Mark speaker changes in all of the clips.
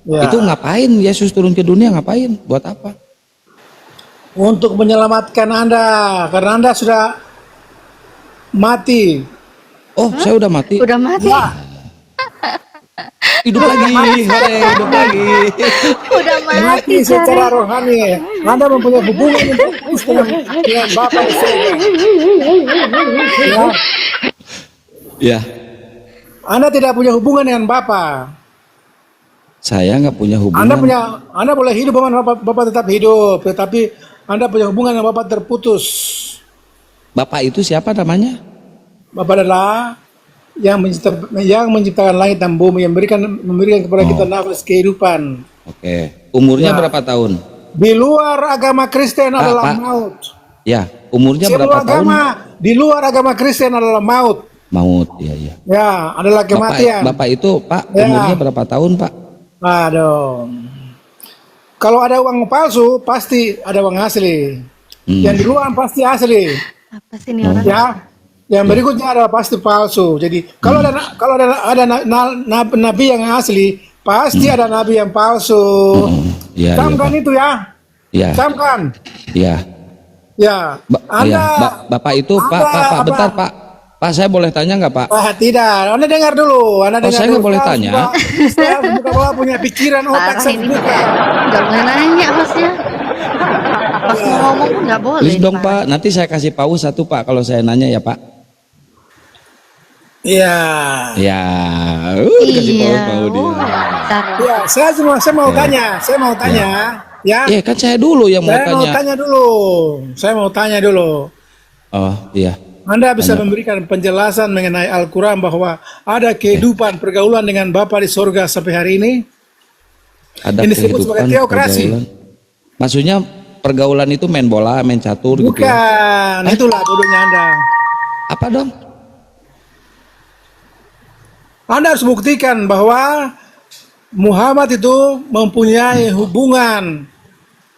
Speaker 1: Itu ngapain Yesus turun ke dunia, ngapain? Buat apa?
Speaker 2: Untuk menyelamatkan Anda, karena Anda sudah mati.
Speaker 1: Oh, saya udah mati.
Speaker 3: Udah mati.
Speaker 2: Ya,
Speaker 1: Hidup lagi, hore, hidup lagi.
Speaker 3: Udah mati
Speaker 2: mati secara
Speaker 3: cara.
Speaker 2: rohani. Anda mempunyai hubungan yang terus dengan Bapa di surga. Ya,
Speaker 1: Ya,
Speaker 2: Anda tidak punya hubungan dengan Bapa.
Speaker 1: saya nggak punya
Speaker 2: Anda
Speaker 1: hubungan.
Speaker 2: Anda boleh hidup dengan Bapa tetap hidup, tetapi Anda punya hubungan dengan Bapa terputus.
Speaker 1: Bapak itu siapa namanya?
Speaker 2: Bapa adalah yang menciptakan langit dan bumi, yang memberikan kepada kita nafas kehidupan.
Speaker 1: Oke. Umurnya
Speaker 2: Ya.
Speaker 1: berapa tahun?
Speaker 2: Di luar agama Kristen adalah
Speaker 1: Pak.
Speaker 2: maut.
Speaker 1: Ya, umurnya
Speaker 2: Semua
Speaker 1: berapa tahun?
Speaker 2: agama di luar agama Kristen adalah maut.
Speaker 1: Maut, ya, ya.
Speaker 2: Ya, adalah kematian.
Speaker 1: Bapak itu, Pak,
Speaker 2: Ya.
Speaker 1: umurnya berapa tahun, Pak?
Speaker 2: Aduh. Kalau ada uang palsu, pasti ada uang asli. Yang di luar pasti asli.
Speaker 3: Apa sih ini orang?
Speaker 2: Ya. Yang berikutnya adalah pasti palsu. Jadi kalau ada nabi yang asli, pasti ada nabi yang palsu.
Speaker 1: Ya,
Speaker 2: Camkan
Speaker 1: ya,
Speaker 2: itu ya.
Speaker 1: ya,
Speaker 2: Camkan.
Speaker 1: ya.
Speaker 2: Ya.
Speaker 1: Ya. Bapak itu, Pak, bentar, Pak. Pak, saya boleh tanya nggak, Pak?
Speaker 2: Tidak, Anda dengar dulu. Anda dengar
Speaker 1: saya
Speaker 2: dulu.
Speaker 1: nggak boleh tanya.
Speaker 2: Saya bukan punya pikiran otak
Speaker 3: Parah
Speaker 2: saya
Speaker 3: ini.
Speaker 2: buka.
Speaker 3: Gak boleh nanya hostnya. Pas mau ngomong pun gak boleh.
Speaker 1: Please dong, Pak. Nanti saya kasih pause satu, Pak, kalau saya nanya ya, Pak.
Speaker 2: Iya.
Speaker 1: Ya, dikasih
Speaker 3: Iya.
Speaker 1: pause mau dia.
Speaker 3: Dasar.
Speaker 2: Ya, saya mau tanya. Saya mau tanya. Ya.
Speaker 1: Ya, kan saya dulu yang mau
Speaker 2: Saya mau
Speaker 1: tanya.
Speaker 2: tanya dulu. Saya mau tanya dulu.
Speaker 1: Oh, iya.
Speaker 2: Anda bisa memberikan penjelasan mengenai Al-Quran bahwa ada kehidupan pergaulan dengan Bapa di sorga sampai hari ini?
Speaker 1: Ada
Speaker 2: Ini disebut sebagai
Speaker 1: kehidupan
Speaker 2: teokrasi.
Speaker 1: pergaulan. Maksudnya pergaulan itu main bola, main catur gitu ya?
Speaker 2: Bukan, itulah bodohnya Anda.
Speaker 1: Apa dong?
Speaker 2: Anda harus buktikan bahwa Muhammad itu mempunyai hubungan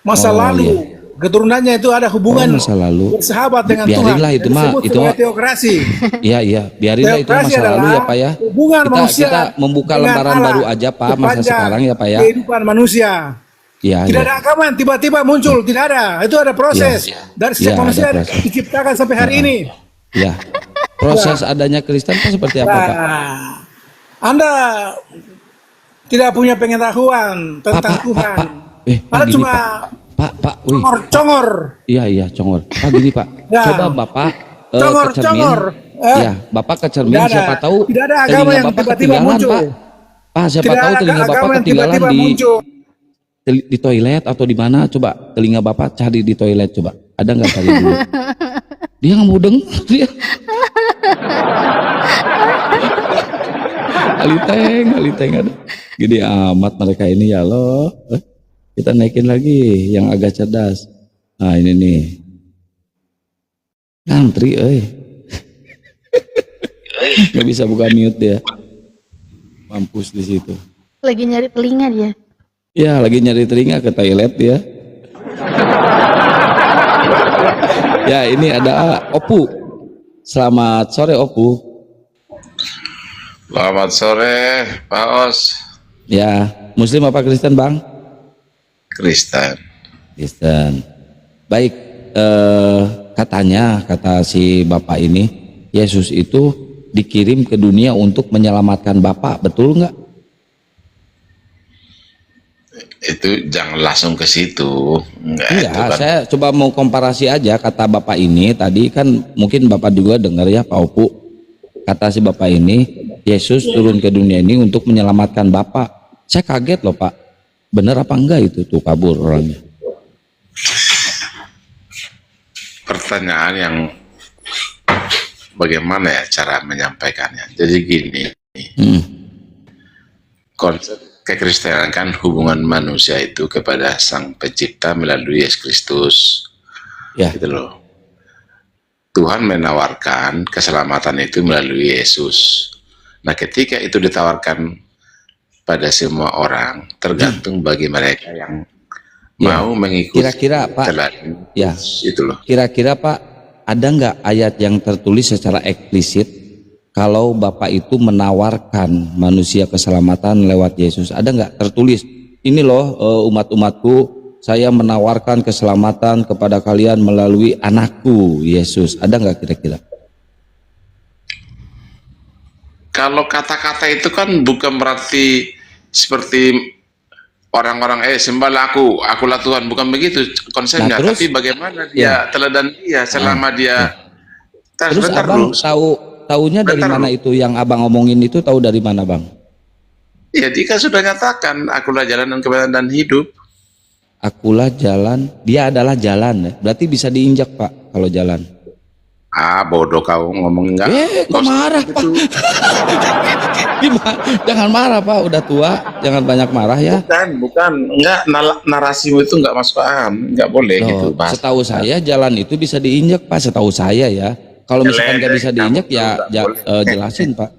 Speaker 2: masa
Speaker 1: Oh,
Speaker 2: lalu.
Speaker 1: iya.
Speaker 2: Keturunannya itu ada hubungan
Speaker 1: masa lalu.
Speaker 2: bersahabat dengan Tuhan.
Speaker 1: Biarinlah itu mah,
Speaker 2: Disebut
Speaker 1: itu
Speaker 2: sebagai
Speaker 1: mah.
Speaker 2: teokrasi.
Speaker 1: Iya, iya, biarinlah itu
Speaker 2: Teokrasi
Speaker 1: masa lalu ya,
Speaker 2: adalah
Speaker 1: Pak ya.
Speaker 2: hubungan manusia
Speaker 1: Kita membuka
Speaker 2: dengan
Speaker 1: lembaran
Speaker 2: Allah
Speaker 1: baru aja, Pak, masa
Speaker 2: sepanjang
Speaker 1: sekarang ya, Pak ya.
Speaker 2: kehidupan manusia.
Speaker 1: Iya,
Speaker 2: Tidak
Speaker 1: iya.
Speaker 2: ada agama yang tiba-tiba muncul, tidak ada. Itu ada proses.
Speaker 1: Iya.
Speaker 2: Dari sejak
Speaker 1: Iya, ada
Speaker 2: manusia
Speaker 1: proses.
Speaker 2: diciptakan sampai hari ini.
Speaker 1: Ya. Proses adanya Kristen itu seperti apa, Pak?
Speaker 2: Nah, Anda tidak punya pengetahuan tentang Tuhan. Anda
Speaker 1: gini,
Speaker 2: cuma
Speaker 1: Pak, wih.
Speaker 2: congor.
Speaker 1: Iya, iya, congor. Pak, gini, Pak.
Speaker 2: Ya.
Speaker 1: Coba Bapak
Speaker 2: Congor,
Speaker 1: ke cermin.
Speaker 2: congor.
Speaker 1: Ya, Bapak ke cermin,
Speaker 2: Tidak ada.
Speaker 1: siapa tahu
Speaker 2: Tidak ada agama
Speaker 1: telinga
Speaker 2: yang
Speaker 1: Bapak
Speaker 2: tiba-tiba
Speaker 1: ketinggalan,
Speaker 2: muncul.
Speaker 1: Pak. Pak, siapa
Speaker 2: Tidak
Speaker 1: tahu
Speaker 2: ada
Speaker 1: telinga Bapak
Speaker 2: agama yang
Speaker 1: ketinggalan
Speaker 2: tiba-tiba
Speaker 1: di
Speaker 2: muncul.
Speaker 1: di toilet atau di mana? Coba telinga Bapak cari di toilet, coba. Ada nggak cari dulu? Dia nggak mau denger dia. Aliteng ada. Gini amat mereka ini ya loh. Kita naikin lagi yang agak cerdas. Nah ini nih. Ngantri, nggak bisa buka mute dia. Mampus di situ.
Speaker 3: Lagi nyari telinga dia.
Speaker 1: Ya lagi nyari telinga ke toilet dia. Ya ini ada Opu. Selamat sore Opu.
Speaker 4: Selamat sore, Pak Os.
Speaker 1: Ya, Muslim apa Kristen Bang?
Speaker 4: Kristen.
Speaker 1: Kristen. Baik, katanya kata si Bapak ini, Yesus itu dikirim ke dunia untuk menyelamatkan Bapak, betul nggak?
Speaker 4: Itu jangan langsung ke situ. Enggak,
Speaker 1: Iya,
Speaker 4: itu kan
Speaker 1: saya coba mau komparasi aja kata Bapak ini tadi kan mungkin Bapak juga dengar ya Pak Opu. Kata si Bapak ini, Yesus turun ke dunia ini untuk menyelamatkan Bapak. Saya kaget loh Pak. Bener apa enggak itu tuh kabur orangnya?
Speaker 4: pertanyaan yang bagaimana ya cara menyampaikannya. Jadi gini, konsep kekristenan kan hubungan manusia itu kepada Sang Pencipta melalui Yesus Kristus.
Speaker 1: Ya.
Speaker 4: Gitu loh. Tuhan menawarkan keselamatan itu melalui Yesus. Nah, ketika itu ditawarkan pada semua orang, tergantung bagi mereka yang mau mengikuti.
Speaker 1: Kira-kira Pak,
Speaker 4: teladan
Speaker 1: ya.
Speaker 4: itu loh.
Speaker 1: Kira-kira Pak, ada nggak ayat yang tertulis secara eksplisit kalau Bapak itu menawarkan manusia keselamatan lewat Yesus? Ada nggak tertulis ini loh umat-umatku, saya menawarkan keselamatan kepada kalian melalui anakku Yesus. Ada nggak kira-kira?
Speaker 4: Kalau kata-kata itu kan bukan berarti seperti orang-orang sembahlah akulah Tuhan, bukan begitu konsepnya.
Speaker 1: Nah, terus?
Speaker 4: Tapi bagaimana dia teladan dia selama dia.
Speaker 1: Terus
Speaker 4: Sebentar
Speaker 1: abang
Speaker 4: dulu.
Speaker 1: taunya dari
Speaker 4: Bentar
Speaker 1: mana
Speaker 4: dulu.
Speaker 1: itu yang abang ngomongin itu, tahu dari mana bang?
Speaker 4: Ya, dia kan sudah nyatakan akulah jalan dan kebenaran dan hidup.
Speaker 1: Akulah jalan, dia adalah jalan ya. Berarti bisa diinjak Pak kalau jalan.
Speaker 4: Bodoh kau ngomong enggak.
Speaker 1: Kok marah Pak? Gimana? Jangan marah Pak, udah tua, jangan banyak marah ya.
Speaker 4: Bukan, enggak, narasimu itu enggak masuk akal, enggak boleh gitu,
Speaker 1: Loh,
Speaker 4: Pak.
Speaker 1: setahu saya jalan itu bisa diinjak Pak, setahu saya ya. Kalau misalkan nggak bisa diinjak ya jelasin Pak.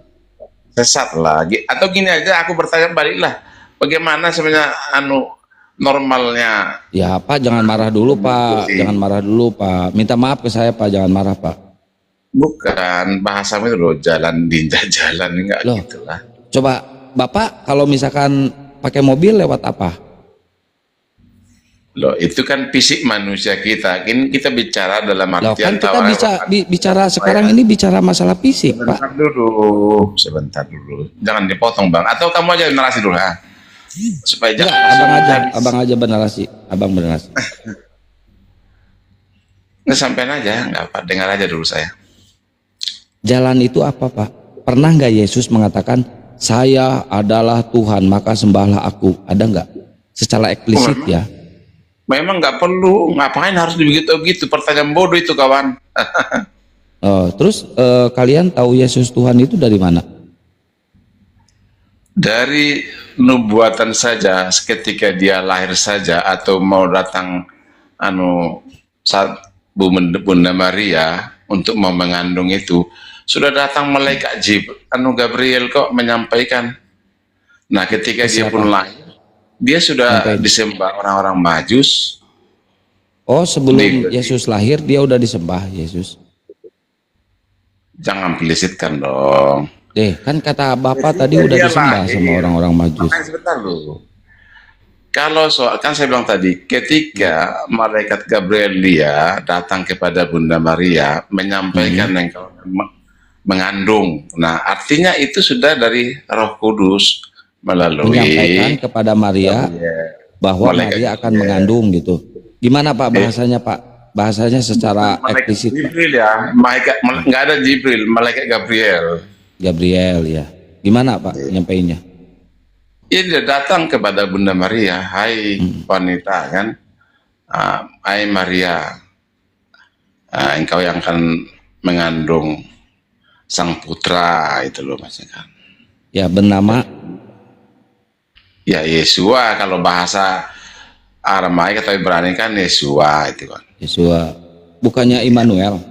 Speaker 4: Sesat lagi. Atau gini aja, aku bertanya baliklah, bagaimana sebenarnya normalnya?
Speaker 1: Ya Pak, jangan marah dulu Pak, jangan marah dulu Pak. Minta maaf ke saya Pak, jangan marah Pak.
Speaker 4: Bukan, bahasamu itu loh, jalan ninja jalan, enggak
Speaker 1: Loh.
Speaker 4: gitu lah.
Speaker 1: Coba Bapak kalau misalkan pakai mobil lewat apa?
Speaker 4: Loh, itu kan fisik manusia kita. Ini kita bicara dalam
Speaker 1: Loh
Speaker 4: artian
Speaker 1: kan kita bisa bicara sekarang ini bicara masalah fisik Pak.
Speaker 4: Sebentar dulu. Jangan dipotong, Bang. Atau kamu aja narasi dulu, ha? Supaya
Speaker 1: Enggak,
Speaker 4: jangan
Speaker 1: abang aja bernarasi, abang bernarasi.
Speaker 4: Nggak sampein aja, nggak apa, dengar aja dulu saya.
Speaker 1: Jalan itu apa Pak? Pernah nggak Yesus mengatakan saya adalah Tuhan maka sembahlah aku? Ada nggak? Secara eksplisit ya.
Speaker 4: Memang nggak perlu, ngapain harus begitu-gitu, pertanyaan bodoh itu kawan.
Speaker 1: Terus kalian tahu Yesus Tuhan itu dari mana?
Speaker 4: Dari nubuatan saja, ketika dia lahir saja atau mau datang saat Bunda Maria untuk mau mengandung itu, sudah datang malaikat Gabriel kok menyampaikan. Nah, ketika dia pun lahir, dia sudah disembah orang-orang Majus.
Speaker 1: Oh, sebelum Yesus lahir dia udah disembah Yesus.
Speaker 4: Jangan pelisitkan dong.
Speaker 1: Kan kata Bapak tadi udah disembah sama orang-orang Majus.
Speaker 4: Sebentar dulu. Kalau kan saya bilang tadi, ketika malaikat Gabriel dia datang kepada Bunda Maria menyampaikan engkau mengandung. Nah, artinya itu sudah dari Roh Kudus melalui
Speaker 1: menyampaikan kepada Maria bahwa Maria akan mengandung gitu. Gimana Pak bahasanya Pak? Bahasanya secara eksplisit.
Speaker 4: Jibril ya, nggak ada Jibril, malaikat Gabriel.
Speaker 1: Gabriel ya. Gimana Pak nyampainya?
Speaker 4: Dia datang kepada Bunda Maria, hai wanita kan, hai Maria, engkau yang akan mengandung sang putra itu loh maksudnya kan.
Speaker 1: Ya bernama
Speaker 4: Ya Yesua, kalau bahasa Aramaik atau Ibrani kan Yesua itu kan.
Speaker 1: Yesua, bukannya Immanuel.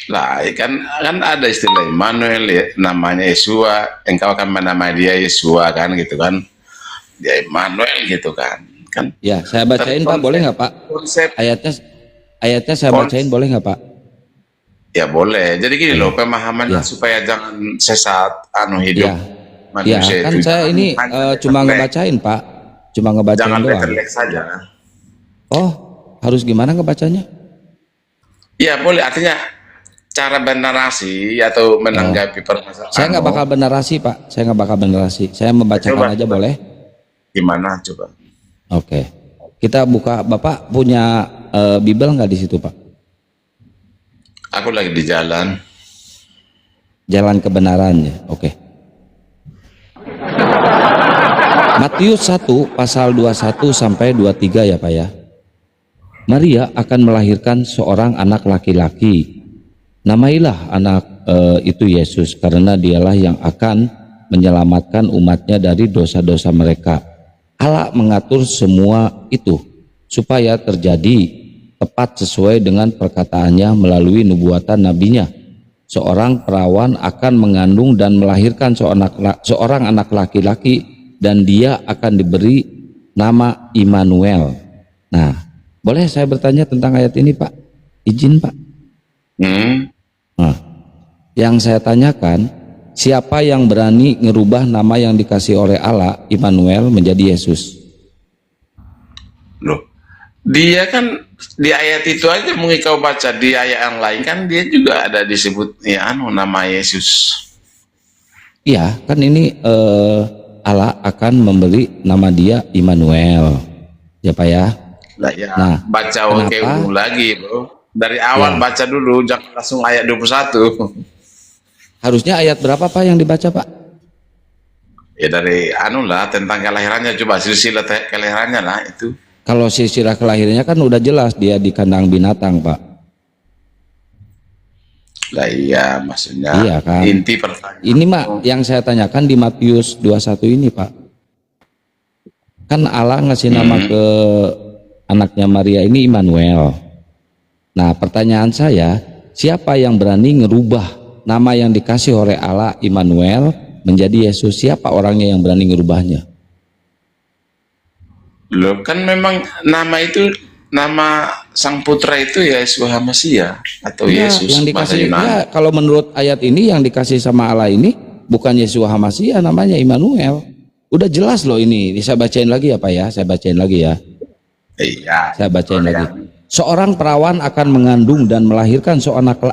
Speaker 4: Lah kan ada istilah Immanuel ya, namanya Yesua, engkau akan menamai dia Yesua kan gitu kan. Dia Immanuel gitu kan.
Speaker 1: Ya, saya bacain Pak, boleh nggak Pak? Ayatnya saya bacain boleh nggak Pak?
Speaker 4: Ya boleh. Jadi gini loh, pemahamannya supaya jangan sesat hidup manusia
Speaker 1: kan
Speaker 4: itu.
Speaker 1: saya ini cuma ngebacain Pak, cuma ngebacain
Speaker 4: jangan
Speaker 1: doang.
Speaker 4: letterlek saja.
Speaker 1: Oh, harus gimana ngebacanya?
Speaker 4: Ya boleh, artinya cara bernarasi atau menanggapi permasalahan.
Speaker 1: Saya nggak bakal bernarasi Pak, saya nggak bakal bernarasi. Saya membacakan aja boleh?
Speaker 4: Gimana coba?
Speaker 1: Oke, kita buka. Bapak punya Bible nggak di situ Pak?
Speaker 4: Aku lagi di jalan.
Speaker 1: Jalan kebenarannya, oke. Matius 1 pasal 21 sampai 23 ya Pak ya. Maria akan melahirkan seorang anak laki-laki. Namailah anak itu Yesus, karena dialah yang akan menyelamatkan umatnya dari dosa-dosa mereka. Allah mengatur semua itu supaya terjadi tepat sesuai dengan perkataannya melalui nubuatan nabinya. Seorang perawan akan mengandung dan melahirkan seorang anak laki-laki, dan dia akan diberi nama Immanuel. Nah, boleh saya bertanya tentang ayat ini Pak? Izin Pak. Nah, yang saya tanyakan, siapa yang berani ngerubah nama yang dikasih oleh Allah, Immanuel, menjadi Yesus?
Speaker 4: Loh, dia kan di ayat itu aja mungkin kau baca, di ayat yang lain kan dia juga ada disebut ya nama Yesus.
Speaker 1: Iya, kan ini Allah akan memberi nama dia Immanuel, ya Pak ya.
Speaker 4: Lah ya,
Speaker 1: Nah,
Speaker 4: baca oke
Speaker 1: kenapa?
Speaker 4: ulang lagi, Bro. Dari awal
Speaker 1: Ya.
Speaker 4: baca dulu, jangan langsung ayat 21.
Speaker 1: Harusnya ayat berapa Pak yang dibaca Pak?
Speaker 4: Ya dari lah tentang kelahirannya, coba silsilah kelahirannya lah itu.
Speaker 1: Kalau silsilah kelahirannya kan udah jelas dia di kandang binatang Pak.
Speaker 4: Lah iya, maksudnya
Speaker 1: Iya kan.
Speaker 4: inti pertanyaan.
Speaker 1: Ini Mak yang saya tanyakan di Matius 21 ini Pak. Kan Allah ngasih nama ke anaknya Maria ini Immanuel. Nah pertanyaan saya, siapa yang berani ngerubah nama yang dikasih oleh Allah Immanuel menjadi Yesus? Siapa orangnya yang berani ngerubahnya?
Speaker 4: Loh kan memang nama itu, nama sang putra itu ya Yeshua Hamasiah atau
Speaker 1: Ya,
Speaker 4: Yesus
Speaker 1: yang
Speaker 4: bahasa
Speaker 1: dikasih
Speaker 4: Yunani.
Speaker 1: ya, kalau menurut ayat ini yang dikasih sama Allah ini bukan Yeshua Hamasiah, namanya Immanuel. Udah jelas loh ini. Saya bacain lagi ya Pak ya, saya bacain lagi ya.
Speaker 4: Iya.
Speaker 1: Saya bacain lagi. Seorang perawan akan mengandung dan melahirkan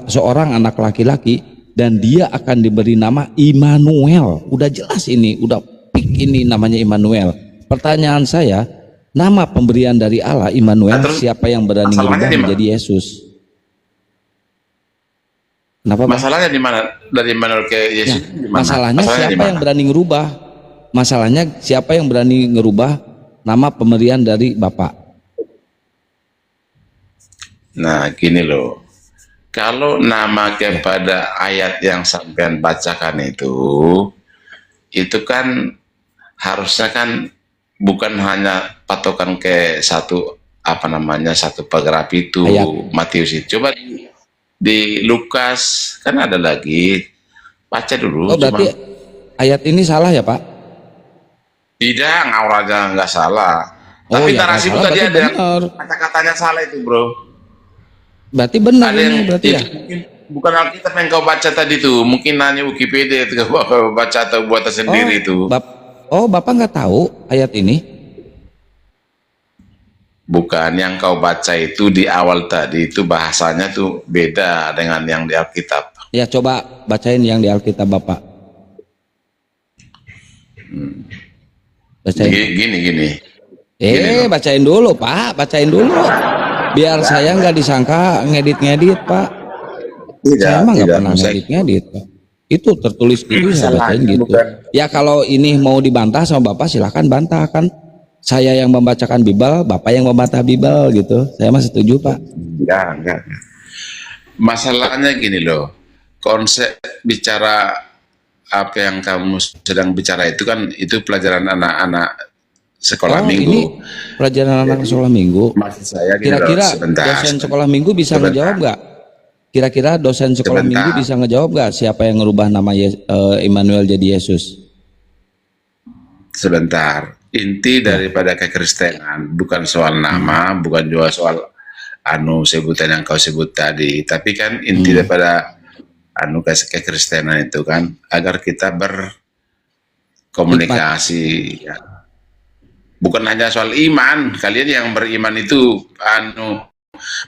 Speaker 1: seorang anak laki-laki dan dia akan diberi nama Immanuel. Udah jelas ini, udah pik ini namanya Immanuel. Pertanyaan saya, nama pemberian dari Allah Immanuel,
Speaker 4: Nah, terus
Speaker 1: siapa yang berani
Speaker 4: masalahnya
Speaker 1: merubah
Speaker 4: di mana?
Speaker 1: menjadi Yesus? Kenapa Pak?
Speaker 4: Masalahnya di mana? Dari Immanuel ke Yesus di mana?
Speaker 1: Masalahnya
Speaker 4: di
Speaker 1: siapa
Speaker 4: mana?
Speaker 1: yang berani ngerubah? Masalahnya siapa yang berani ngerubah nama pemberian dari Bapak?
Speaker 4: Nah, gini loh. Kalau nama kepada ayat yang sampean bacakan itu kan harusnya kan bukan hanya patokan ke satu satu paragraf itu
Speaker 1: Ayat.
Speaker 4: Matius itu. Coba di Lukas kan ada lagi. Baca dulu.
Speaker 1: Oh berarti ayat ini salah ya Pak?
Speaker 4: Tidak, ngawur aja nggak salah.
Speaker 1: Oh,
Speaker 4: Tapi
Speaker 1: ya,
Speaker 4: narasi
Speaker 1: nggak
Speaker 4: itu
Speaker 1: salah,
Speaker 4: tadi
Speaker 1: berarti
Speaker 4: ada yang
Speaker 1: benar.
Speaker 4: kata-katanya salah itu, Bro.
Speaker 1: Berarti benar
Speaker 4: Ada yang
Speaker 1: ini berarti ya?
Speaker 4: itu mungkin bukan Alkitab yang kau baca tadi tuh, mungkin hanya Wikipedia itu kau baca atau buatan sendiri itu.
Speaker 1: Bapak nggak tahu ayat ini?
Speaker 4: Bukan yang kau baca itu di awal tadi itu bahasanya tuh beda dengan yang di Alkitab.
Speaker 1: Ya coba bacain yang di Alkitab Bapak. Bacain.
Speaker 4: Gini.
Speaker 1: Bacain dulu Pak, bacain dulu. Biar saya nggak disangka ngedit-ngedit Pak. Saya emang nggak pernah ngedit-ngedit Pak. Itu tertulis gitu saya bacain gitu. Ya kalau ini mau dibantah sama Bapak silahkan bantah kan. Saya yang membacakan Bible, Bapak yang membantah Bible gitu. Saya mah setuju Pak.
Speaker 4: Enggak. Masalahnya gini loh. Konsep bicara apa yang kamu sedang bicara itu kan itu pelajaran anak-anak sekolah minggu.
Speaker 1: Ini pelajaran anak sekolah minggu.
Speaker 4: Maksud saya gini loh,
Speaker 1: Kira-kira
Speaker 4: sebentar.
Speaker 1: dosen sekolah minggu bisa ngejawab nggak? Kira-kira dosen sekolah
Speaker 4: Sebentar.
Speaker 1: minggu bisa ngejawab nggak siapa yang ngerubah nama Immanuel jadi Yesus?
Speaker 4: Sebentar. Inti daripada kekristenan bukan soal nama, bukan juga soal sebutan yang kau sebut tadi, tapi kan inti daripada kekristenan itu kan agar kita berkomunikasi ya. Bukan hanya soal iman. Kalian yang beriman itu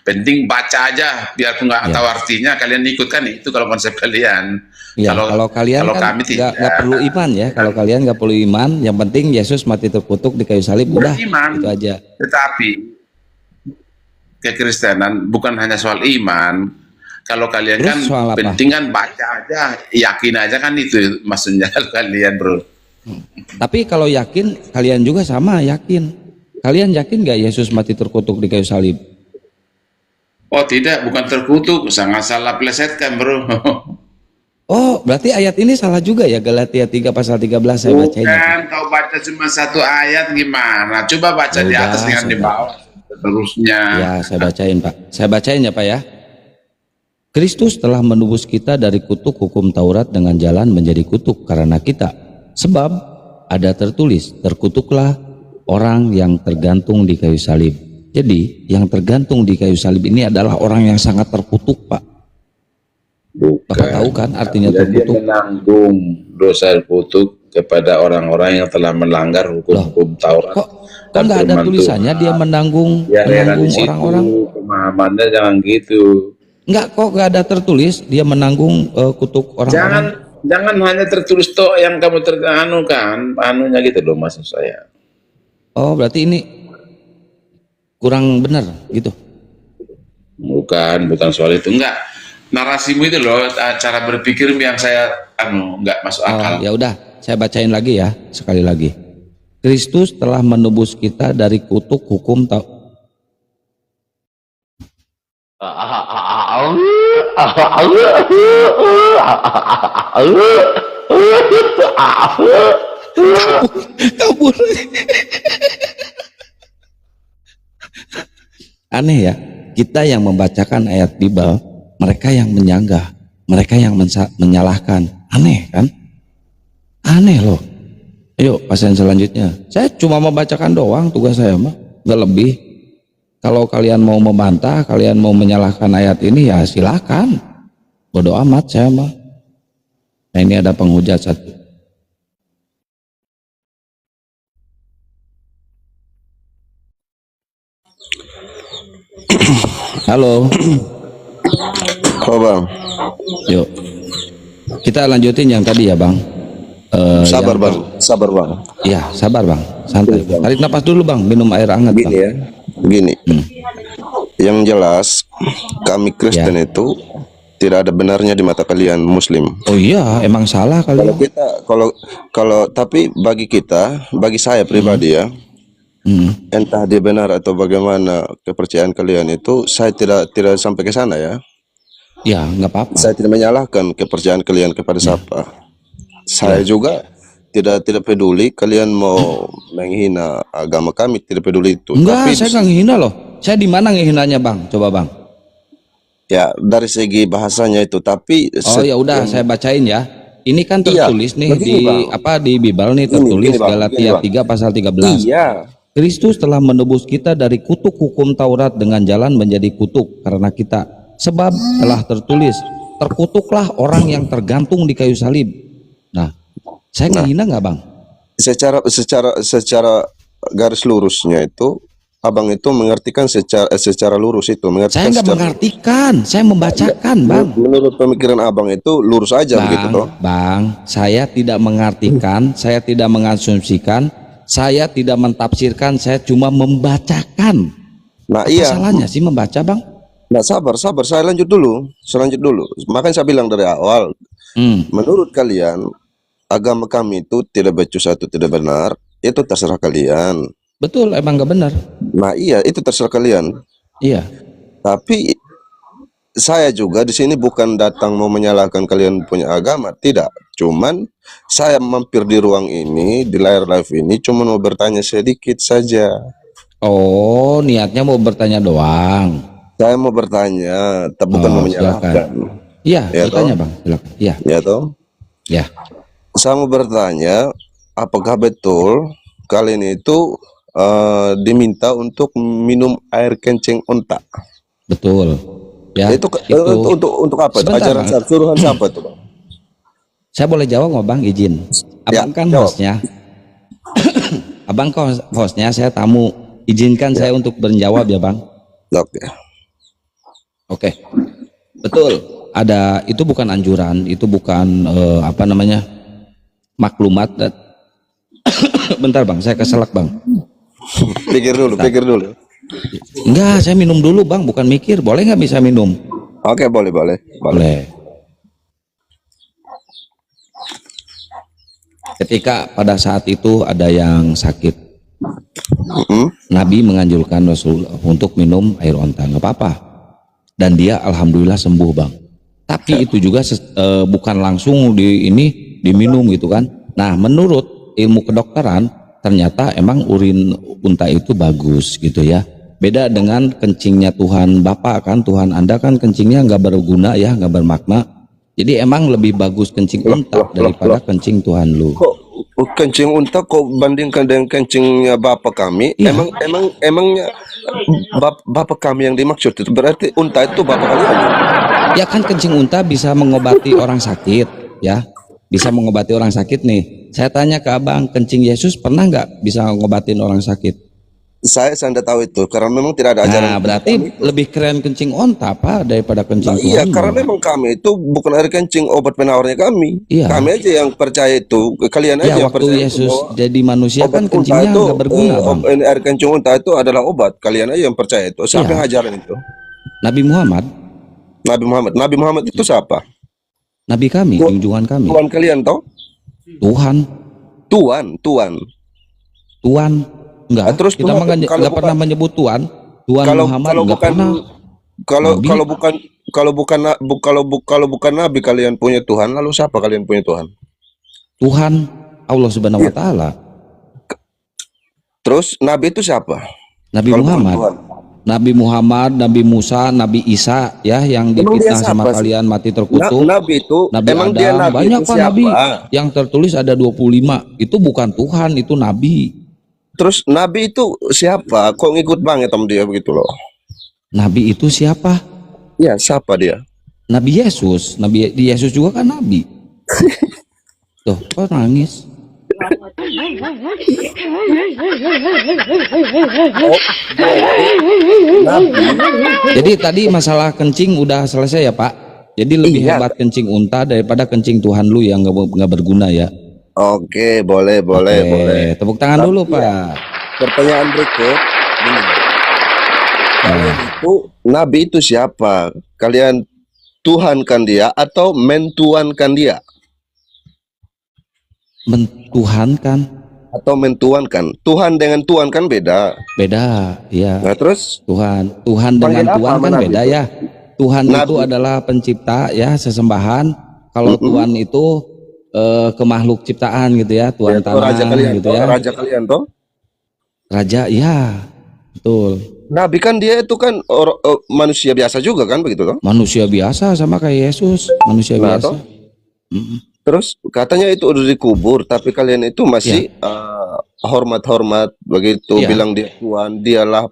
Speaker 4: penting baca aja biarpun nggak tahu artinya, kalian ikut kan itu kalau konsep kalian.
Speaker 1: Ya, kalau kalian
Speaker 4: kalau
Speaker 1: kan
Speaker 4: kami tidak
Speaker 1: nggak perlu iman ya. Kalau kalian nggak perlu iman, yang penting Yesus mati terkutuk di kayu salib, udah
Speaker 4: beriman.
Speaker 1: itu aja.
Speaker 4: Tetapi kekristenan bukan hanya soal iman. Kalau kalian
Speaker 1: Terus
Speaker 4: kan
Speaker 1: soal apa?
Speaker 4: penting kan baca aja, yakin aja kan itu maksudnya kalian, Bro.
Speaker 1: Tapi kalau yakin, kalian juga sama yakin. Kalian yakin nggak Yesus mati terkutuk di kayu salib?
Speaker 4: Oh tidak, bukan terkutuk, sangat salah plesetkan, Bro.
Speaker 1: Oh, berarti ayat ini salah juga ya, Galatia 3 pasal 13 saya bacain.
Speaker 4: Bukan, kau baca cuma satu ayat gimana? Coba baca
Speaker 1: Ya
Speaker 4: di
Speaker 1: udah,
Speaker 4: atas dengan di bawah. Terusnya.
Speaker 1: Ya, saya bacain Pak. Saya bacain ya Pak ya. Kristus telah menebus kita dari kutuk hukum Taurat dengan jalan menjadi kutuk karena kita. Sebab ada tertulis, terkutuklah orang yang tergantung di kayu salib. Jadi yang tergantung di kayu salib ini adalah orang yang sangat terkutuk Pak. Bapak tahu kan artinya
Speaker 4: Dia
Speaker 1: terkutuk?
Speaker 4: menanggung dosa kutuk kepada orang-orang yang telah melanggar hukum-hukum Taurat
Speaker 1: Kok
Speaker 4: dan
Speaker 1: nggak ada
Speaker 4: firman
Speaker 1: tulisannya dia
Speaker 4: Tuhan.
Speaker 1: menanggung
Speaker 4: Ya heran di situ,
Speaker 1: orang-orang?
Speaker 4: pemahamannya jangan gitu.
Speaker 1: Nggak, kok nggak ada tertulis dia menanggung kutuk
Speaker 4: Jangan
Speaker 1: orang-orang?
Speaker 4: jangan hanya tertulis toh yang kamu kan, anunya gitu loh maksud saya.
Speaker 1: Oh, berarti ini kurang benar gitu.
Speaker 4: Bukan soal itu, enggak. Narasimu itu loh, cara berpikir yang saya enggak masuk akal.
Speaker 1: Oh, ya udah, saya bacain lagi ya, sekali lagi. Kristus telah menebus kita dari kutuk hukum kabur. Aneh ya, kita yang membacakan ayat Bible, mereka yang menyanggah, mereka yang menyalahkan. Aneh kan? Aneh loh. Ayo pasien selanjutnya. Saya cuma membacakan doang, tugas saya mah, nggak lebih. Kalau kalian mau membantah, kalian mau menyalahkan ayat ini, ya silakan. Bodoh amat saya mah. Nah, ini ada penghujat satu. Halo.
Speaker 5: Oh bang,
Speaker 1: Yuk. Kita lanjutin yang tadi ya bang.
Speaker 5: sabar
Speaker 1: yang-
Speaker 5: bang, sabar bang.
Speaker 1: Iya, sabar bang, santai. Tarik napas dulu bang, minum air hangat bang.
Speaker 5: Gini ya, begini. Yang jelas kami Kristen itu tidak ada benarnya di mata kalian Muslim.
Speaker 1: Oh iya, emang salah kali.
Speaker 5: Kalau kita, kalau tapi bagi kita, bagi saya pribadi ya, entah dia benar atau bagaimana kepercayaan kalian itu, saya tidak sampai ke sana ya.
Speaker 1: Ya, nggak apa-apa.
Speaker 5: Saya tidak menyalahkan kepercayaan kalian kepada siapa. Saya juga tidak peduli kalian mau menghina agama kami, tidak peduli itu.
Speaker 1: Enggak,
Speaker 5: Tapi
Speaker 1: saya nggak ngehina loh. Saya di mana ngehinanya bang? Coba bang.
Speaker 5: ya dari segi bahasanya itu, tapi
Speaker 1: Oh ya udah, saya bacain ya. Ini kan tertulis nih
Speaker 5: begini,
Speaker 1: di
Speaker 5: Bang.
Speaker 1: di Bible nih tertulis
Speaker 5: gini, Bang,
Speaker 1: Galatia
Speaker 5: gini, Bang.
Speaker 1: 3 pasal 13.
Speaker 5: iya,
Speaker 1: Kristus telah menebus kita dari kutuk hukum Taurat dengan jalan menjadi kutuk karena kita. Sebab telah tertulis, terkutuklah orang yang tergantung di kayu salib. Nah, saya ngehina nggak bang?
Speaker 5: secara garis lurusnya itu, abang itu mengartikan secara lurus itu,
Speaker 1: Saya
Speaker 5: mengartikan
Speaker 1: nggak mengartikan, saya membacakan bang.
Speaker 5: menurut pemikiran abang itu lurus aja begitu toh.
Speaker 1: Bang, saya tidak mengartikan, saya tidak mengasumsikan, saya tidak mentafsirkan, saya cuma membacakan.
Speaker 5: Nah
Speaker 1: Apa
Speaker 5: iya,
Speaker 1: salahnya sih membaca bang?
Speaker 5: nah sabar, saya lanjut dulu, makanya saya bilang dari awal, menurut kalian agama kami itu tidak becus atau tidak benar, itu terserah kalian.
Speaker 1: Betul, emang nggak benar.
Speaker 5: Nah iya, itu terserah kalian.
Speaker 1: Iya.
Speaker 5: Tapi saya juga di sini bukan datang mau menyalahkan kalian punya agama, tidak. Cuman saya mampir di ruang ini, di layar live ini, cuma mau bertanya sedikit saja.
Speaker 1: Oh, niatnya mau bertanya doang.
Speaker 5: Saya mau bertanya, tapi bukan mau menyalahkan.
Speaker 1: Iya,
Speaker 5: Ya,
Speaker 1: bertanya
Speaker 5: toh?
Speaker 1: bang, silakan. Iya,
Speaker 5: Ya toh?
Speaker 1: ya.
Speaker 5: Saya mau bertanya, apakah betul kalian itu diminta untuk minum air kencing onta?
Speaker 1: Betul. Ya,
Speaker 5: Itu untuk apa?
Speaker 1: Sebentar,
Speaker 5: Ajaran
Speaker 1: Bang.
Speaker 5: suruhan siapa itu, Bang?
Speaker 1: Saya boleh jawab nggak bang? Izin. Abang
Speaker 5: Ya,
Speaker 1: kan
Speaker 5: jawab.
Speaker 1: hostnya. Abang kan hostnya, saya tamu. Izinkan saya untuk menjawab ya bang.
Speaker 5: Oke.
Speaker 1: Oke, betul. Ada, itu bukan anjuran, itu bukan maklumat. Bentar bang, saya keselak bang.
Speaker 5: Pikir dulu.
Speaker 1: Enggak, saya minum dulu bang, bukan mikir. Boleh nggak bisa minum?
Speaker 5: Oke, boleh.
Speaker 1: Boleh. Ketika pada saat itu ada yang sakit, Nabi menganjurkan Rasul untuk minum air onta, nggak apa-apa. Dan dia alhamdulillah sembuh bang. Tapi itu juga bukan langsung diminum gitu kan. Nah menurut ilmu kedokteran ternyata emang urin unta itu bagus gitu ya. Beda dengan kencingnya Tuhan Bapa kan, Tuhan Anda kan kencingnya nggak berguna ya, nggak bermakna. Jadi emang lebih bagus kencing unta daripada kencing Tuhan lu.
Speaker 5: kencing unta kok bandingkan dengan kencingnya bapak kami?
Speaker 1: Iya.
Speaker 5: Emangnya bapak kami yang dimaksud itu berarti unta itu bapak kalian?
Speaker 1: Ya kan kencing unta bisa mengobati orang sakit, ya. Bisa mengobati orang sakit nih. Saya tanya ke abang, kencing Yesus pernah nggak bisa ngobatin orang sakit?
Speaker 5: Saya tidak tahu itu karena memang tidak ada ajaran.
Speaker 1: Nah, berarti lebih keren kencing onta apa daripada kencing
Speaker 5: Iya,
Speaker 1: Tuhan?
Speaker 5: karena memang kami itu bukan air kencing obat penawarnya kami.
Speaker 1: Iya.
Speaker 5: Kami aja yang percaya itu. Kalian aja
Speaker 1: Ya,
Speaker 5: yang
Speaker 1: waktu
Speaker 5: percaya
Speaker 1: Yesus
Speaker 5: bahwa
Speaker 1: jadi manusia
Speaker 5: obat
Speaker 1: kan
Speaker 5: unta
Speaker 1: kencingnya
Speaker 5: itu,
Speaker 1: nggak berguna, Bang.
Speaker 5: air kencing unta itu adalah obat. Kalian aja yang percaya itu. Siapa
Speaker 1: Iya.
Speaker 5: yang ngajarin itu?
Speaker 1: Nabi Muhammad,
Speaker 5: Nabi Muhammad itu siapa?
Speaker 1: Nabi kami,
Speaker 5: Tuhan-
Speaker 1: junjungan kami.
Speaker 5: Tuhan kalian toh?
Speaker 1: Tuhan,
Speaker 5: Tuhan.
Speaker 1: enggak.
Speaker 5: Ah, terus
Speaker 1: Kita
Speaker 5: Tuhan,
Speaker 1: mah nggak
Speaker 5: kalau
Speaker 1: pernah menyebut Tuhan. Tuhan
Speaker 5: Kalau
Speaker 1: Muhammad
Speaker 5: kalau
Speaker 1: nggak
Speaker 5: bukan
Speaker 1: pernah. Nabi.
Speaker 5: kalau bukan nabi kalian punya Tuhan, lalu siapa kalian punya Tuhan?
Speaker 1: Tuhan Allah Subhanahu
Speaker 5: Iya.
Speaker 1: wa taala.
Speaker 5: Terus nabi itu siapa?
Speaker 1: Nabi
Speaker 5: Kalau bukan
Speaker 1: Muhammad.
Speaker 5: Tuhan.
Speaker 1: Nabi Muhammad, Nabi Musa, Nabi Isa ya yang
Speaker 5: Emang dia
Speaker 1: difitnah sama
Speaker 5: siapa sih?
Speaker 1: kalian mati terkutuk.
Speaker 5: Nabi itu
Speaker 1: Nabi
Speaker 5: emang
Speaker 1: Adam,
Speaker 5: dia nabi
Speaker 1: banyak
Speaker 5: itu
Speaker 1: Pak
Speaker 5: siapa?
Speaker 1: nabi yang tertulis ada 25. Itu bukan Tuhan, itu nabi.
Speaker 5: Terus nabi itu siapa? Kok ngikut banget sama dia begitu loh?
Speaker 1: Nabi itu siapa?
Speaker 5: Ya, siapa dia?
Speaker 1: Nabi Yesus. Nabi Yesus juga kan nabi. Tuh, kok nangis? Jadi tadi masalah kencing udah selesai ya Pak. Jadi lebih
Speaker 5: Iya.
Speaker 1: hebat kencing unta daripada kencing Tuhan lu yang nggak berguna ya.
Speaker 5: Oke, boleh.
Speaker 1: Oke, tepuk tangan dulu Pak.
Speaker 5: Pertanyaan berikut, gini. Kalian itu nabi itu siapa? Kalian Tuhankan dia atau mentuankan dia?
Speaker 1: Mentuhankan
Speaker 5: Atau mentuankan? Tuhan dengan Tuhan kan beda.
Speaker 1: beda, ya.
Speaker 5: Nah, terus
Speaker 1: Tuhan dengan
Speaker 5: Panggil apa
Speaker 1: Tuhan kan
Speaker 5: sama Nabi
Speaker 1: beda
Speaker 5: itu?
Speaker 1: ya. Tuhan
Speaker 5: Nabi.
Speaker 1: itu adalah pencipta ya, sesembahan. Kalau Tuhan itu ke makhluk ciptaan gitu ya, Tuhan
Speaker 5: itu raja
Speaker 1: tanah
Speaker 5: kalian
Speaker 1: gitu
Speaker 5: toh,
Speaker 1: ya.
Speaker 5: raja kalian toh?
Speaker 1: Raja, ya, betul.
Speaker 5: Nabi kan dia itu kan manusia biasa juga kan begitu toh?
Speaker 1: Manusia biasa sama kayak Yesus, manusia
Speaker 5: Nah,
Speaker 1: biasa.
Speaker 5: toh? Terus katanya itu udah dikubur, tapi kalian itu masih hormat-hormat begitu,
Speaker 1: Iya.
Speaker 5: bilang dia Tuhan, dialah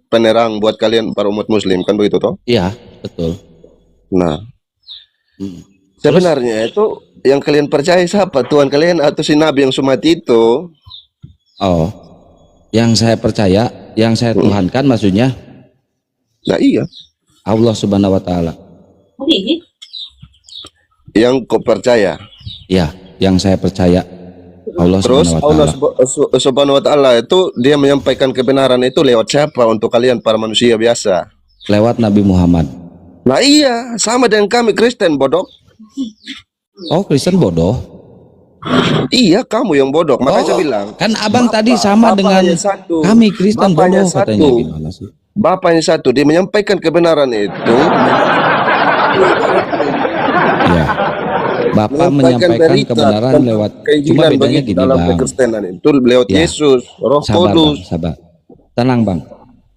Speaker 5: penerang buat kalian para umat Muslim kan begitu toh?
Speaker 1: Iya, betul.
Speaker 5: Nah,
Speaker 1: Mm.
Speaker 5: sebenarnya itu yang kalian percaya siapa? Tuhan kalian atau si Nabi yang sumati itu?
Speaker 1: Oh, yang saya percaya, yang saya tuhankan maksudnya
Speaker 5: Nah iya,
Speaker 1: Allah Subhanahu wa taala.
Speaker 5: yang kau percaya.
Speaker 1: Ya, yang saya percaya Allah
Speaker 5: Terus
Speaker 1: Subhanahu wa
Speaker 5: Allah
Speaker 1: taala.
Speaker 5: Subhanahu wa taala itu dia menyampaikan kebenaran itu lewat siapa untuk kalian para manusia biasa?
Speaker 1: Lewat Nabi Muhammad.
Speaker 5: Nah iya, sama dengan kami Kristen bodoh.
Speaker 1: Oh, Kristen bodoh.
Speaker 5: Iya, kamu yang bodoh. Makanya saya bilang,
Speaker 1: Kan abang tadi sama dengan
Speaker 5: bapaknya satu.
Speaker 1: kami Kristen
Speaker 5: Bapaknya
Speaker 1: bodoh katanya
Speaker 5: satu.
Speaker 1: gimana sih?
Speaker 5: bapaknya satu, dia menyampaikan kebenaran itu.
Speaker 1: Ya. Bapak menyampaikan
Speaker 5: berita
Speaker 1: kebenaran
Speaker 5: tentang
Speaker 1: lewat,
Speaker 5: keinjilan
Speaker 1: cuma bedanya
Speaker 5: begitu
Speaker 1: gini
Speaker 5: dalam
Speaker 1: bang.
Speaker 5: kekristenan itu lewat
Speaker 1: Ya.
Speaker 5: Yesus, Roh
Speaker 1: Sabar bang,
Speaker 5: Kudus.
Speaker 1: sabar. Tenang bang.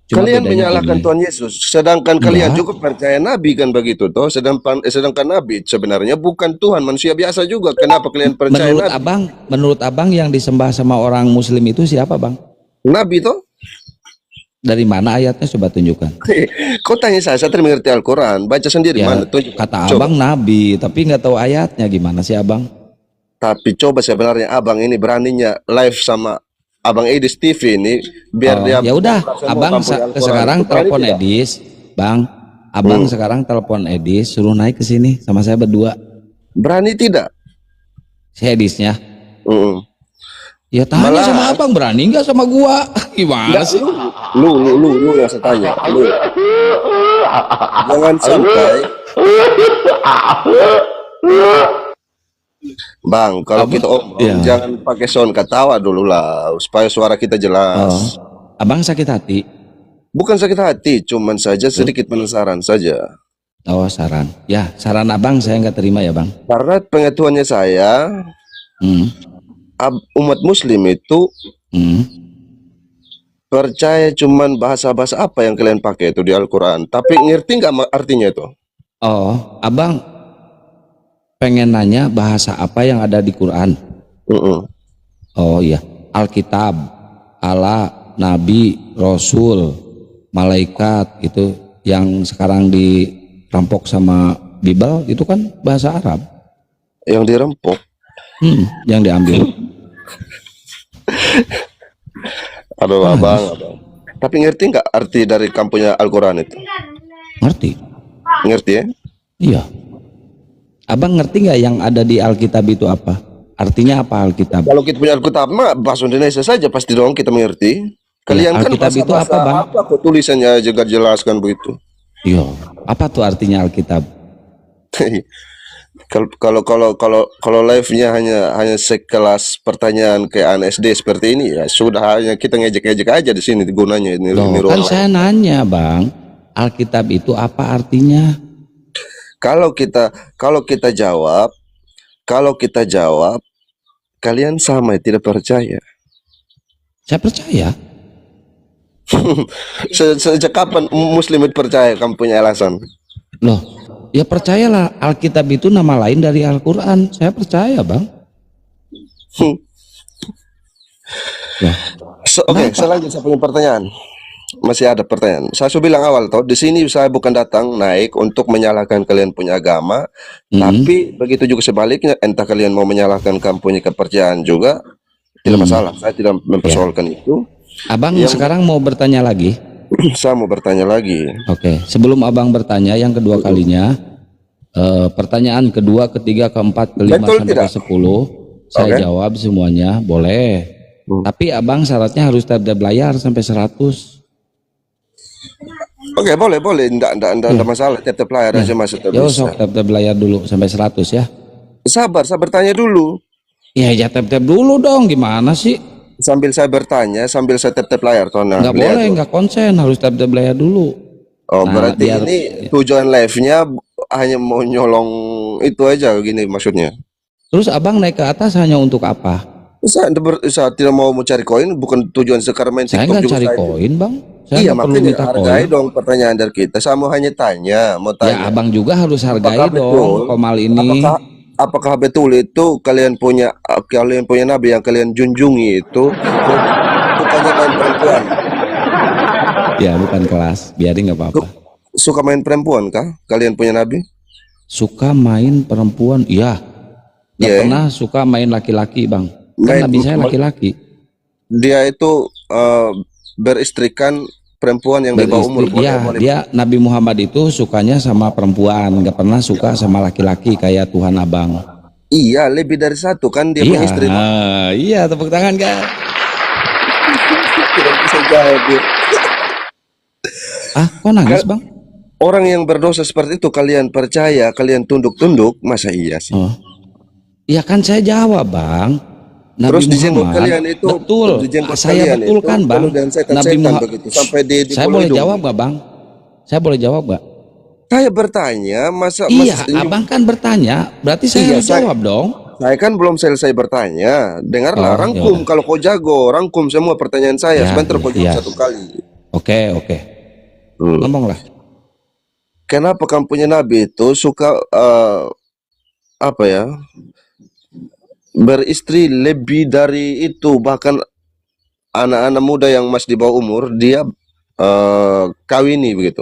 Speaker 1: Cuma
Speaker 5: Kalian
Speaker 1: bedanya
Speaker 5: menyalahkan
Speaker 1: gini.
Speaker 5: Tuhan Yesus, sedangkan kalian
Speaker 1: Enggak.
Speaker 5: juga percaya Nabi kan begitu toh. Sedangkan Nabi sebenarnya bukan Tuhan, manusia biasa juga. Kenapa kalian percaya Nabi?
Speaker 1: Menurut abang yang disembah sama orang Muslim itu siapa bang?
Speaker 5: Nabi toh?
Speaker 1: Dari mana ayatnya coba tunjukkan?
Speaker 5: Kau tanya saya tidak mengerti Al-Quran. Baca sendiri
Speaker 1: Ya,
Speaker 5: mana tunjuk.
Speaker 1: kata
Speaker 5: Coba.
Speaker 1: abang Nabi, tapi nggak tahu ayatnya gimana sih abang?
Speaker 5: Tapi coba sebenarnya abang ini beraninya live sama Abang Edis TV ini biar dia
Speaker 1: Ya udah,
Speaker 5: semua
Speaker 1: abang
Speaker 5: kampung Al-Quran.
Speaker 1: sekarang
Speaker 5: Itu berani
Speaker 1: telepon
Speaker 5: tidak?
Speaker 1: Edis, bang. Abang sekarang telepon Edis, suruh naik ke sini sama saya berdua.
Speaker 5: Berani tidak?
Speaker 1: Si Edisnya.
Speaker 5: Mm-mm.
Speaker 1: Ya tanya
Speaker 5: Malah-
Speaker 1: sama abang, berani nggak sama gua? Gimana sih?
Speaker 5: Lu yang saya tanya. Lu. Jangan sampai. Bang, kalau kita omong
Speaker 1: Iya.
Speaker 5: jangan pakai sound ketawa dulu lah supaya suara kita
Speaker 1: Oh,
Speaker 5: jelas.
Speaker 1: abang sakit hati.
Speaker 5: Bukan sakit hati, cuman saja sedikit penasaran saja.
Speaker 1: Oh, saran. Ya, saran abang saya nggak terima ya bang.
Speaker 5: Karena pengetahuannya saya,
Speaker 1: Hmm.
Speaker 5: umat Muslim itu
Speaker 1: Hmm.
Speaker 5: percaya cuman bahasa-bahasa apa yang kalian pakai itu di Al-Quran. Tapi ngerti nggak artinya itu?
Speaker 1: Oh, abang pengen nanya bahasa apa yang ada di Quran?
Speaker 5: Mm-mm.
Speaker 1: Oh iya, Alkitab, Allah, Nabi, Rasul, malaikat itu yang sekarang dirampok sama Bible itu kan bahasa Arab.
Speaker 5: Yang dirempok.
Speaker 1: Yang diambil.
Speaker 5: Aduh, abang. Tapi ngerti nggak arti dari kampungnya Al-Quran itu?
Speaker 1: Ngerti?
Speaker 5: Ngerti ya?
Speaker 1: Iya. Abang ngerti nggak yang ada di Alkitab itu apa? Artinya apa Alkitab?
Speaker 5: Kalau kita punya Alkitab mah bahasa Indonesia saja pasti dong kita mengerti. Kalian kan
Speaker 1: Alkitab itu
Speaker 5: bahasa-bahasa
Speaker 1: apa, Bang?
Speaker 5: apa kok tulisannya juga jelaskan begitu.
Speaker 1: Iya. Apa tuh artinya Alkitab?
Speaker 5: Kalau live-nya hanya sekelas pertanyaan kayak anak SD seperti ini ya sudah, hanya kita ngejek-ngejek aja di sini gunanya ini.
Speaker 1: Loh,
Speaker 5: ini
Speaker 1: kan
Speaker 5: ruang.
Speaker 1: saya nanya, Bang. Alkitab itu apa artinya?
Speaker 5: Kalau kita jawab kalian sama tidak percaya.
Speaker 1: Saya percaya.
Speaker 5: Sejak kapan Muslim itu percaya? Kamu punya alasan?
Speaker 1: Loh, ya percayalah Alkitab itu nama lain dari Al-Quran. Saya percaya, Bang. Ya.
Speaker 5: Oke, selanjutnya saya punya pertanyaan. Masih ada pertanyaan. Saya sudah bilang awal toh, di sini saya bukan datang naik untuk menyalahkan kalian punya agama, tapi begitu juga sebaliknya, entah kalian mau menyalahkan kamu punya kepercayaan juga, tidak masalah. Saya tidak mempersoalkan itu.
Speaker 1: Abang sekarang mau bertanya lagi?
Speaker 5: Saya mau bertanya lagi.
Speaker 1: Oke, sebelum abang bertanya yang kedua kalinya, pertanyaan kedua, ketiga, keempat, kelima,
Speaker 5: Betul
Speaker 1: sampai
Speaker 5: tidak?
Speaker 1: ke-10, saya
Speaker 5: Oke.
Speaker 1: jawab semuanya, boleh. Tapi abang syaratnya harus tab layar sampai 100.
Speaker 5: Oke, boleh. Enggak masalah. Tetap layar aja masih
Speaker 1: Yo,
Speaker 5: bisa.
Speaker 1: sok tab layar dulu sampai 100 ya.
Speaker 5: Sabar, saya bertanya dulu.
Speaker 1: Ya tab dulu dong, gimana sih?
Speaker 5: Sambil saya bertanya, sambil saya tetap layar toh. Nah,
Speaker 1: Nggak
Speaker 5: lihat
Speaker 1: boleh,
Speaker 5: tuh.
Speaker 1: nggak konsen, harus tab layar dulu.
Speaker 5: Oh,
Speaker 1: Nah,
Speaker 5: berarti
Speaker 1: biar-
Speaker 5: ini tujuan live-nya hanya mau nyolong itu aja gini maksudnya.
Speaker 1: Terus abang naik ke atas hanya untuk apa?
Speaker 5: Saya tidak mau mencari koin, bukan tujuan sekarang main
Speaker 1: Saya
Speaker 5: TikTok
Speaker 1: nggak
Speaker 5: juga
Speaker 1: cari
Speaker 5: saya.
Speaker 1: koin, bang. Saya
Speaker 5: Iya,
Speaker 1: nggak perlu
Speaker 5: makanya
Speaker 1: minta
Speaker 5: hargai
Speaker 1: koin.
Speaker 5: dong pertanyaan dari kita. Saya mau hanya mau
Speaker 1: Ya
Speaker 5: tanya.
Speaker 1: abang juga harus hargai
Speaker 5: Apakah
Speaker 1: dong
Speaker 5: betul?
Speaker 1: Komal ini.
Speaker 5: Apakah betul itu kalian punya nabi yang kalian junjungi itu bukannya main perempuan?
Speaker 1: Ya bukan kelas, biarin nggak apa-apa.
Speaker 5: Suka main perempuan kah? Kalian punya nabi?
Speaker 1: Suka main perempuan, iya. Nggak
Speaker 5: Iya.
Speaker 1: pernah suka main laki-laki, bang. Kan
Speaker 5: Main-
Speaker 1: nabi saya laki-laki.
Speaker 5: Dia itu beristrikan perempuan yang di bawah umur.
Speaker 1: Beristri, ya, dia Nabi Muhammad itu sukanya sama perempuan, nggak pernah suka sama laki-laki kayak Tuhan abang.
Speaker 5: Iya, lebih dari satu kan dia
Speaker 1: Iya,
Speaker 5: punya istri.
Speaker 1: iya, tepuk tangan kan?
Speaker 5: Tidak bisa jawab dia.
Speaker 1: Ah, kok nangis bang?
Speaker 5: Orang yang berdosa seperti itu kalian percaya, kalian tunduk-tunduk, masa iya sih?
Speaker 1: Oh, ya kan saya jawab bang. Nabi
Speaker 5: Terus di jenggot
Speaker 1: Muhammad,
Speaker 5: kalian itu,
Speaker 1: betul.
Speaker 5: di jenggot
Speaker 1: Saya
Speaker 5: kalian
Speaker 1: betulkan
Speaker 5: itu
Speaker 1: bang.
Speaker 5: penuh dengan setan-setan begitu, sampai di
Speaker 1: Saya
Speaker 5: bulu
Speaker 1: boleh
Speaker 5: hidung.
Speaker 1: jawab nggak bang? Saya boleh jawab nggak?
Speaker 5: Saya bertanya, masa
Speaker 1: Iya,
Speaker 5: mas-
Speaker 1: abang kan bertanya, berarti saya
Speaker 5: Iya,
Speaker 1: harus jawab dong.
Speaker 5: saya kan belum selesai bertanya. Dengarlah,
Speaker 1: Oh,
Speaker 5: rangkum.
Speaker 1: yaudah.
Speaker 5: Kalau kau jago, rangkum semua pertanyaan saya.
Speaker 1: Ya,
Speaker 5: Sebentar kau jawab
Speaker 1: iya.
Speaker 5: satu kali.
Speaker 1: Oke. Ngomonglah.
Speaker 5: Kenapa kamu punya nabi itu suka apa ya? Beristri lebih dari itu, bahkan anak-anak muda yang masih di bawah umur dia kawini begitu.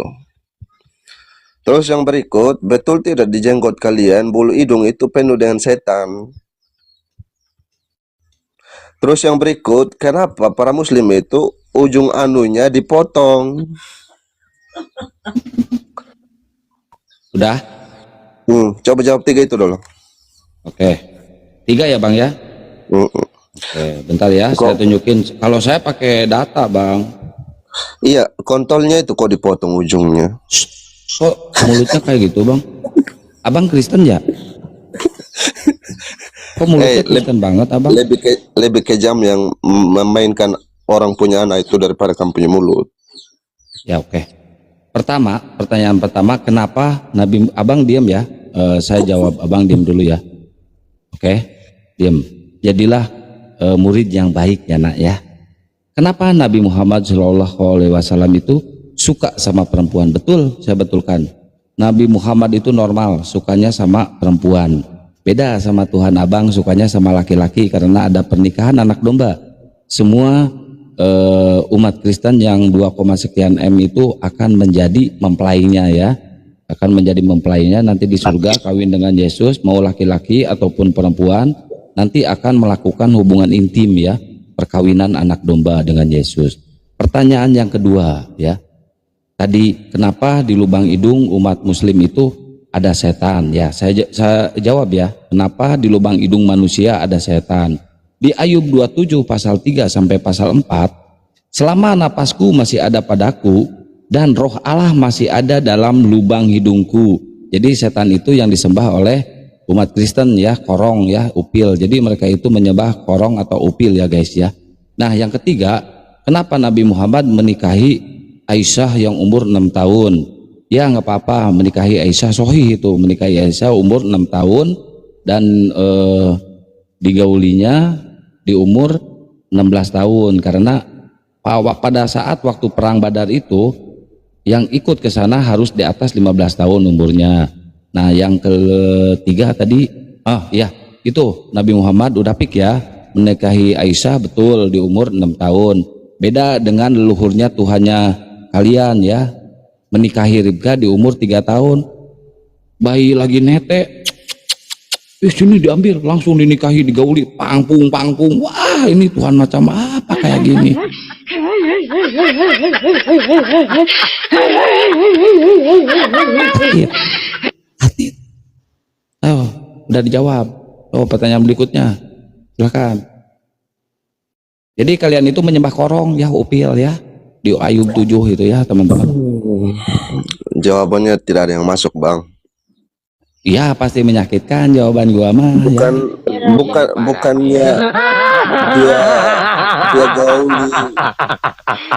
Speaker 5: Terus yang berikut, betul tidak di jenggot kalian bulu hidung itu penuh dengan setan? Terus yang berikut, kenapa para muslim itu ujung anunya dipotong?
Speaker 1: Udah?
Speaker 5: Coba jawab 3 itu dulu.
Speaker 1: Oke. 3 ya bang ya?
Speaker 5: Hmm.
Speaker 1: Oke, bentar ya, saya tunjukin. Kalau saya pakai data bang.
Speaker 5: Iya, kontolnya itu kok dipotong ujungnya.
Speaker 1: Kok mulutnya kayak gitu bang? Abang Kristen ya? Kok mulutnya Kristen banget abang?
Speaker 5: Lebih kejam yang memainkan orang punya anak itu daripada kamu punya mulut.
Speaker 1: Ya oke. Pertanyaan pertama, kenapa Nabi abang diam ya? Saya jawab, abang diam dulu ya. Oke, diam. Jadilah murid yang baik ya nak ya. Kenapa Nabi Muhammad SAW itu suka sama perempuan? Betul, saya betulkan. Nabi Muhammad itu normal, sukanya sama perempuan. Beda sama Tuhan abang, sukanya sama laki-laki karena ada pernikahan anak domba. Semua umat Kristen yang 2, sekian M itu akan menjadi mempelainya ya. Akan menjadi mempelainya nanti di surga, kawin dengan Yesus, mau laki-laki ataupun perempuan, nanti akan melakukan hubungan intim ya, perkawinan anak domba dengan Yesus. Pertanyaan yang kedua ya, tadi kenapa di lubang hidung umat muslim itu ada setan ya? Saya jawab ya, kenapa di lubang hidung manusia ada setan? Di Ayub 27 pasal 3 sampai pasal 4, selama napasku masih ada padaku dan roh Allah masih ada dalam lubang hidungku. Jadi setan itu yang disembah oleh umat Kristen ya, korong ya, upil. Jadi mereka itu menyembah korong atau upil ya guys ya. Nah yang ketiga, kenapa Nabi Muhammad menikahi Aisyah yang umur 6 tahun? Ya nggak apa-apa, menikahi Aisyah sahih itu, menikahi Aisyah umur 6 tahun dan digaulinya di umur 16 tahun karena pada saat waktu perang Badar itu yang ikut ke sana harus di atas 15 tahun umurnya. Nah yang ketiga tadi ya itu Nabi Muhammad udah pik ya menikahi Aisyah betul di umur 6 tahun. Beda dengan leluhurnya Tuhannya kalian ya, menikahi Ribka di umur 3 tahun. Bayi lagi nete, sini diambil langsung dinikahi, digauli, pangpung. Wah ini Tuhan macam apa kayak gini? Hati. Oh, udah dijawab. Oh, pertanyaan berikutnya. Silakan. Jadi kalian itu menyembah korong ya, upil ya. Di Ayub 7 itu ya, teman-teman.
Speaker 5: Jawabannya tidak ada yang masuk, Bang.
Speaker 1: Iya, pasti menyakitkan jawaban gua mah.
Speaker 5: Bukannya dia gauli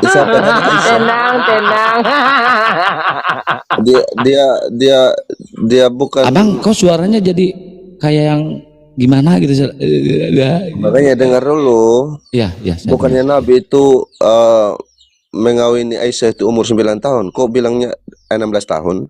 Speaker 5: siapa tadi Aisyah.
Speaker 3: Tenang.
Speaker 5: Dia bukan.
Speaker 1: Abang, kok suaranya jadi kayak yang gimana gitu?
Speaker 5: Makanya dengar dulu.
Speaker 1: Ya.
Speaker 5: Bukannya Nabi itu mengawini Aisyah itu umur 9 tahun. Kok bilangnya 16 tahun?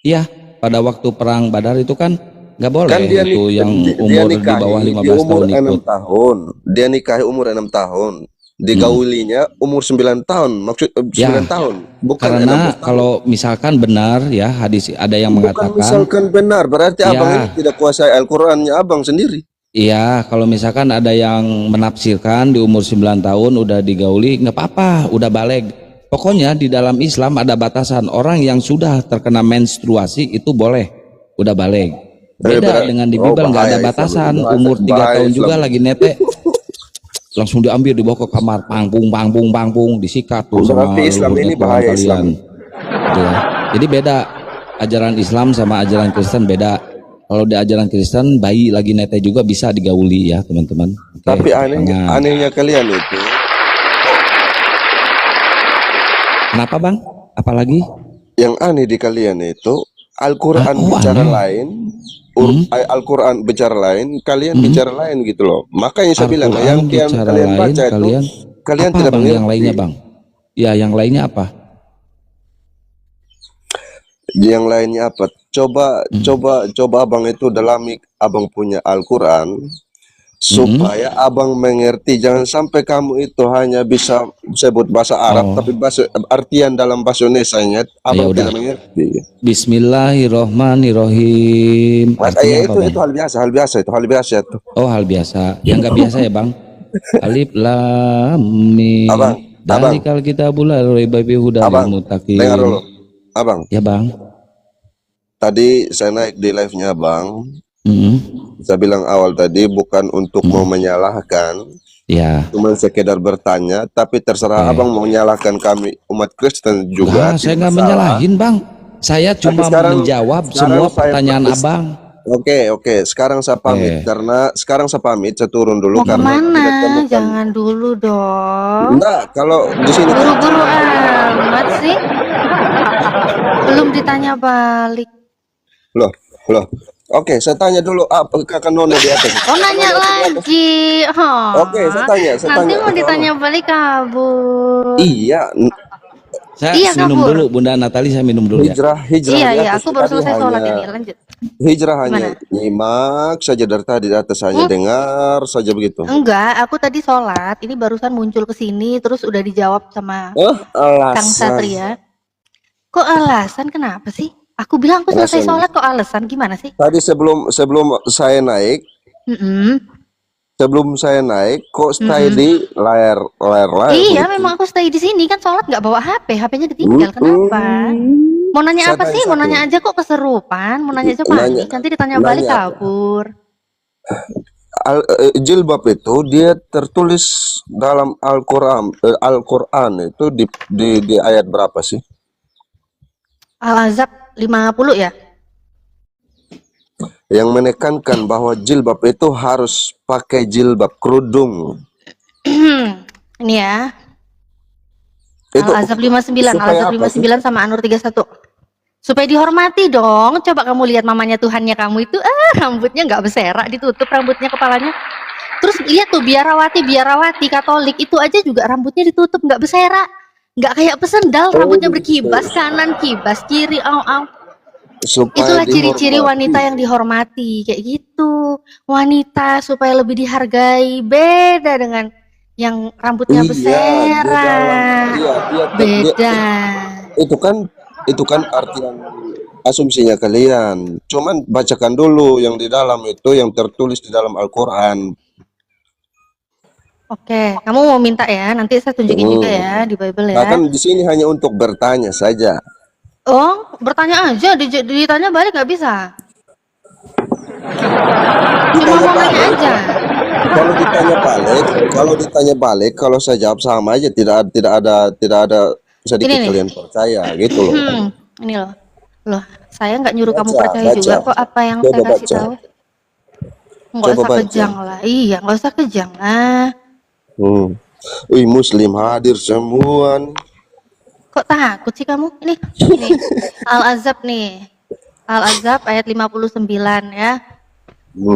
Speaker 1: Iya, pada waktu perang Badar itu kan nggak boleh
Speaker 5: Kan
Speaker 1: itu yang umur di bawah 15 tahun ikut.
Speaker 5: 6 tahun. Dia nikahi umur 6 tahun. Digaulinya umur 9 tahun. Maksud 9
Speaker 1: Ya,
Speaker 5: tahun. Bukan
Speaker 1: Karena
Speaker 5: 16 tahun.
Speaker 1: kalau misalkan benar ya hadis ada yang
Speaker 5: Bukan
Speaker 1: mengatakan
Speaker 5: misalkan benar, berarti
Speaker 1: Ya.
Speaker 5: abang ini tidak kuasai Al-Qur'annya abang sendiri.
Speaker 1: iya, kalau misalkan ada yang menafsirkan di umur 9 tahun udah digauli nggak apa-apa, udah balik. Pokoknya di dalam Islam ada batasan, orang yang sudah terkena menstruasi itu boleh udah balik. Beda dengan di Bible nggak ada
Speaker 5: bahaya
Speaker 1: batasan,
Speaker 5: Islam.
Speaker 1: umur 3
Speaker 5: Bahaya
Speaker 1: tahun juga
Speaker 5: Islam.
Speaker 1: lagi nete langsung diambil dibawa ke kamar, pangpung disikat tuh sama
Speaker 5: Berarti Islam
Speaker 1: leluhurnya
Speaker 5: ini
Speaker 1: Tuhan
Speaker 5: bahaya
Speaker 1: kalian.
Speaker 5: Islam.
Speaker 1: Gitu ya. Jadi beda ajaran Islam sama ajaran Kristen beda. Kalau di ajaran Kristen bayi lagi nete juga bisa digauli ya teman-teman. Oke,
Speaker 5: Tapi
Speaker 1: jangan.
Speaker 5: anehnya kalian itu,
Speaker 1: Kenapa bang? Apalagi?
Speaker 5: yang aneh di kalian itu Al-Quran
Speaker 1: Oh,
Speaker 5: bicara
Speaker 1: aneh.
Speaker 5: lain, Al-Quran bicara lain, kalian bicara lain gitu loh. Makanya saya bilang
Speaker 1: Al-Quran
Speaker 5: yang
Speaker 1: bicara
Speaker 5: kalian
Speaker 1: lain,
Speaker 5: baca itu kalian
Speaker 1: apa
Speaker 5: tidak
Speaker 1: bang
Speaker 5: mengerti.
Speaker 1: yang lainnya bang? Ya yang lainnya apa?
Speaker 5: Yang lainnya apa? Coba abang itu dalami abang punya Al-Quran supaya abang mengerti. Jangan sampai kamu itu hanya bisa sebut bahasa Arab, tapi bahasa artian dalam bahasa Indonesia abang
Speaker 1: udah.
Speaker 5: tidak mengerti.
Speaker 1: Bismillahirrohmanirrohim. Artinya apa bang?
Speaker 5: Itu hal biasa itu.
Speaker 1: Oh hal biasa. Yang nggak biasa ya bang? Alif lam mim.
Speaker 5: Abang.
Speaker 1: Dalikal kitabul la raiba fihi hudal
Speaker 5: Abang,
Speaker 1: lil muttaqin.
Speaker 5: dengar dulu. Abang,
Speaker 1: Ya bang.
Speaker 5: tadi saya naik di live-nya abang. Saya bilang awal tadi bukan untuk mau menyalahkan,
Speaker 1: Ya.
Speaker 5: cuma sekedar bertanya, tapi terserah abang mau menyalahkan kami umat Kristen juga.
Speaker 1: Lah, saya
Speaker 5: tidak
Speaker 1: nggak
Speaker 5: masalah.
Speaker 1: menyalahin bang. Saya cuma menjawab semua
Speaker 5: saya
Speaker 1: pertanyaan abang.
Speaker 5: Oke. Sekarang saya pamit karena saya turun dulu
Speaker 3: Mau
Speaker 5: karena tidak
Speaker 3: kemana?
Speaker 5: temukan.
Speaker 3: Jangan dulu dong.
Speaker 5: Enggak, kalau di sini
Speaker 3: Buru-buru amat sih. Belum ditanya balik.
Speaker 5: loh. Oke, saya tanya dulu apa kakak Nona di atas.
Speaker 3: Oh nanya lagi. Oh.
Speaker 5: Oke, saya tanya.
Speaker 3: Nanti mau ditanya balik kabur.
Speaker 5: Iya,
Speaker 1: Saya
Speaker 3: Iya,
Speaker 1: minum
Speaker 3: kabur.
Speaker 1: dulu, Bunda Natali, saya minum dulu ya.
Speaker 5: Hijrah
Speaker 3: Iya,
Speaker 5: di
Speaker 3: iya,
Speaker 5: atas
Speaker 3: aku baru
Speaker 5: tadi
Speaker 3: selesai sholat ini.
Speaker 5: hanya
Speaker 3: Lanjut.
Speaker 5: hijrah hanya
Speaker 3: Gimana?
Speaker 5: nyimak saja dari tadi di atas hanya dengar saja begitu.
Speaker 3: Enggak, aku tadi sholat. Ini barusan muncul ke sini, terus udah dijawab sama Kang
Speaker 5: Alasan.
Speaker 3: Satria. Kok alasan? Kenapa sih? Aku bilang aku selesai
Speaker 5: Alasan.
Speaker 3: sholat, kok alasan? Gimana sih?
Speaker 5: Tadi sebelum saya naik,
Speaker 3: Mm-mm.
Speaker 5: kok stay di layar live
Speaker 3: Iya,
Speaker 5: begitu.
Speaker 3: memang aku stay di sini kan sholat nggak bawa HP, HP-nya ditinggal. Kenapa? Mau nanya
Speaker 5: Saya
Speaker 3: apa
Speaker 5: tanya
Speaker 3: sih? Mau
Speaker 5: satu.
Speaker 3: nanya aja kok keserupan? Mau nanya aja
Speaker 5: Nanya,
Speaker 3: panik, nanti ditanya balik
Speaker 5: nanya apa?
Speaker 3: kabur.
Speaker 5: Jilbab itu dia tertulis dalam Al-Quran itu di ayat berapa sih?
Speaker 3: Al-Azab 50 ya?
Speaker 5: Yang menekankan bahwa jilbab itu harus pakai jilbab kerudung.
Speaker 3: Ini ya.
Speaker 5: Itu
Speaker 3: Al-Azab 59,
Speaker 5: supaya
Speaker 3: Al-Azab
Speaker 5: apa sih?
Speaker 3: 59 sama An-Nur 31. Supaya dihormati dong. Coba kamu lihat mamanya Tuhannya kamu itu, rambutnya nggak berserak, ditutup rambutnya kepalanya. Terus lihat tuh biarawati Katolik itu aja juga rambutnya ditutup nggak berserak, nggak kayak pesendal, rambutnya berkibas kanan kibas kiri, au.
Speaker 5: Supaya
Speaker 3: Itulah ciri-ciri
Speaker 5: dihormati.
Speaker 3: wanita yang dihormati kayak gitu. Wanita supaya lebih dihargai, beda dengan yang rambutnya
Speaker 5: Iya, di dalam
Speaker 3: berserak. Beda.
Speaker 5: itu kan artian asumsinya kalian. Cuman bacakan dulu yang di dalam itu yang tertulis di dalam Al-Quran.
Speaker 3: Oke, kamu mau minta ya? Nanti saya tunjukin juga ya di Bible
Speaker 5: Nah
Speaker 3: ya.
Speaker 5: kan di sini hanya untuk bertanya saja.
Speaker 3: Oh, bertanya aja, ditanya balik nggak bisa. Cuma mau nanya aja.
Speaker 5: Kalau ditanya balik, kalau saya jawab sama aja, tidak ada sedikit
Speaker 3: Ini nih.
Speaker 5: kalian percaya gitu loh.
Speaker 3: Ini loh, saya nggak nyuruh kamu
Speaker 5: Baca,
Speaker 3: percaya
Speaker 5: baca.
Speaker 3: juga kok apa yang
Speaker 5: Coba
Speaker 3: saya kasih
Speaker 5: baca.
Speaker 3: tahu. Nggak
Speaker 5: Coba
Speaker 3: usah
Speaker 5: baca.
Speaker 3: kejang lah. Iya, nggak usah kejang lah.
Speaker 5: Wih, Muslim hadir semua nih.
Speaker 3: Kok takut sih kamu? Ini Al-Azab nih. Al-Azab ayat 59 ya.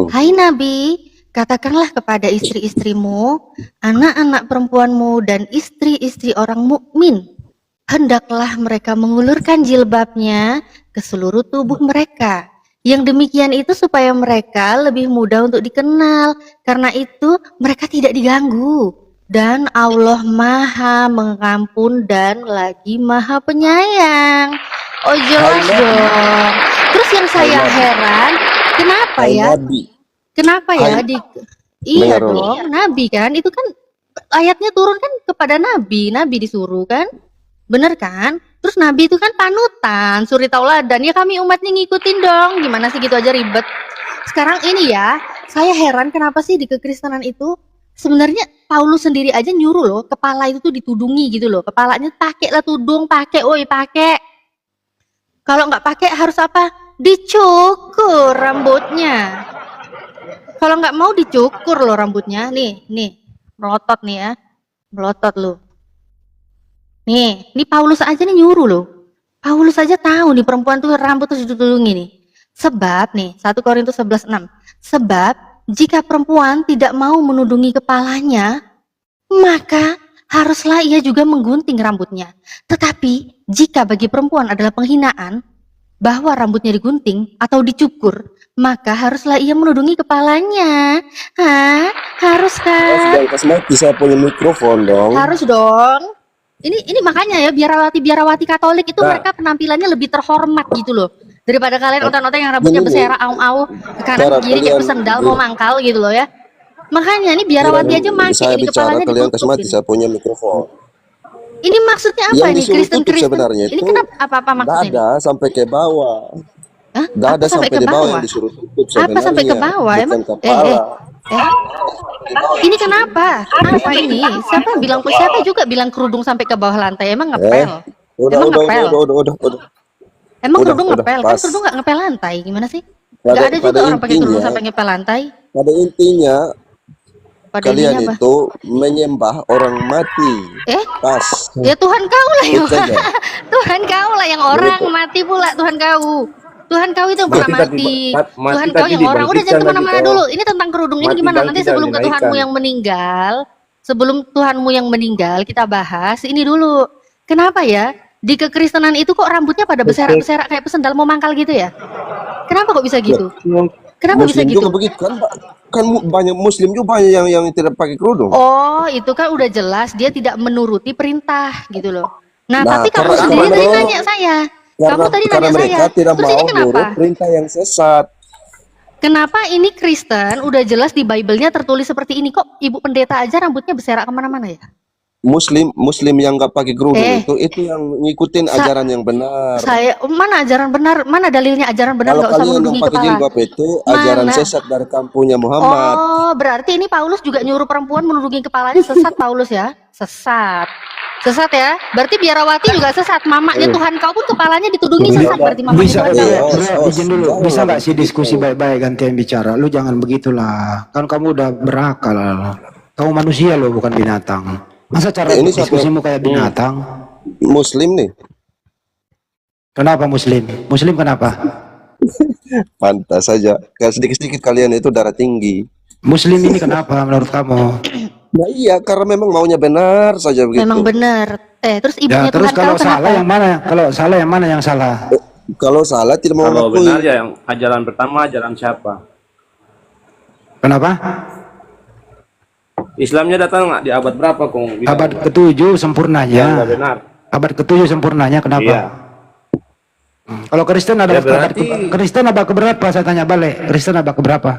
Speaker 3: Hai Nabi, katakanlah kepada istri-istrimu, anak-anak perempuanmu dan istri-istri orang mukmin, hendaklah mereka mengulurkan jilbabnya ke seluruh tubuh mereka. Yang demikian itu supaya mereka lebih mudah untuk dikenal, karena itu mereka tidak diganggu. Dan Allah Maha Mengampun dan lagi Maha Penyayang. Oh jelas dong. Terus yang saya heran, kenapa
Speaker 5: Hai
Speaker 3: ya?
Speaker 5: Nabi.
Speaker 3: Kenapa ya iya
Speaker 5: Dengar dulu.
Speaker 3: dong, Nabi kan itu kan ayatnya turun kan kepada Nabi disuruh kan, bener kan? Terus Nabi itu kan panutan, suri tauladan, ya kami umatnya ngikutin dong, gimana sih gitu aja ribet. Sekarang ini ya, saya heran kenapa sih di kekristenan itu sebenarnya Paulus sendiri aja nyuruh loh, kepala itu tuh ditudungi gitu loh, kepalanya pakai lah tudung, pakai. Kalau nggak pakai harus apa? Dicukur rambutnya. Kalau nggak mau dicukur loh rambutnya, nih, melotot nih ya, melotot loh. Nih Paulus aja nih nyuruh loh. Paulus aja tahu nih perempuan tuh rambut tuh ditudungi nih. Sebab nih 1 Korintus 11:6. Sebab jika perempuan tidak mau menudungi kepalanya, maka haruslah ia juga menggunting rambutnya. Tetapi jika bagi perempuan adalah penghinaan bahwa rambutnya digunting atau dicukur, maka haruslah ia menudungi kepalanya. Harus kan?
Speaker 5: Jangan kasih mati saya punya mikrofon dong.
Speaker 3: Harus dong. Ini makanya ya biarawati Katolik itu mereka penampilannya lebih terhormat gitu loh. Daripada kalian otak-otak yang rambutnya
Speaker 5: Gini,
Speaker 3: berserak au ke kanan
Speaker 5: cara
Speaker 3: kiri kayak
Speaker 5: kalian-
Speaker 3: pesendal mau mangkal gitu loh ya. Makanya ini biarawati aja
Speaker 5: Saya
Speaker 3: maki ini
Speaker 5: bicara
Speaker 3: kepalanya
Speaker 5: kalian kasih mati
Speaker 3: ditutupin.
Speaker 5: saya punya mikrofon.
Speaker 3: Ini maksudnya apa
Speaker 5: Yang
Speaker 3: nih
Speaker 5: disuruh tutup
Speaker 3: Kristen?
Speaker 5: sebenarnya
Speaker 3: Ini
Speaker 5: itu
Speaker 3: kenapa apa maksudnya ini?
Speaker 5: dada sampai ke bawah.
Speaker 3: Hah?
Speaker 5: Dada
Speaker 3: Apa sampai
Speaker 5: sampai
Speaker 3: ke
Speaker 5: di bawah
Speaker 3: bawah?
Speaker 5: yang disuruh tutup
Speaker 3: Apa
Speaker 5: sebenarnya.
Speaker 3: sampai ke bawah?
Speaker 5: Bukan
Speaker 3: Emang
Speaker 5: kepala.
Speaker 3: ini kenapa? Apa ini? Siapa juga bilang kerudung sampai ke bawah lantai? Emang ngepel? Emang ngepel?
Speaker 5: Udah.
Speaker 3: Emang
Speaker 5: Udah,
Speaker 3: kerudung
Speaker 5: udah,
Speaker 3: ngepel? Kan
Speaker 5: pas.
Speaker 3: kerudung nggak ngepel lantai? Gimana sih?
Speaker 5: Pada-
Speaker 3: Nggak ada juga
Speaker 5: pada
Speaker 3: orang pakai kerudung
Speaker 5: intinya-
Speaker 3: sampai ngepel lantai.
Speaker 5: Pada intinya
Speaker 3: Pada
Speaker 5: kalian
Speaker 3: ininya apa?
Speaker 5: itu menyembah orang mati. Pas.
Speaker 3: Ya Tuhan kau lah yang
Speaker 5: Itu aja.
Speaker 3: Tuhan kau lah yang orang mati pula Tuhan kau. Tuhan kau itu yang pernah
Speaker 6: Mati tadi,
Speaker 3: mati.
Speaker 6: mati
Speaker 3: Tuhan
Speaker 6: tadi
Speaker 3: kau yang orang. Udah
Speaker 6: dibangkitkan
Speaker 3: jangan kemana-mana
Speaker 6: lagi,
Speaker 3: dulu. Ini tentang kerudung ini
Speaker 6: Mati
Speaker 3: gimana?
Speaker 6: dan
Speaker 3: Nanti
Speaker 6: tidak
Speaker 3: sebelum ke
Speaker 6: dinaikkan.
Speaker 3: Tuhanmu yang meninggal, sebelum Tuhanmu yang meninggal kita bahas ini dulu. Kenapa ya? Di kekristenan itu kok rambutnya pada berserak-berserak kayak pesendal mau mangkal gitu ya? Kenapa kok bisa gitu? Kenapa bisa
Speaker 5: Muslim
Speaker 3: gitu?
Speaker 5: juga begitu kan, Pak? Kan banyak Muslim juga banyak yang tidak pakai kerudung.
Speaker 3: Oh, itu kan udah jelas dia tidak menuruti perintah gitu loh. Nah,
Speaker 5: Nah,
Speaker 3: tapi kamu sendiri tadi nanya saya. Kamu tadi
Speaker 5: karena
Speaker 3: nanya
Speaker 5: mereka
Speaker 3: saya.
Speaker 5: tidak
Speaker 3: Terus ini
Speaker 5: mau
Speaker 3: kenapa?
Speaker 5: nurut perintah yang sesat.
Speaker 3: Kenapa ini Kristen udah jelas di Bible-nya tertulis seperti ini, kok ibu pendeta aja rambutnya berserak kemana-mana ya?
Speaker 5: Muslim yang nggak pakai kerudung
Speaker 3: Eh.
Speaker 5: itu yang ngikutin ajaran yang benar.
Speaker 3: Saya mana ajaran benar? Mana dalilnya ajaran benar
Speaker 5: Kalau
Speaker 3: nggak usah
Speaker 5: kalian yang
Speaker 3: menudungi
Speaker 5: pakai
Speaker 3: kepala?
Speaker 5: jilbab itu ajaran
Speaker 3: Mana?
Speaker 5: sesat dari kampungnya Muhammad.
Speaker 3: Oh, berarti ini Paulus juga nyuruh perempuan menudungi kepalanya, sesat Paulus ya? Sesat. Sesat ya? Berarti biarawati juga sesat. Mamaknya Tuhan kau pun kepalanya ditudungi sesat, berarti mamanya
Speaker 6: Bisa,
Speaker 3: Tuhan
Speaker 5: Iya,
Speaker 3: kau.
Speaker 6: bro, izin dulu.
Speaker 5: jangan
Speaker 6: Bisa nggak sih
Speaker 5: begitu.
Speaker 6: diskusi baik-baik gantian bicara? Lu jangan begitulah. Kan kamu udah berakal. Kamu manusia loh, bukan binatang. Masa cara
Speaker 5: Ini siapa?
Speaker 6: diskusimu kayak binatang?
Speaker 5: Muslim nih,
Speaker 6: Kenapa Muslim? Muslim kenapa?
Speaker 5: pantas saja. Kayak sedikit-sedikit kalian itu darah tinggi.
Speaker 6: Muslim ini kenapa menurut kamu?
Speaker 5: Nah iya, karena memang maunya benar saja begitu.
Speaker 3: Memang benar. Terus
Speaker 6: Ya
Speaker 3: ibunya
Speaker 6: terus
Speaker 3: Tuhan kau
Speaker 6: kalau
Speaker 3: kenapa?
Speaker 6: salah yang mana? Kalau salah yang mana yang salah?
Speaker 5: Kalau salah tidak mau
Speaker 7: Kalau
Speaker 5: mengakui.
Speaker 7: benar ya yang ajaran pertama ajaran siapa?
Speaker 6: Kenapa?
Speaker 7: Islamnya datang nggak di abad berapa kong?
Speaker 6: Abad ke-7
Speaker 7: yang
Speaker 6: sempurnanya.
Speaker 7: nggak benar.
Speaker 6: Abad ke-7 sempurnanya kenapa?
Speaker 7: Iya.
Speaker 6: Kalau Kristen ada
Speaker 7: Ya, berarti-
Speaker 6: Kristen abad keberapa? Saya tanya balik. Kristen abad keberapa?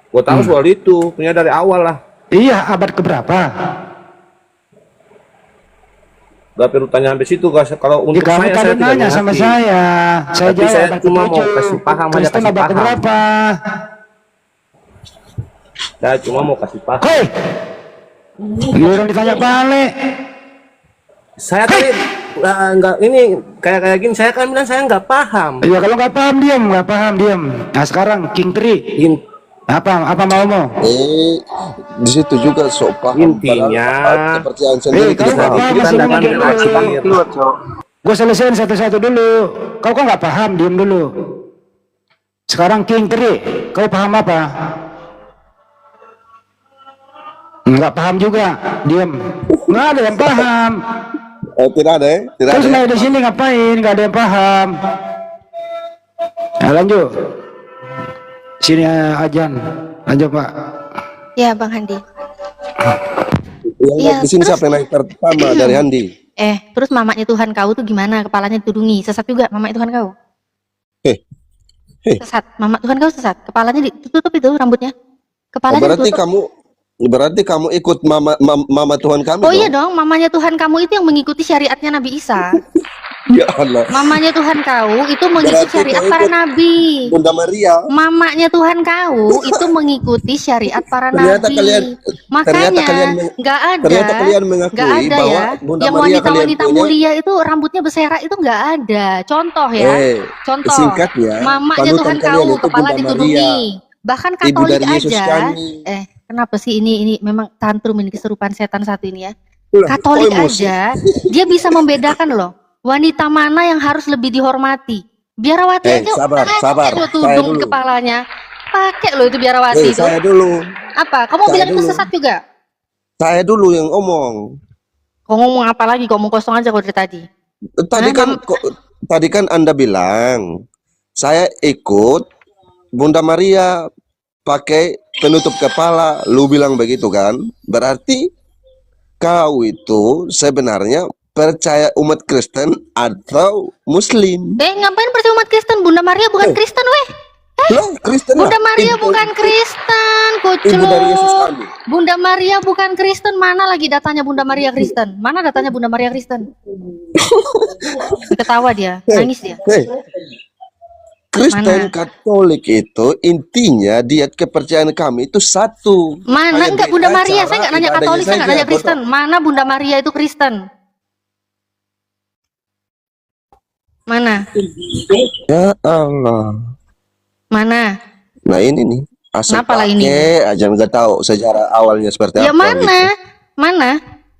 Speaker 7: Gua tahu soal itu, punya dari awal lah.
Speaker 6: Iya, abad keberapa?
Speaker 7: Gak perlu tanya sampai situ, guys. Kalau
Speaker 6: Ya,
Speaker 7: untuk
Speaker 6: kamu
Speaker 7: saya
Speaker 6: tadi
Speaker 7: tidak
Speaker 6: nanya sama
Speaker 7: mengerti.
Speaker 6: saya. Saya
Speaker 7: Tapi
Speaker 6: jawab
Speaker 7: saya
Speaker 6: abad
Speaker 7: cuma
Speaker 6: ke-7.
Speaker 7: mau kasih paham aja,
Speaker 6: Kristen
Speaker 7: kasih
Speaker 6: abad
Speaker 7: paham.
Speaker 6: keberapa?
Speaker 7: Saya cuma mau kasih paham.
Speaker 6: Hei! Giliran ditanya balik.
Speaker 7: Saya tadi nggak ini kayak gini. Saya kan bilang saya nggak paham.
Speaker 6: Ya kalau nggak paham diam, nggak paham diam. Nah sekarang King Tri, apa maumu?
Speaker 5: Di situ juga sok paham.
Speaker 7: Intinya-
Speaker 5: Padahal kepercayaan sendiri
Speaker 6: Kalau
Speaker 5: tidak
Speaker 6: nggak
Speaker 5: mau.
Speaker 6: paham
Speaker 7: Kita
Speaker 6: masih
Speaker 7: datang
Speaker 6: mikir
Speaker 7: dari
Speaker 6: dulu.
Speaker 7: akhir.
Speaker 6: Gue selesaiin satu-satu dulu. Kau kok nggak paham, diam dulu. Sekarang King Tri, kau paham apa? Nggak paham juga, diam. Nggak ada yang paham.
Speaker 5: Tidak ada ya? Tidak
Speaker 6: Terus
Speaker 5: ada.
Speaker 6: main di sini ngapain? Nggak ada yang paham. Nah, lanjut. Sini ajan. Lanjut Pak.
Speaker 3: Ya, Bang Handi.
Speaker 5: Yang
Speaker 3: Iya,
Speaker 5: di sini
Speaker 3: terus-
Speaker 5: siapa yang naik pertama dari Handi?
Speaker 3: Terus mamaknya Tuhan kau tuh gimana? Kepalanya ditudungi, sesat juga mamaknya Tuhan kau.
Speaker 5: Heh.
Speaker 3: Sesat, mamak Tuhan kau sesat. Kepalanya ditutup itu rambutnya. Kepalanya
Speaker 5: Berarti
Speaker 3: ditutup.
Speaker 5: kamu ikut mama Tuhan kami
Speaker 3: Oh iya
Speaker 5: dong?
Speaker 3: dong, mamanya Tuhan kamu itu yang mengikuti syariatnya Nabi Isa.
Speaker 5: Ya Allah.
Speaker 3: Mamanya Tuhan kau itu mengikuti
Speaker 5: Berarti
Speaker 3: syariat
Speaker 5: kau
Speaker 3: para
Speaker 5: ikut
Speaker 3: nabi.
Speaker 5: Bunda Maria.
Speaker 3: Mamanya Tuhan kau itu mengikuti syariat para
Speaker 5: Ternyata
Speaker 3: nabi.
Speaker 5: kalian-
Speaker 3: Makanya
Speaker 5: ternyata kalian mengakui
Speaker 3: nggak ada
Speaker 5: bahwa
Speaker 3: ya.
Speaker 5: Bunda
Speaker 3: Yang
Speaker 5: Maria
Speaker 3: wanita-wanita
Speaker 5: kalian punya-
Speaker 3: mulia itu rambutnya berserak itu nggak ada. Contoh ya. Contoh.
Speaker 5: singkatnya,
Speaker 3: Mamanya
Speaker 5: panutan
Speaker 3: Tuhan
Speaker 5: kalian
Speaker 3: kau
Speaker 5: itu
Speaker 3: kepala
Speaker 5: Bunda
Speaker 3: ditudungi.
Speaker 5: Maria,
Speaker 3: Bahkan
Speaker 5: ibu
Speaker 3: Katolik
Speaker 5: dari Yesus
Speaker 3: aja.
Speaker 5: kami.
Speaker 3: Kenapa sih ini memang tantrum ini kesurupan setan satu ini ya.
Speaker 5: Lah,
Speaker 3: Katolik
Speaker 5: kok emosi?
Speaker 3: aja dia bisa membedakan loh wanita mana yang harus lebih dihormati. Biarawati aja
Speaker 5: sabar,
Speaker 3: pakai
Speaker 5: sabar.
Speaker 3: lo
Speaker 5: Saya
Speaker 3: tudung
Speaker 5: dulu.
Speaker 3: kepalanya, pakai lo itu biarawati itu.
Speaker 5: Saya dulu.
Speaker 3: Apa? Kamu
Speaker 5: saya
Speaker 3: bilang itu
Speaker 5: dulu.
Speaker 3: sesat juga?
Speaker 5: Saya dulu yang omong.
Speaker 3: Kau ngomong apa lagi? Kau ngomong kosong aja kau dari tadi.
Speaker 5: Tadi kan Anda bilang saya ikut Bunda Maria pakai penutup kepala, lu bilang begitu kan? Berarti kau itu sebenarnya percaya umat Kristen atau Muslim?
Speaker 3: Ngapain percaya umat Kristen? Bunda Maria bukan Kristen weh.
Speaker 5: Lah, Kristen
Speaker 3: Bunda
Speaker 5: lah.
Speaker 3: Maria
Speaker 5: Ibu-
Speaker 3: bukan Kristen,
Speaker 5: Ibu dari Yesus
Speaker 3: kucluk.
Speaker 5: kami.
Speaker 3: Bunda Maria bukan Kristen. Mana lagi datanya Bunda Maria Kristen? Mana datanya Bunda Maria Kristen? Ketawa dia, nangis dia.
Speaker 5: Kristen
Speaker 3: Mana?
Speaker 5: Katolik itu intinya dia kepercayaan kami itu satu.
Speaker 3: Mana
Speaker 5: Hanya
Speaker 3: enggak
Speaker 5: beda
Speaker 3: Bunda Maria?
Speaker 5: cara
Speaker 3: Saya enggak nanya
Speaker 5: ibadahnya
Speaker 3: Katolik, saya enggak
Speaker 5: saja,
Speaker 3: nanya Kristen. Mana Bunda Maria itu Kristen? Mana?
Speaker 5: Ya Allah.
Speaker 3: Mana?
Speaker 5: Nah ini nih. Asal
Speaker 3: Kenapa lah ini?
Speaker 5: pakai aja nggak tahu sejarah awalnya seperti
Speaker 3: Ya
Speaker 5: apa.
Speaker 3: mana?
Speaker 5: gitu.
Speaker 3: Mana?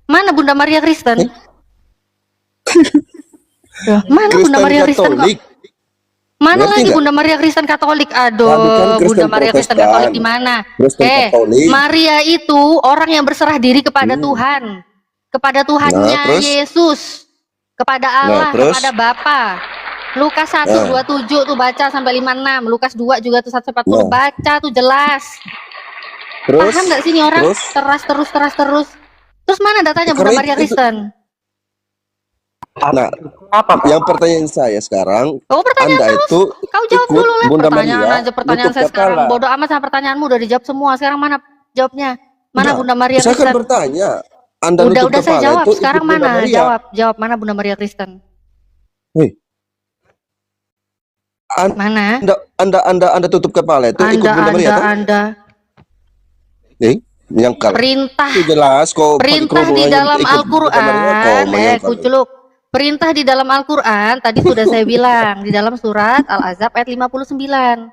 Speaker 3: Mana Bunda Maria Kristen? Loh, mana
Speaker 5: Kristen
Speaker 3: Bunda Maria Kristen kok?
Speaker 5: Katolik.
Speaker 3: Mana
Speaker 5: Ngerti
Speaker 3: lagi
Speaker 5: nggak?
Speaker 3: Bunda Maria Kristen Katolik?
Speaker 5: Tadi kan
Speaker 3: Aduh,
Speaker 5: Kristen
Speaker 3: Bunda Maria Kristen
Speaker 5: Protestan.
Speaker 3: Katolik di mana?
Speaker 5: Kristen Katolik.
Speaker 3: Maria itu orang yang berserah diri kepada Tuhan, kepada Tuhannya
Speaker 5: Nah, terus?
Speaker 3: Yesus. kepada
Speaker 5: Nah,
Speaker 3: Allah,
Speaker 5: terus?
Speaker 3: kepada Bapa. Lukas 1:27 tuh baca sampai 56. Lukas 2 juga tuh 1:40
Speaker 5: Nah.
Speaker 3: baca tuh jelas.
Speaker 5: Terus?
Speaker 3: Paham nggak sih ini orang?
Speaker 5: Terus?
Speaker 3: Terus. Terus mana datanya Bunda
Speaker 5: Karena
Speaker 3: Maria
Speaker 5: itu-
Speaker 3: Kristen?
Speaker 5: Nah, yang pertanyaan saya sekarang,
Speaker 3: Oh, pertanyaan
Speaker 5: Anda itu
Speaker 3: kau jawab
Speaker 5: ikut
Speaker 3: dulu lah
Speaker 5: Bunda
Speaker 3: pertanyaan
Speaker 5: Maria
Speaker 3: aja pertanyaan
Speaker 5: nutup
Speaker 3: saya sekarang.
Speaker 5: kepala.
Speaker 3: Bodoh amat sama pertanyaanmu udah dijawab semua. Sekarang mana jawabnya? Mana
Speaker 5: Nah,
Speaker 3: Bunda Maria
Speaker 5: saya kan
Speaker 3: Kristen?
Speaker 5: bertanya, Anda nutup
Speaker 3: Udah saya
Speaker 5: kepala
Speaker 3: jawab.
Speaker 5: itu
Speaker 3: Sekarang
Speaker 5: ikut Bunda
Speaker 3: mana?
Speaker 5: Maria.
Speaker 3: Jawab mana Bunda Maria Kristen?
Speaker 5: Hei,
Speaker 3: Mana?
Speaker 5: Anda tutup kepala itu ikut Bunda Maria toh?
Speaker 3: Anda.
Speaker 5: Menyangkal.
Speaker 3: Perintah
Speaker 5: Itu jelas kok pakai
Speaker 3: perintah di
Speaker 5: kerudung
Speaker 3: dalam
Speaker 5: ikut Bunda Maria, kok
Speaker 3: Al-Quran,
Speaker 5: menyangkal.
Speaker 3: kuculuk. Perintah di dalam Al-Quran, tadi sudah saya bilang, di dalam surat Al-Azab ayat 59.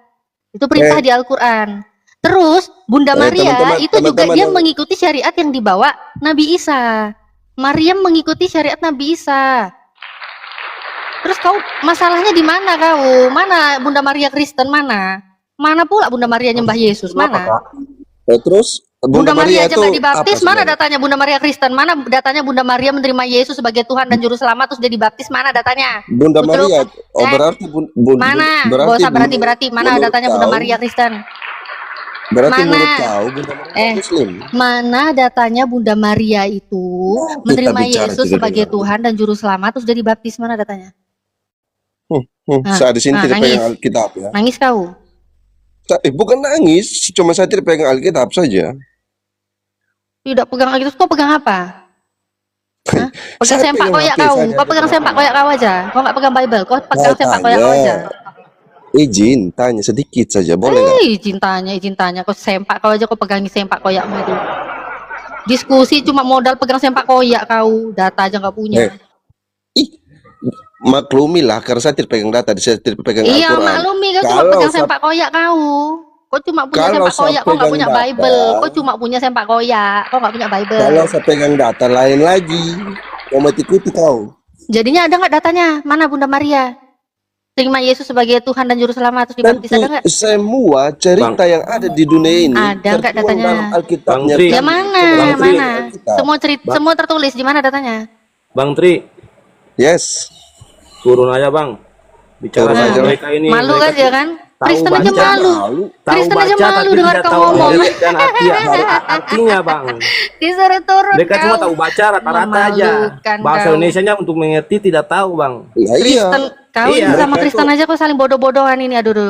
Speaker 3: Itu perintah di Al-Quran. Terus, Bunda Maria
Speaker 5: teman-teman-
Speaker 3: itu juga
Speaker 5: teman-teman
Speaker 3: dia
Speaker 5: yang-
Speaker 3: mengikuti syariat yang dibawa Nabi Isa. Maryam mengikuti syariat Nabi Isa. Terus kau, masalahnya di mana kau? Mana Bunda Maria Kristen, mana? Mana pula Bunda Maria nyembah Yesus, mana?
Speaker 5: Terus
Speaker 3: Bunda Maria aja
Speaker 5: itu
Speaker 3: nggak dibaptis,
Speaker 5: apa
Speaker 3: mana
Speaker 5: sebenarnya?
Speaker 3: datanya Bunda Maria Kristen? Mana datanya Bunda Maria menerima Yesus sebagai Tuhan dan Juru Selamat terus dia dibaptis? Mana datanya?
Speaker 5: Bunda
Speaker 3: Kuculuk.
Speaker 5: Maria, berarti
Speaker 3: Mana?
Speaker 5: berarti
Speaker 3: Berarti mana
Speaker 5: menurut
Speaker 3: datanya Bunda
Speaker 5: kau-
Speaker 3: Maria Kristen?
Speaker 5: Berarti
Speaker 3: Mana?
Speaker 5: menurut kau Bunda Maria Muslim.
Speaker 3: Mana datanya Bunda Maria itu menerima
Speaker 5: bicara
Speaker 3: Yesus
Speaker 5: tidak
Speaker 3: sebagai
Speaker 5: dengar.
Speaker 3: Tuhan dan Juru Selamat terus dia dibaptis? Mana datanya? Nah,
Speaker 5: Saya di sini
Speaker 3: nah,
Speaker 5: tidak
Speaker 3: nangis.
Speaker 5: pegang Alkitab ya.
Speaker 3: Nangis kau?
Speaker 5: Bukan nangis, cuma saya tidak pegang Alkitab saja.
Speaker 3: Tidak pegang lagi terus kau pegang apa? Hah? Pegang
Speaker 5: Saya
Speaker 3: sempak
Speaker 5: pegang
Speaker 3: koyak
Speaker 5: HP
Speaker 3: kau.
Speaker 5: saja,
Speaker 3: Kau pegang
Speaker 5: pegang
Speaker 3: sempak koyak kau aja. Kau nggak pegang Bible. Kau pegang
Speaker 5: Saya
Speaker 3: sempak koyak
Speaker 5: tanya.
Speaker 3: kau aja.
Speaker 5: Izin tanya sedikit saja, boleh nggak?
Speaker 3: Izin tanya. Kau sempak kau aja, kau pegangi sempak koyakmu itu. Diskusi cuma modal pegang sempak koyak kau. Data aja nggak punya.
Speaker 5: Maklumilah karena saya tidak pegang data, saya tidak pegang
Speaker 3: Iya,
Speaker 5: Al-Quran.
Speaker 3: maklumi kau cuma
Speaker 5: Kalau
Speaker 3: pegang
Speaker 5: saya-
Speaker 3: sempak koyak kau. Kau cuma punya
Speaker 5: Kalau
Speaker 3: sempak
Speaker 5: saya
Speaker 3: koyak, kau nggak
Speaker 5: pegang
Speaker 3: punya
Speaker 5: data-
Speaker 3: Bible. Kau cuma punya sempak koyak, kau nggak punya Bible.
Speaker 5: Kalau saya pegang data lain lagi, kau mau ikuti kau.
Speaker 3: Jadinya ada nggak datanya? Mana Bunda Maria? Terima Yesus sebagai Tuhan dan Juru Selamat terus dibaptis,
Speaker 5: Tentu
Speaker 3: ada nggak?
Speaker 5: semua cerita yang ada di dunia ini
Speaker 3: Ada nggak
Speaker 5: tertuang
Speaker 3: datanya?
Speaker 5: dalam Alkitabnya.
Speaker 7: Bang Tri.
Speaker 3: Ya mana?
Speaker 7: Bang Tri.
Speaker 3: Mana? Semua cerita, semua tertulis di mana datanya?
Speaker 7: Bang Tri,
Speaker 5: Yes.
Speaker 7: turun aja Bang. Bicara
Speaker 5: Turun
Speaker 7: sama
Speaker 5: aja.
Speaker 7: mereka ini.
Speaker 3: Malu
Speaker 7: mereka
Speaker 3: kan ya kan?
Speaker 7: tahu
Speaker 3: Kristen aja
Speaker 7: baca,
Speaker 3: malu.
Speaker 7: tahu
Speaker 3: Kristen aja
Speaker 7: baca,
Speaker 3: malu
Speaker 7: tapi
Speaker 3: dengar
Speaker 7: tidak
Speaker 3: kau
Speaker 7: tahu
Speaker 3: ngomong.
Speaker 7: arti dan artinya Bang.
Speaker 3: Disuruh turun
Speaker 7: Mereka cuma
Speaker 3: kau.
Speaker 7: tahu baca rata-rata aja.
Speaker 3: Memalukan
Speaker 7: Bahasa
Speaker 3: kau.
Speaker 7: Indonesianya untuk mengerti tidak tahu Bang.
Speaker 5: Ya, iya.
Speaker 3: Kristen, kau
Speaker 7: Iya.
Speaker 3: ini sama
Speaker 5: Mereka
Speaker 3: Kristen aja kau saling bodoh-bodohan ini. Aduh,
Speaker 5: Kalian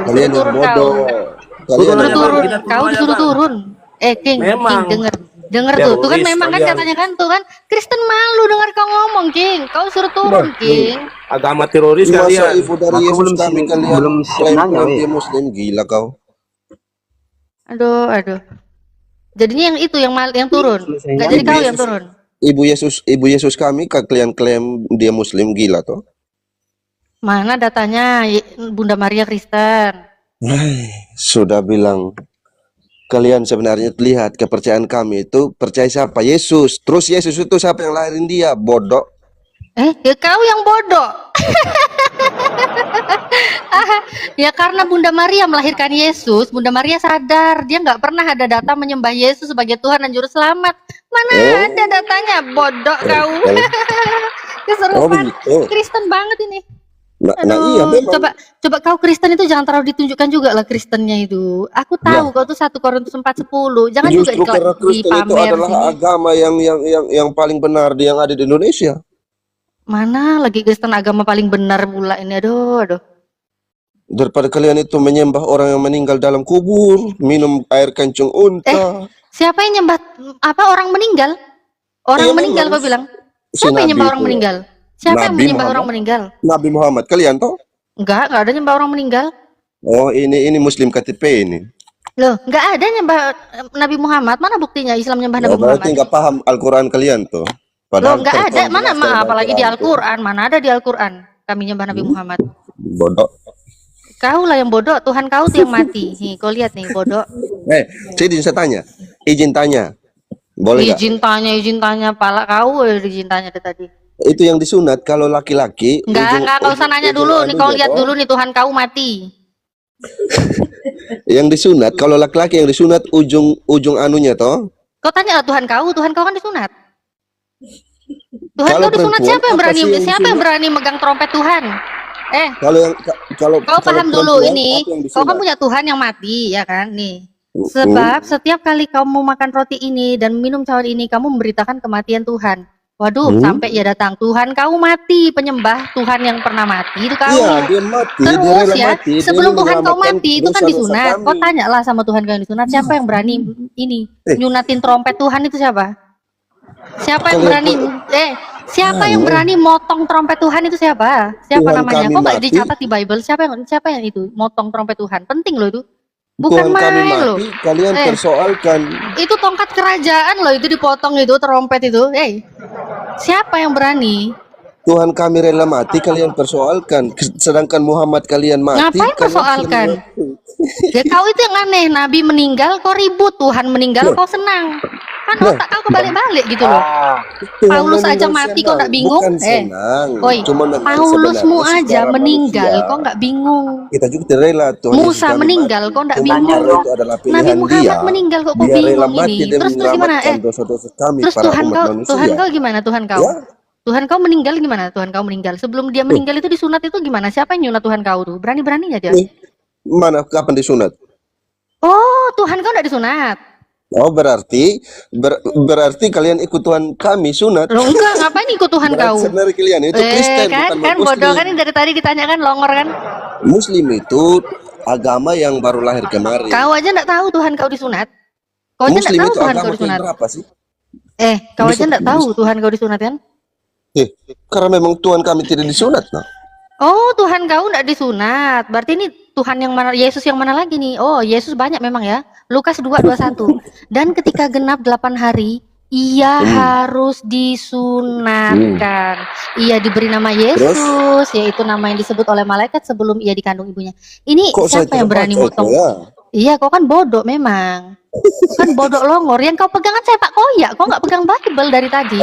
Speaker 3: disuruh
Speaker 5: yang
Speaker 3: turun kau.
Speaker 5: bodoh. Kalian
Speaker 7: Turun
Speaker 3: Disuruh
Speaker 7: aja, Bang.
Speaker 3: turun,
Speaker 7: Kita
Speaker 3: kau
Speaker 7: aja,
Speaker 3: disuruh
Speaker 7: Bang.
Speaker 3: turun. King,
Speaker 7: Memang.
Speaker 3: denger tuh kan
Speaker 7: Teroris
Speaker 3: memang kan
Speaker 7: kalian.
Speaker 3: katanya kan tuh kan Kristen malu dengar kau ngomong, King. Kau suruh turun, King.
Speaker 7: Agama teroris
Speaker 5: Masa
Speaker 7: kalian.
Speaker 5: ibu dari
Speaker 6: Aku
Speaker 5: Yesus
Speaker 6: belum
Speaker 5: kami
Speaker 6: si-
Speaker 5: kalian
Speaker 6: belum
Speaker 5: klaim
Speaker 6: nanya,
Speaker 5: dia Muslim, gila kau.
Speaker 3: Aduh. Jadinya yang itu yang turun. Nggak jadi kau yang turun.
Speaker 5: Ibu Yesus kami kalian klaim dia Muslim, gila toh.
Speaker 3: Mana datanya Bunda Maria Kristen?
Speaker 5: Sudah bilang kalian sebenarnya lihat kepercayaan kami itu percaya siapa? Yesus. Terus Yesus itu siapa yang lahirin dia? Bodoh.
Speaker 3: Ya kau yang bodoh. Ya karena Bunda Maria melahirkan Yesus, Bunda Maria sadar dia nggak pernah ada data menyembah Yesus sebagai Tuhan dan Juru Selamat. Mana ada datanya? Bodoh kau. Keserupan.
Speaker 5: begitu.
Speaker 3: Kristen banget ini.
Speaker 5: Nah,
Speaker 3: Aduh,
Speaker 5: iya memang.
Speaker 3: coba kau Kristen itu jangan terlalu ditunjukkan juga lah Kristennya itu. Aku tahu kau tuh 1 Korintus 4:10. Jangan juga
Speaker 5: Justru karena Kristen itu
Speaker 3: dipamer
Speaker 5: adalah
Speaker 3: sini.
Speaker 5: agama yang paling benar yang ada di Indonesia.
Speaker 3: Mana lagi Kristen agama paling benar pula ini. Aduh.
Speaker 5: Daripada kalian itu menyembah orang yang meninggal dalam kubur, minum air kencing unta.
Speaker 3: Siapa yang nyembah orang meninggal? Orang
Speaker 5: Iya,
Speaker 3: meninggal
Speaker 5: memang.
Speaker 3: kau bilang.
Speaker 5: Si
Speaker 3: Siapa yang
Speaker 5: Nabi
Speaker 3: nyembah orang
Speaker 5: itu.
Speaker 3: meninggal? Siapa yang
Speaker 5: Nabi
Speaker 3: menyembah
Speaker 5: Muhammad.
Speaker 3: orang meninggal?
Speaker 5: Nabi Muhammad, kalian toh?
Speaker 3: Enggak ada nyembah orang meninggal.
Speaker 5: Oh, ini Muslim KTP ini.
Speaker 3: Loh, enggak ada nyembah Nabi Muhammad. Mana buktinya Islam nyembah Nabi
Speaker 5: Oh, berarti
Speaker 3: Muhammad?
Speaker 5: nggak paham Al-Quran kalian tuh.
Speaker 3: Loh, enggak ada.
Speaker 5: tertuang
Speaker 3: Mana
Speaker 5: jelas dalam
Speaker 3: apalagi di
Speaker 5: tuh.
Speaker 3: Al-Qur'an? Mana ada di Al-Qur'an kami nyembah Nabi Muhammad?
Speaker 5: Bodoh.
Speaker 3: Kau lah yang bodoh, Tuhan kau tuh yang mati. Nih, kau lihat nih, bodoh.
Speaker 5: Saya tanya. Izin tanya. Boleh nggak?
Speaker 3: Izin tanya, pala kau izin tanya dari tadi.
Speaker 5: Itu yang disunat kalau laki-laki.
Speaker 3: Enggak usah nanya dulu. Nih kau lihat dulu nih Tuhan kau mati.
Speaker 5: Yang disunat kalau laki-laki yang disunat ujung anunya toh.
Speaker 3: Kau tanya lah Tuhan kau kan disunat. Tuhan
Speaker 5: Kalau
Speaker 3: kau disunat
Speaker 5: perempuan,
Speaker 3: siapa yang
Speaker 5: apa
Speaker 3: berani?
Speaker 5: sih yang
Speaker 3: Siapa yang
Speaker 5: disunat?
Speaker 3: berani megang trompet Tuhan?
Speaker 5: Kalau yang kalau
Speaker 3: Kau
Speaker 5: kalau
Speaker 3: paham dulu
Speaker 5: perempuan,
Speaker 3: ini.
Speaker 5: apa yang
Speaker 3: Kau kan
Speaker 5: disunat?
Speaker 3: punya Tuhan yang mati, ya kan? Nih.
Speaker 5: Mm,
Speaker 3: Sebab setiap kali kau mau makan roti ini dan minum cawan ini, kamu memberitakan kematian Tuhan. Waduh, sampai ia datang. Tuhan kau mati, penyembah Tuhan yang pernah mati itu kau.
Speaker 5: Iya, dia mati, dia
Speaker 3: Terus
Speaker 5: rela
Speaker 3: ya,
Speaker 5: mati. Dia
Speaker 3: sebelum
Speaker 5: ini
Speaker 3: Tuhan kau
Speaker 5: menyelamatkan
Speaker 3: mati itu kan
Speaker 5: dosa-dosa
Speaker 3: disunat. Kau
Speaker 5: kami.
Speaker 3: tanyalah sama Tuhan kau yang disunat, siapa yang berani ini
Speaker 5: Eh.
Speaker 3: nyunatin trompet Tuhan itu siapa? Siapa yang
Speaker 5: Kalian
Speaker 3: berani siapa yang berani motong trompet Tuhan itu siapa? Siapa
Speaker 5: Tuhan
Speaker 3: namanya?
Speaker 5: kami
Speaker 3: Kok nggak
Speaker 5: mati.
Speaker 3: dicatat di Bible? Siapa yang itu motong trompet Tuhan? Penting loh itu. Bukan
Speaker 5: Tuhan kami
Speaker 3: main loh.
Speaker 5: mati, kalian
Speaker 3: Eh.
Speaker 5: persoalkan.
Speaker 3: Itu tongkat kerajaan loh, itu dipotong itu trompet itu. Siapa yang berani?
Speaker 5: Tuhan kami rela mati, kalian persoalkan. Sedangkan Muhammad kalian mati.
Speaker 3: Ngapain
Speaker 5: kalian
Speaker 3: persoalkan?
Speaker 5: senang.
Speaker 3: Ya kau itu yang aneh, Nabi meninggal kau ribut, Tuhan meninggal
Speaker 5: Loh.
Speaker 3: kau senang. Kan
Speaker 5: Loh.
Speaker 3: otak kau kebalik-balik gitu loh.
Speaker 5: Tuhan
Speaker 3: Paulus aja
Speaker 5: meninggal
Speaker 3: mati kau
Speaker 5: senang.
Speaker 3: nggak bingung?
Speaker 5: Bukan senang.
Speaker 3: Oi,
Speaker 5: Cuma memang
Speaker 3: Paulusmu
Speaker 5: sebenarnya
Speaker 3: aja
Speaker 5: secara
Speaker 3: meninggal
Speaker 5: manusia,
Speaker 3: kau nggak bingung.
Speaker 5: kita juga tidak rela Tuhan Yesus
Speaker 3: Musa
Speaker 5: kami
Speaker 3: meninggal
Speaker 5: mati.
Speaker 3: kau nggak
Speaker 5: Cuma
Speaker 3: bingung.
Speaker 5: karena itu adalah pilihan
Speaker 3: Nabi Muhammad
Speaker 5: dia.
Speaker 3: meninggal kok kau
Speaker 5: Dia rela
Speaker 3: bingung
Speaker 5: mati
Speaker 3: ini.
Speaker 5: dan
Speaker 3: Terus gimana?
Speaker 5: menyelamatkan dosa-dosa kami
Speaker 3: Terus
Speaker 5: para
Speaker 3: Tuhan
Speaker 5: umat
Speaker 3: kau,
Speaker 5: manusia.
Speaker 3: Tuhan kau gimana? Tuhan kau?
Speaker 5: Ya.
Speaker 3: Tuhan kau meninggal gimana? Tuhan kau meninggal. Sebelum dia meninggal itu disunat itu gimana? Siapa yang nyunat Tuhan kau tuh? Berani-beraninya dia.
Speaker 5: Nih, mana kapan disunat?
Speaker 3: Oh, Tuhan kau nggak disunat.
Speaker 5: Oh, berarti kalian ikut Tuhan kami sunat.
Speaker 3: Loh enggak, ngapain ikut Tuhan
Speaker 5: Berarti
Speaker 3: kau?
Speaker 5: sebenarnya kalian itu Kristen
Speaker 3: Kan,
Speaker 5: bukan
Speaker 3: kan
Speaker 5: Muslim.
Speaker 3: bodoh kan ini dari tadi ditanyakan longor kan?
Speaker 5: Muslim itu agama yang baru lahir kemarin.
Speaker 3: Kau aja nggak tahu Tuhan kau disunat. Kau aja nggak
Speaker 5: Muslim
Speaker 3: tahu
Speaker 5: itu
Speaker 3: Tuhan
Speaker 5: agama
Speaker 3: kau
Speaker 5: yang
Speaker 3: disunat.
Speaker 5: berapa sih?
Speaker 3: Kau aja nggak tahu Tuhan kau disunat kan?
Speaker 5: Karena memang Tuhan kami tidak disunat. Nah.
Speaker 3: Oh, Tuhan kau nggak disunat. Berarti ini Tuhan yang mana? Yesus yang mana lagi nih? Oh, Yesus banyak memang ya. Lukas 2:21. Dan ketika genap 8 hari, ia harus disunatkan. Ia diberi nama Yesus, yaitu nama yang disebut oleh malaikat sebelum ia dikandung ibunya. Ini
Speaker 5: Kok saya
Speaker 3: siapa yang
Speaker 5: tidak
Speaker 3: berani
Speaker 5: baca
Speaker 3: motong?
Speaker 5: itu, ya?
Speaker 3: Iya, kau kan bodoh memang. Kan bodoh longor. Yang kau pegang kan sempak koyak. Kau nggak pegang Bible dari tadi.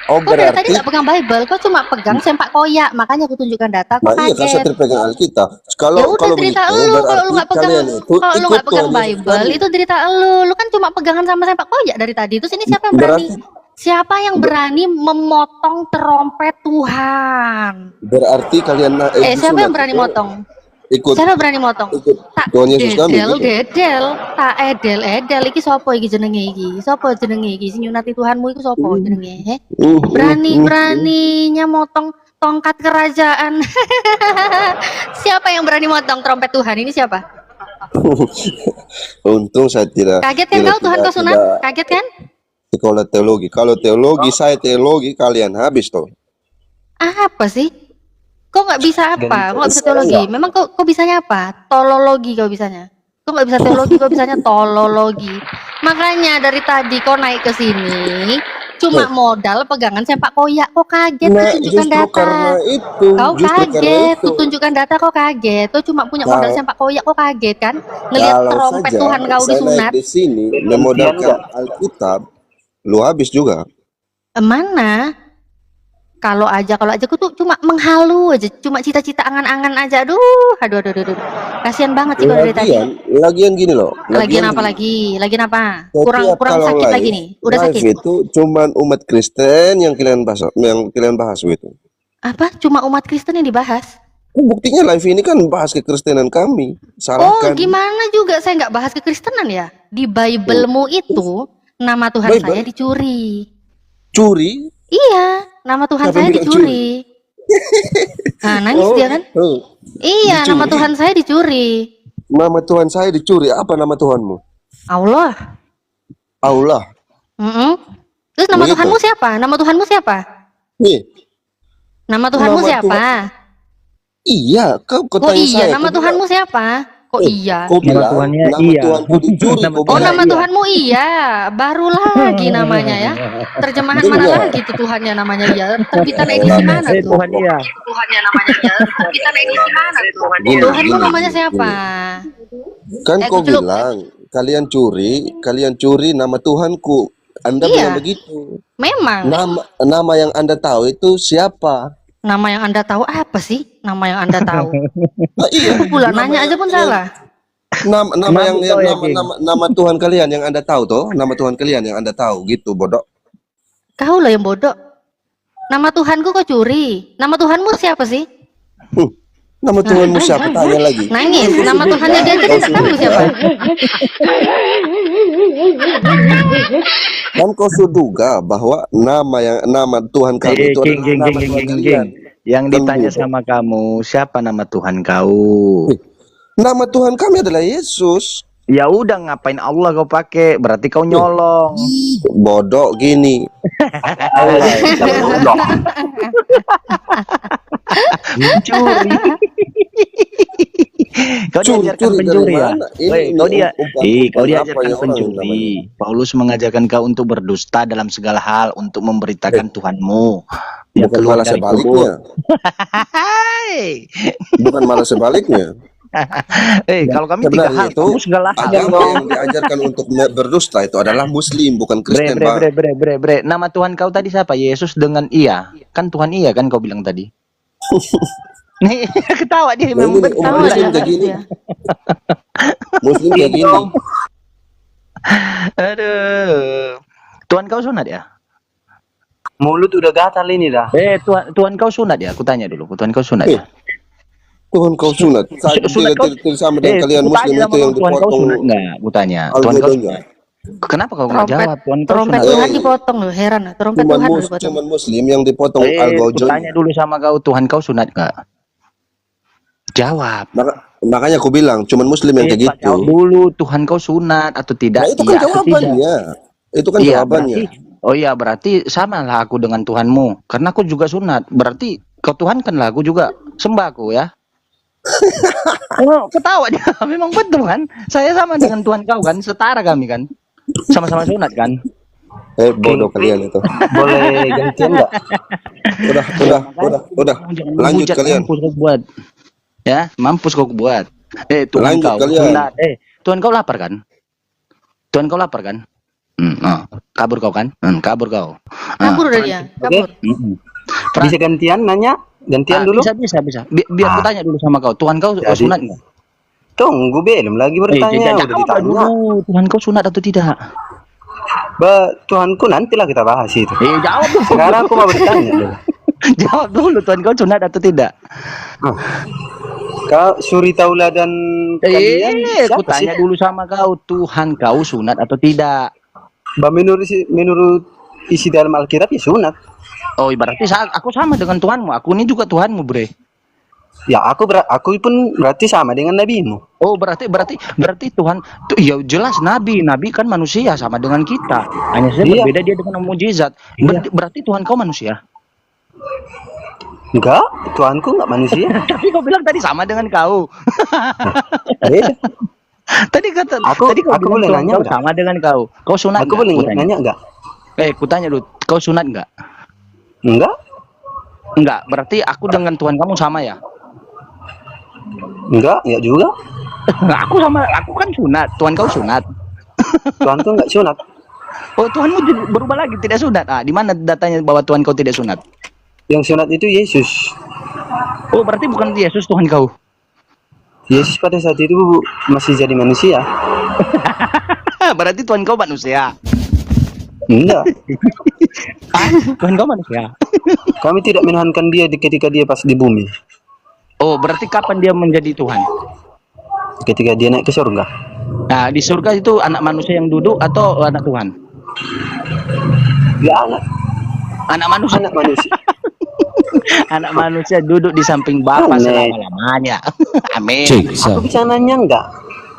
Speaker 5: Oh,
Speaker 3: Kau dari tadi
Speaker 5: berarti
Speaker 3: nggak pegang Bible. Kau cuma pegang sempak koyak. Makanya aku tunjukkan data. Kau
Speaker 5: nah iya kan saya
Speaker 3: kaget.
Speaker 5: terpegang Alkitab.
Speaker 3: Ya
Speaker 5: Kalau
Speaker 3: udah
Speaker 5: kalau
Speaker 3: cerita
Speaker 5: begitu
Speaker 3: lu. Kalau lu
Speaker 5: berarti
Speaker 3: nggak pegang,
Speaker 5: kalian itu
Speaker 3: kalau lu
Speaker 5: ikut
Speaker 3: nggak pegang
Speaker 5: Tuhan Yesus
Speaker 3: Bible,
Speaker 5: kami.
Speaker 3: itu cerita lu. Lu kan cuma pegangan sama sempak koyak dari tadi. Terus ini siapa yang berani? Siapa yang berani memotong trompet Tuhan?
Speaker 5: Berarti kalian
Speaker 3: Siapa yang
Speaker 5: disunat
Speaker 3: berani
Speaker 5: itu
Speaker 3: motong?
Speaker 5: ikut
Speaker 3: Siapa yang berani motong?
Speaker 5: ikut
Speaker 3: Tak
Speaker 5: Tuhan Yesus kami.
Speaker 3: dedel,
Speaker 5: Gitu.
Speaker 3: dedel, tak edel. Iki sopo iki jenenge iki? Sopo jenenge iki? Sing nyunati Tuhanmu iku sopo jenenge? Berani-beraninya motong tongkat kerajaan. Siapa yang berani motong trompet Tuhan? Ini siapa?
Speaker 5: Untung saya tidak
Speaker 3: Kaget kan
Speaker 5: tidak-
Speaker 3: kau Tuhan
Speaker 5: tidak-
Speaker 3: kau sunat?
Speaker 5: tidak
Speaker 3: Kaget kan?
Speaker 5: sekolah teologi. Kalau teologi saya teologi kalian habis toh.
Speaker 3: Apa sih? Kok nggak bisa apa? Kok nggak bisa teologi? Memang kok bisanya apa? Tolologi kau bisanya. Kok nggak bisa teologi? Kau bisanya tolologi. Makanya dari tadi kau naik ke sini cuma modal pegangan sempak koyak. Kok kaget?
Speaker 5: Nah,
Speaker 3: Tuh tunjukkan
Speaker 5: justru
Speaker 3: data.
Speaker 5: karena itu,
Speaker 3: Kau
Speaker 5: justru karena
Speaker 3: kaget.
Speaker 5: itu.
Speaker 3: Tuh tunjukkan data. Kau kaget. Tuh cuma punya modal
Speaker 5: Kalau-
Speaker 3: sempak koyak. Kok kaget kan? Ngelihat
Speaker 5: Kalau
Speaker 3: trompet
Speaker 5: saja
Speaker 3: Tuhan kau
Speaker 5: saya
Speaker 3: disunat.
Speaker 5: naik di sini memodalkan Alkitab, lu habis juga.
Speaker 3: Mana? Kalau aja aku tuh cuma menghalu aja, cuma cita-cita angan-angan aja. Aduh. Kasihan banget sih kalau dari tadi.
Speaker 5: Lagian gini loh.
Speaker 3: Lagian apa lagi? Lagian apa?
Speaker 5: Setiap
Speaker 3: Kurang
Speaker 5: kalau
Speaker 3: sakit
Speaker 5: live-
Speaker 3: lagi nih. Udah
Speaker 5: live
Speaker 3: sakit.
Speaker 5: itu cuman umat Kristen yang kalian bahas itu.
Speaker 3: Apa? Cuma umat Kristen yang dibahas?
Speaker 5: Buktinya live ini kan bahas kekristenan kami.
Speaker 3: Oh,
Speaker 5: Salahkan.
Speaker 3: gimana juga saya nggak bahas kekristenan ya? Di Bible-mu itu nama Tuhan
Speaker 5: Bible?
Speaker 3: saya dicuri.
Speaker 5: Curi?
Speaker 3: Iya, nama Tuhan
Speaker 5: Siapa
Speaker 3: saya
Speaker 5: bilang
Speaker 3: dicuri. Nah, nangis dia kan? Iya, nama
Speaker 5: Dicuri.
Speaker 3: Tuhan saya dicuri.
Speaker 5: Nama Tuhan saya dicuri. Apa nama Tuhanmu?
Speaker 3: Allah.
Speaker 5: Allah.
Speaker 3: Terus nama
Speaker 5: Begitu.
Speaker 3: Tuhanmu siapa? Nama Tuhanmu siapa?
Speaker 5: Nih,
Speaker 3: Nama Tuhanmu
Speaker 5: Nama
Speaker 3: siapa?
Speaker 5: iya, kau
Speaker 3: Oh
Speaker 5: tanya
Speaker 3: iya,
Speaker 5: saya.
Speaker 3: nama
Speaker 5: kau
Speaker 3: Tuhanmu siapa? Kok iya?
Speaker 5: Kau bilang,
Speaker 6: Tuhannya
Speaker 5: nama
Speaker 6: iya.
Speaker 5: Tuhanku dicuri. Kau
Speaker 3: Oh,
Speaker 5: bilang,
Speaker 3: nama Tuhanmu iya. Baru lagi namanya ya. Terjemahan mana
Speaker 5: Iya.
Speaker 3: lagi tuh Tuhannya namanya ya? Terbitan edisi mana tuh?
Speaker 6: Tuhan iya.
Speaker 3: Tuhannya namanya ya. Terbitan edisi mana tuh?
Speaker 5: Gini,
Speaker 3: Tuhanmu
Speaker 5: gini,
Speaker 3: namanya
Speaker 5: gini,
Speaker 3: siapa?
Speaker 5: Kan kau
Speaker 3: Kuculuk.
Speaker 5: bilang kalian curi nama Tuhanku. Anda
Speaker 3: Iya.
Speaker 5: bilang begitu.
Speaker 3: Memang.
Speaker 5: Nama yang Anda tahu itu siapa?
Speaker 3: Nama yang Anda tahu apa sih? Nama yang Anda tahu.
Speaker 5: Nah, iya.
Speaker 3: Apa pula nanya aja pun salah.
Speaker 5: Nama yang
Speaker 6: tahu ya, King?
Speaker 5: nama Tuhan kalian yang Anda tahu toh, nama Tuhan kalian yang Anda tahu gitu, bodoh.
Speaker 3: Kau lah yang bodoh. Nama Tuhanku kok curi? Nama Tuhanmu siapa sih?
Speaker 5: Nama Tuhanmu siapa? Tanya lagi.
Speaker 3: Nangis. Nama Tuhannya dia tadi tak tahu siapa.
Speaker 5: Kan kau suduga bahwa nama Tuhan kami itu adalah nama Tuhan kalian.
Speaker 8: Yang
Speaker 5: Kan
Speaker 8: ditanya
Speaker 5: gitu.
Speaker 8: sama kamu, siapa nama Tuhan kau?
Speaker 5: Nama Tuhan kami adalah Yesus.
Speaker 8: Ya udah, ngapain Allah kau pakai? Berarti kau nyolong.
Speaker 5: Bodoh gini.
Speaker 8: Curi. Kau diajarkan
Speaker 5: Curi dari
Speaker 8: pencuri ya?
Speaker 5: mana? Ini
Speaker 8: Woi, kau dia,
Speaker 5: umpan-umpan
Speaker 8: kau
Speaker 5: apa
Speaker 8: diajarkan
Speaker 5: ya orang
Speaker 8: pencuri.
Speaker 5: namanya?
Speaker 8: Paulus mengajarkan kau untuk berdusta dalam segala hal, untuk memberitakan Tuhanmu. Ya,
Speaker 5: Bukan
Speaker 8: keluar
Speaker 5: malah
Speaker 8: dari
Speaker 5: sebaliknya.
Speaker 8: Hai.
Speaker 5: Bukan malah sebaliknya.
Speaker 8: Kalau kami tiga
Speaker 5: Sebenarnya
Speaker 8: hal,
Speaker 5: itu
Speaker 8: kamu segala hal.
Speaker 5: agama yang diajarkan untuk berdusta itu adalah Muslim, bukan Kristen, Bang.
Speaker 8: Bre. Nama Tuhan kau tadi siapa? Yesus dengan iya. Kan Tuhan iya kan kau bilang tadi. Nih, ketawa dia
Speaker 5: Nah,
Speaker 8: memang
Speaker 5: ini
Speaker 8: betul.
Speaker 5: umat
Speaker 3: Tahu
Speaker 5: Muslim
Speaker 3: lah
Speaker 5: kayak gini.
Speaker 3: ya.
Speaker 5: Muslim kayak gini.
Speaker 8: Aduh. Tuhan kau sunat ya?
Speaker 6: Mulut udah gatal ini dah.
Speaker 8: Tuhan kau sunat ya? Aku tanya dulu. Tuhan kau sunat ya?
Speaker 5: Tuhan kau sunat. Saya
Speaker 8: Sunat kau-
Speaker 5: tidak sama dengan kalian
Speaker 8: aku
Speaker 5: Muslim
Speaker 8: tanya
Speaker 5: itu
Speaker 8: sama
Speaker 5: yang
Speaker 8: kau, Tuhan kau
Speaker 5: dipotong
Speaker 8: sunat nggak? Aku tanya. Tuhan kau
Speaker 5: algodonya.
Speaker 8: sunat. Kenapa kau nggak
Speaker 3: Trompet,
Speaker 8: jawab? Tuhan kau
Speaker 3: trompet
Speaker 8: sunat.
Speaker 3: Tuhan dipotong loh, heran. Trompet Tuhan dipotong.
Speaker 5: Cuman Muslim yang dipotong
Speaker 8: Aku
Speaker 5: algodonya.
Speaker 8: tanya dulu sama kau, Tuhan kau sunat nggak? Jawab.
Speaker 5: Makanya aku bilang cuman Muslim yang kayak
Speaker 8: Pak,
Speaker 5: gitu.
Speaker 8: jawab dulu, Tuhan kau sunat atau tidak?
Speaker 5: Nah, itu kan
Speaker 8: Iya atau tidak?
Speaker 5: jawabannya. Itu kan
Speaker 8: Iya,
Speaker 5: jawabannya.
Speaker 8: berarti sama lah aku dengan Tuhanmu. Karena aku juga sunat. Berarti kau Tuhan kan lah, aku juga sembah aku ya. Oh, ketawa dia. Memang betul kan? Saya sama dengan Tuhan kau kan, setara kami kan. Sama-sama sunat kan.
Speaker 5: Bodoh kalian itu.
Speaker 6: Boleh gantian nggak?
Speaker 5: Udah.
Speaker 8: Jangan
Speaker 5: Lanjut
Speaker 8: menghujat,
Speaker 5: kalian.
Speaker 8: mampus kau buat. Ya, mampus kau buat. Tuhan
Speaker 5: Lanjut
Speaker 8: kau
Speaker 5: kalian.
Speaker 8: sunat. Tuhan kau lapar kan? Tuhan kau lapar kan? Kabur kau kan? Kabur kau.
Speaker 3: Kabur udah dia, kabur.
Speaker 6: Bisa gantian nanya? Gantian dulu?
Speaker 8: Bisa. Biar aku tanya dulu sama kau. Tuhan kau
Speaker 6: Jadi-
Speaker 8: sunat nggak?
Speaker 6: Tunggu belum lagi bertanya, udah
Speaker 8: Jawab
Speaker 6: ditanya.
Speaker 8: dulu. Tuhan kau sunat atau tidak?
Speaker 6: Tuhanku nantilah kita bahas itu.
Speaker 8: Jawab dulu.
Speaker 6: Sekarang aku mau bertanya dulu.
Speaker 8: Jawab dulu, Tuhan kau sunat atau tidak?
Speaker 6: Kau suri tauladan kalian
Speaker 8: Aku
Speaker 6: siapa sih?
Speaker 8: tanya dulu sama kau, Tuhan kau sunat atau tidak?
Speaker 6: Menurut isi dalam Alkitab ya sunat.
Speaker 8: Oh, berarti aku sama dengan Tuhanmu. Aku ini juga Tuhanmu, bre.
Speaker 6: Ya aku pun berarti sama dengan nabimu.
Speaker 8: Oh, berarti Tuhan ya jelas nabi kan manusia sama dengan kita. Hanya saja
Speaker 6: Iya.
Speaker 8: berbeda dia dengan mukjizat. Berarti Tuhan kau manusia.
Speaker 6: Enggak, Tuhanku enggak manusia.
Speaker 8: Tapi kau bilang tadi sama dengan kau.
Speaker 6: Beda.
Speaker 8: Tadi kau
Speaker 6: Aku
Speaker 8: bilang
Speaker 6: boleh
Speaker 8: Tuhan
Speaker 6: nanya
Speaker 8: kau
Speaker 6: enggak?
Speaker 8: sama dengan kau. Kau sunat
Speaker 6: Aku
Speaker 8: nggak?
Speaker 6: boleh
Speaker 8: Kutanya.
Speaker 6: nanya enggak?
Speaker 8: Kutanya dulu, kau sunat enggak?
Speaker 6: Enggak?
Speaker 8: Enggak, berarti aku dengan Tuhan kamu sama ya?
Speaker 6: Enggak juga.
Speaker 8: Aku kan sunat, Tuhan kau sunat.
Speaker 6: Tuhanku enggak sunat.
Speaker 8: Oh, Tuhanmu berubah lagi tidak sunat. Di mana datanya bahwa Tuhan kau tidak sunat?
Speaker 6: Yang sunat itu Yesus.
Speaker 8: Oh, berarti bukan Yesus Tuhan kau.
Speaker 6: Yesus pada saat itu masih jadi manusia.
Speaker 8: Berarti Tuhan kau manusia.
Speaker 6: Enggak.
Speaker 8: Tuhan kau manusia.
Speaker 6: Kami tidak menuhankan dia ketika dia pas di bumi.
Speaker 8: Oh, berarti kapan dia menjadi Tuhan?
Speaker 6: Ketika dia naik ke surga.
Speaker 8: Nah, di surga itu anak manusia yang duduk atau anak Tuhan?
Speaker 6: Ya anak
Speaker 8: Anak manusia. Anak manusia duduk di samping Bapa
Speaker 6: Aneh.
Speaker 8: selama-lamanya. Amin.
Speaker 1: Cik, so.
Speaker 6: Aku bisa nanya enggak?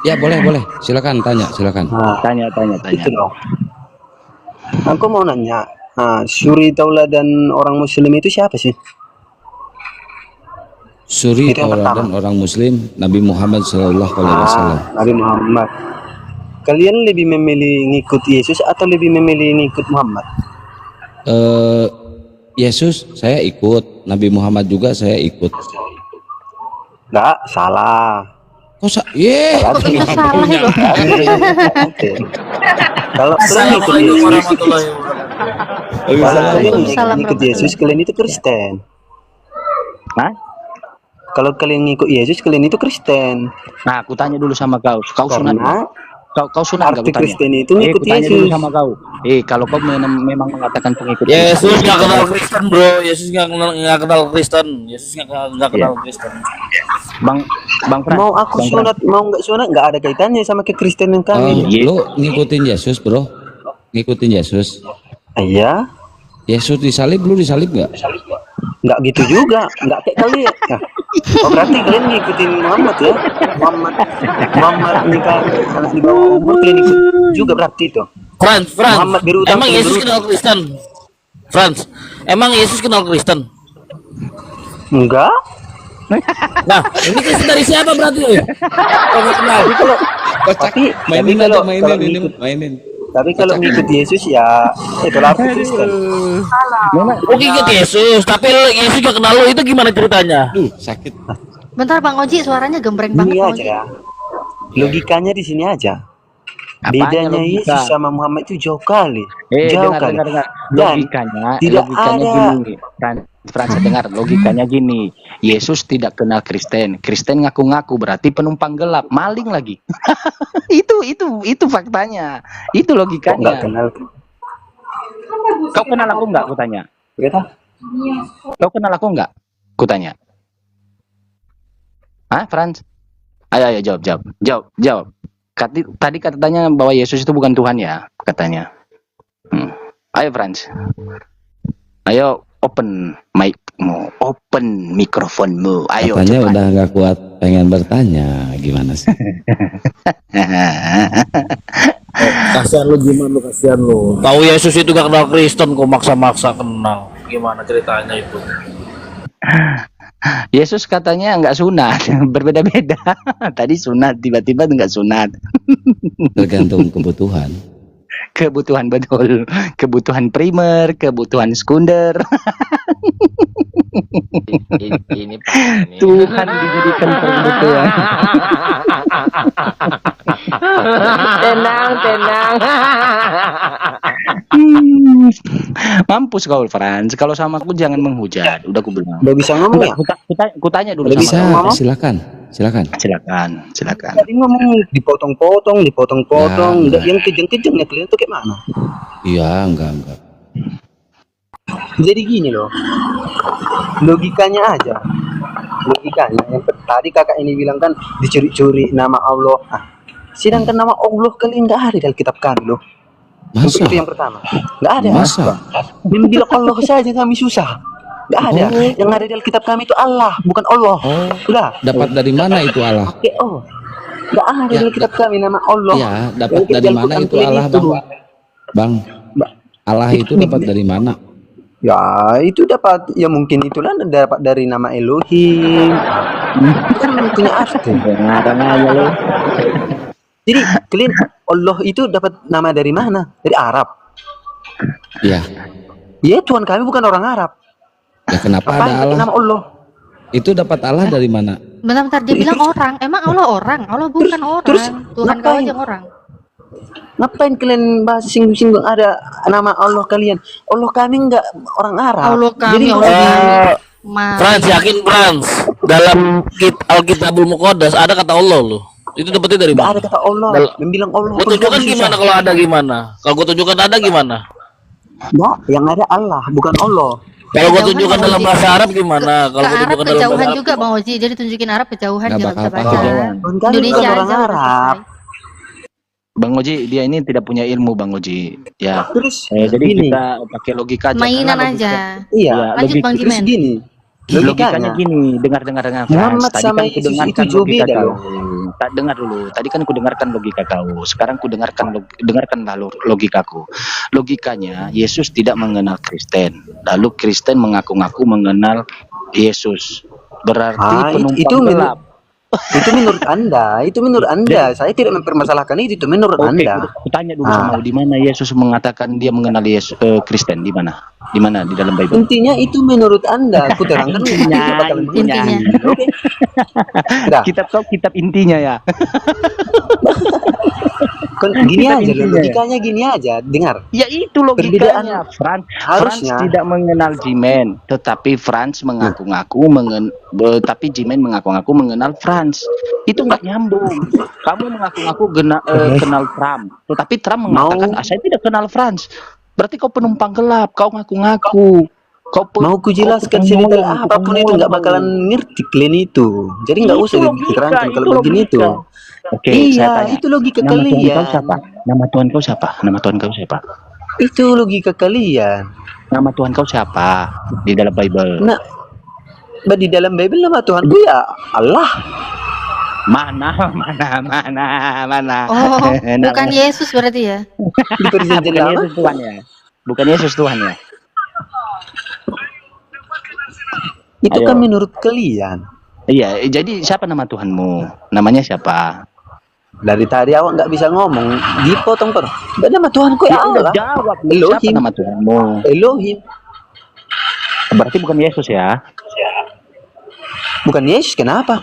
Speaker 1: Ya boleh. Silakan tanya, silakan.
Speaker 6: Nah,
Speaker 8: Tanya.
Speaker 6: itu dong. Aku mau nanya. Suri tauladan orang Muslim itu siapa sih?
Speaker 1: Suri
Speaker 6: Itu yang
Speaker 1: tauladan orang Muslim Nabi Muhammad Sallallahu Alaihi Wasallam.
Speaker 6: Nabi Muhammad. Kalian lebih memilih ngikut Yesus atau lebih memilih ngikut Muhammad?
Speaker 1: Yesus saya ikut, Nabi Muhammad juga saya ikut.
Speaker 6: Enggak, salah.
Speaker 1: Kok
Speaker 3: Kok bisa salah ya loh?
Speaker 6: Oke. Kalau kalian ngikut Yesus, kalau kalian
Speaker 3: Waalaikumsalam
Speaker 6: ngikut Yesus, kalian itu Kristen.
Speaker 8: Hah?
Speaker 6: Kalau kalian ngikut Yesus, kalian itu Kristen.
Speaker 8: Nah, aku tanya dulu sama kau. Kau sunat nggak? Kau sunat nggak
Speaker 9: Arti
Speaker 8: kutanya?
Speaker 9: Kristen itu ngikut
Speaker 8: Kutanya dulu
Speaker 9: Yesus.
Speaker 8: sama kau. Kalau kau memang mengatakan pengikut
Speaker 10: Yesus nggak kenal
Speaker 8: kau-
Speaker 10: Kristen bro. Yesus nggak kenal Kristen. Yesus nggak kenal Kristen.
Speaker 8: Bang Bang Fran,
Speaker 9: Mau aku
Speaker 8: Bang Fran.
Speaker 9: sunat, mau nggak sunat, nggak ada kaitannya sama kekristenan
Speaker 1: Oh,
Speaker 9: kami.
Speaker 1: lu ngikutin Yesus, bro? Ngikutin Yesus?
Speaker 9: Iya,
Speaker 1: Yesus disalib, lu disalib nggak?
Speaker 9: nggak gitu juga, nggak kayak kalian. Nah, oh berarti kalian ngikutin Muhammad ya? Muhammad nikah anak di bawah umur, kalian ikut juga berarti itu.
Speaker 10: Franz,
Speaker 9: Muhammad berutang,
Speaker 10: emang
Speaker 9: kalian
Speaker 10: Yesus
Speaker 9: berutang.
Speaker 10: kenal Kristen? Franz, emang Yesus kenal Kristen?
Speaker 9: Enggak.
Speaker 10: Nah, ini Kristen dari siapa berarti? Oh, nggak kenal.
Speaker 9: Tapi
Speaker 1: Mainin
Speaker 9: kalau
Speaker 1: aja, mainin ini,
Speaker 9: ngikut,
Speaker 1: mainin.
Speaker 9: tapi kalau ngikut Yesus ya itulah arti Kristen.
Speaker 10: Oh, ikut Yesus, tapi Yesus nggak kenal lu, itu gimana ceritanya?
Speaker 1: Duh, sakit.
Speaker 3: Bentar Bang Oji, suaranya gembreng banget
Speaker 9: Ini
Speaker 3: Bang
Speaker 9: aja
Speaker 3: Oji.
Speaker 9: ya. Logikanya di sini aja.
Speaker 8: Apanya
Speaker 9: Bedanya
Speaker 8: logika?
Speaker 9: Yesus sama Muhammad itu jauh kali. Jauh
Speaker 8: dengar,
Speaker 9: kali.
Speaker 8: dengar.
Speaker 9: Dan tidak
Speaker 8: Logikanya
Speaker 9: ada.
Speaker 8: gini. Frans, dengar. Logikanya gini. Yesus tidak kenal Kristen. Kristen ngaku-ngaku berarti penumpang gelap, maling lagi. itu faktanya. Itu
Speaker 9: Kok nggak
Speaker 8: logikanya.
Speaker 9: kenal?
Speaker 8: Kau kenal aku nggak? Kutanya.
Speaker 9: Kita
Speaker 8: Kau kenal aku nggak? Kutanya. Hah, Frans? Ayo, jawab. Tadi katanya bahwa Yesus itu bukan Tuhan ya, katanya. Ayo, Frans. Ayo, open mic-mu, open mikrofonmu. Ayo,
Speaker 1: Katanya
Speaker 8: cepat.
Speaker 1: udah nggak kuat pengen bertanya, gimana sih?
Speaker 10: Kasihan lu, gimana lu, kasihan lu. Tahu Yesus itu gak kenal Kristen, kok maksa-maksa kenal. Gimana ceritanya itu?
Speaker 8: Yesus katanya nggak sunat, berbeda-beda. Tadi sunat, tiba-tiba nggak sunat.
Speaker 1: Tergantung kebutuhan.
Speaker 8: Kebutuhan betul, kebutuhan primer, kebutuhan sekunder.
Speaker 11: Ini Pak, ini.
Speaker 8: Tuhan dijadikan kebutuhan.
Speaker 11: Tenang.
Speaker 8: Mampus kau, Frans. Kalau sama aku jangan menghujat. Udah aku bilang.
Speaker 9: udah bisa ngomong ya?
Speaker 8: Kutanya dulu
Speaker 9: Udah
Speaker 8: sama
Speaker 9: bisa
Speaker 8: kau.
Speaker 9: ngomong?
Speaker 1: Silakan.
Speaker 8: Silakan.
Speaker 9: Tadi ngomong dipotong-potong.
Speaker 1: Ya,
Speaker 9: Yang kejang-kejang ya kalian tuh kayak mana?
Speaker 1: Iya, enggak.
Speaker 9: Jadi gini loh, logikanya aja. Logikanya yang tadi kakak ini bilang kan dicuri-curi nama Allah. Nah, sedangkan nama Allah kalian nggak ada dalam kitab kami loh.
Speaker 1: Masa?
Speaker 9: Itu yang pertama, nggak ada.
Speaker 1: Masa?
Speaker 9: Membilang Allah saja kami susah. Nggak ada.
Speaker 1: Oh.
Speaker 9: Yang ada dalam kitab kami itu Allah, bukan Allah. Udah.
Speaker 1: Dapat dari mana itu Allah?
Speaker 9: Oke, oh. Nggak ada
Speaker 1: Ya,
Speaker 9: dalam kitab kami nama Allah.
Speaker 1: Iya, dapat
Speaker 9: Yang
Speaker 1: dari
Speaker 9: dalam
Speaker 1: mana
Speaker 9: Quran
Speaker 1: itu
Speaker 9: kalian
Speaker 1: Allah,
Speaker 9: itu.
Speaker 1: Bang? Bang, Allah itu dapat dari mana?
Speaker 9: Ya itu dapat, ya mungkin itulah dapat dari nama Elohim. Kan punya arti. Jadi kalian Allah itu dapat nama dari mana? Dari Arab.
Speaker 1: Iya.
Speaker 9: Ya Tuhan kami bukan orang Arab.
Speaker 1: Ya kenapa
Speaker 9: Apa
Speaker 1: ada Allah?
Speaker 9: nama Allah?
Speaker 1: Itu dapat Allah dari mana?
Speaker 3: Bentar, dia bilang orang. Emang Allah orang? Allah bukan orang.
Speaker 9: terus
Speaker 3: Tuhan kau
Speaker 9: ngapain?
Speaker 3: aja orang.
Speaker 9: Ngapain kalian bahas singgung-singgung ada nama Allah kalian? Allah kami enggak orang Arab.
Speaker 3: Allah kami,
Speaker 9: Jadi
Speaker 3: Allah kami.
Speaker 10: Frans, yakin Frans? Dalam Alkitabul Muqaddas ada kata Allah loh. Itu dapetnya dari
Speaker 9: enggak
Speaker 10: mana?
Speaker 9: ada kata Allah. Membilang Allah.
Speaker 10: Gua tunjukkan gimana kalau ada gimana? Kalau gua tunjukkan ada gimana?
Speaker 9: Enggak, yang ada Allah, bukan Allah.
Speaker 10: Kalau gua
Speaker 3: Kejauhan,
Speaker 10: tunjukkan
Speaker 3: Bang
Speaker 10: dalam
Speaker 3: Oji.
Speaker 10: bahasa Arab gimana? Kalau
Speaker 3: Ke
Speaker 10: gua
Speaker 3: Arab
Speaker 10: tunjukkan dalam bahasa
Speaker 3: kejauhan
Speaker 10: Arab.
Speaker 3: juga Bang Oji. Jadi tunjukin Arab kejauhan
Speaker 1: Nggak
Speaker 3: dia nggak
Speaker 1: bakal
Speaker 3: bisa baca.
Speaker 1: paham.
Speaker 9: Tuhan kami
Speaker 3: Indonesia
Speaker 9: bukan orang
Speaker 3: aja udah
Speaker 9: Arab.
Speaker 3: selesai.
Speaker 8: Bang Oji, dia ini tidak punya ilmu, Bang Oji. Ya.
Speaker 9: Terus
Speaker 8: Jadi
Speaker 9: gini.
Speaker 8: kita pakai logika aja.
Speaker 3: Mainan
Speaker 8: Karena
Speaker 3: aja.
Speaker 9: Iya,
Speaker 8: Ya,
Speaker 3: Lanjut Bang
Speaker 9: terus
Speaker 3: Jimen.
Speaker 9: gini.
Speaker 8: logikanya gini, dengar dengan Frans.
Speaker 9: Muhammad
Speaker 8: Tadi
Speaker 9: sama
Speaker 8: kan
Speaker 9: Yesus
Speaker 8: kudengarkan
Speaker 9: itu jauh
Speaker 8: logika
Speaker 9: beda
Speaker 8: kau.
Speaker 9: loh.
Speaker 8: Tak dengar dulu. Tadi kan kudengarkan logika kau. Sekarang dengarkanlah logikaku. Logikanya Yesus tidak mengenal Kristen. Lalu Kristen mengaku-ngaku mengenal Yesus. Berarti penumpang gelap.
Speaker 9: Itu menurut Anda. Saya tidak mempermasalahkan itu menurut Anda.
Speaker 8: Aku tanya dulu sama di mana Yesus mengatakan dia mengenal Yesus Kristen, di mana? Di mana di dalam Bible?
Speaker 9: Intinya itu menurut Anda. Aku terangkan
Speaker 8: Intinya.
Speaker 9: Oke. Dah.
Speaker 8: Kitab intinya ya.
Speaker 9: Gini
Speaker 8: Kita
Speaker 9: aja loh,
Speaker 8: intinya.
Speaker 9: logikanya gini aja, dengar.
Speaker 8: Ya itu logikanya. Frans
Speaker 9: Harusnya
Speaker 8: tidak mengenal Jimen, tetapi Frans mengaku-ngaku tapi Jimen mengaku-ngaku mengenal Frans. Itu nggak nyambung. Kamu mengaku-ngaku kenal Trump, tetapi Trump mengatakan saya tidak kenal Frans. Berarti kau penumpang gelap, kau ngaku-ngaku.
Speaker 9: mau ku jelaskan cerita apapun itu nggak bakalan ngerti kalian itu. Jadi nggak usah diterangkan kalau begini itu.
Speaker 8: Oke,
Speaker 9: Iya,
Speaker 8: saya tanya.
Speaker 9: itu logika
Speaker 8: Nama Tuhan
Speaker 9: kalian.
Speaker 8: kau siapa? Nama Tuhan kau siapa? Nama Tuhan kau siapa?
Speaker 9: Itu logika kalian.
Speaker 8: Nama Tuhan kau siapa di dalam Bible?
Speaker 9: Nah, di dalam Bible nama Tuhanku ya Allah.
Speaker 8: Mana?
Speaker 3: Oh, bukan Yesus berarti ya?
Speaker 9: Di perjanjian
Speaker 8: Bukan
Speaker 9: lama.
Speaker 8: Yesus Tuhan ya. Bukan Yesus Tuhan ya.
Speaker 9: Itu
Speaker 8: Ayo.
Speaker 9: kan menurut kalian.
Speaker 8: Iya, jadi siapa nama Tuhanmu? Namanya siapa?
Speaker 9: Dari tadi awak nggak bisa ngomong, dipotong terus. Nama Tuhanku ya
Speaker 8: udah
Speaker 9: Allah.
Speaker 8: jawab. Siapa
Speaker 9: Elohim.
Speaker 8: nama Tuhanmu?
Speaker 9: Elohim.
Speaker 8: Berarti bukan Yesus ya?
Speaker 9: Bukan Yesus, kenapa?